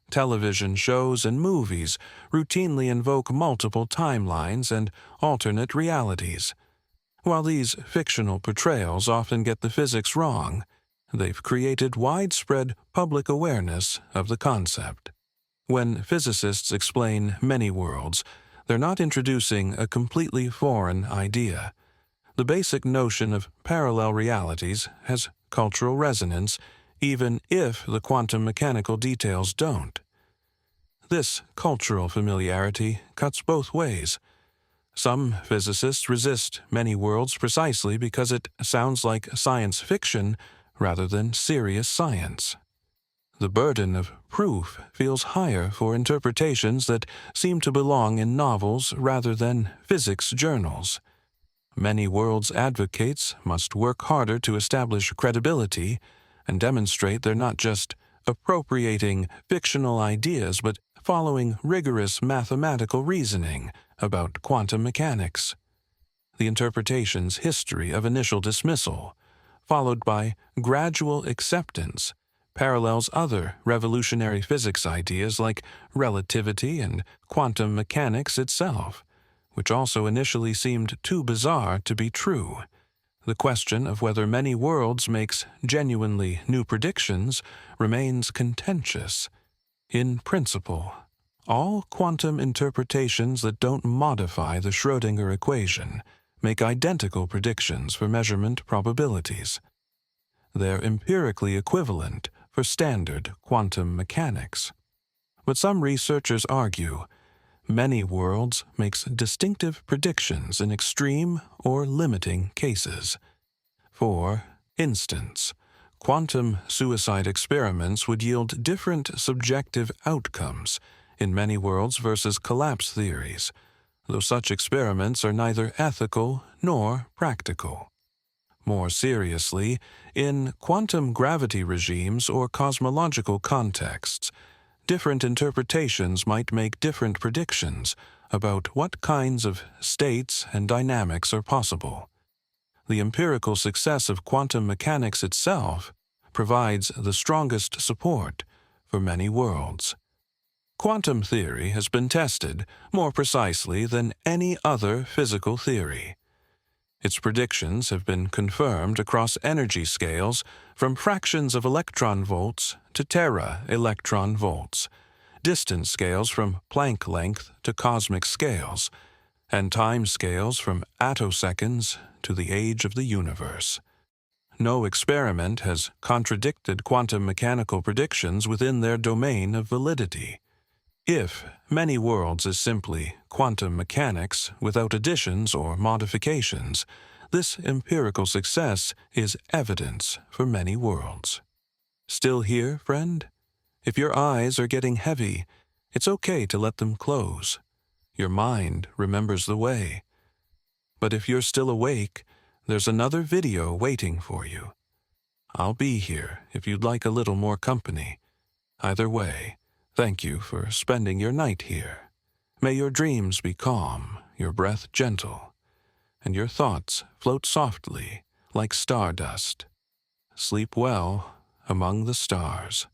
Television shows and movies routinely invoke multiple timelines and alternate realities. While these fictional portrayals often get the physics wrong, They've created widespread public awareness of the concept. When physicists explain many worlds, they're not introducing a completely foreign idea. The basic notion of parallel realities has cultural resonance, even if the quantum mechanical details don't. This cultural familiarity cuts both ways. Some physicists resist many worlds precisely because it sounds like science fiction rather than serious science. The burden of proof feels higher for interpretations that seem to belong in novels rather than physics journals. Many worlds advocates must work harder to establish credibility and demonstrate they're not just appropriating fictional ideas but following rigorous mathematical reasoning about quantum mechanics. The interpretation's history of initial dismissal, followed by gradual acceptance, parallels other revolutionary physics ideas like relativity and quantum mechanics itself, which also initially seemed too bizarre to be true. The question of whether many worlds makes genuinely new predictions remains contentious. In principle, all quantum interpretations that don't modify the Schrödinger equation make identical predictions for measurement probabilities. They're empirically equivalent for standard quantum mechanics. But some researchers argue many worlds makes distinctive predictions in extreme or limiting cases. For instance, quantum suicide experiments would yield different subjective outcomes in many worlds versus collapse theories, though such experiments are neither ethical nor practical. More seriously, in quantum gravity regimes or cosmological contexts, different interpretations might make different predictions about what kinds of states and dynamics are possible. The empirical success of quantum mechanics itself provides the strongest support for many worlds. Quantum theory has been tested more precisely than any other physical theory. Its predictions have been confirmed across energy scales from fractions of electron volts to tera-electron volts, distance scales from Planck length to cosmic scales, and time scales from attoseconds to the age of the universe. No experiment has contradicted quantum mechanical predictions within their domain of validity. If many worlds is simply quantum mechanics without additions or modifications, this empirical success is evidence for many worlds. Still here, friend? If your eyes are getting heavy, it's okay to let them close. Your mind remembers the way. But if you're still awake, there's another video waiting for you. I'll be here if you'd like a little more company. Either way, thank you for spending your night here. May your dreams be calm, your breath gentle, and your thoughts float softly like stardust. Sleep well among the stars.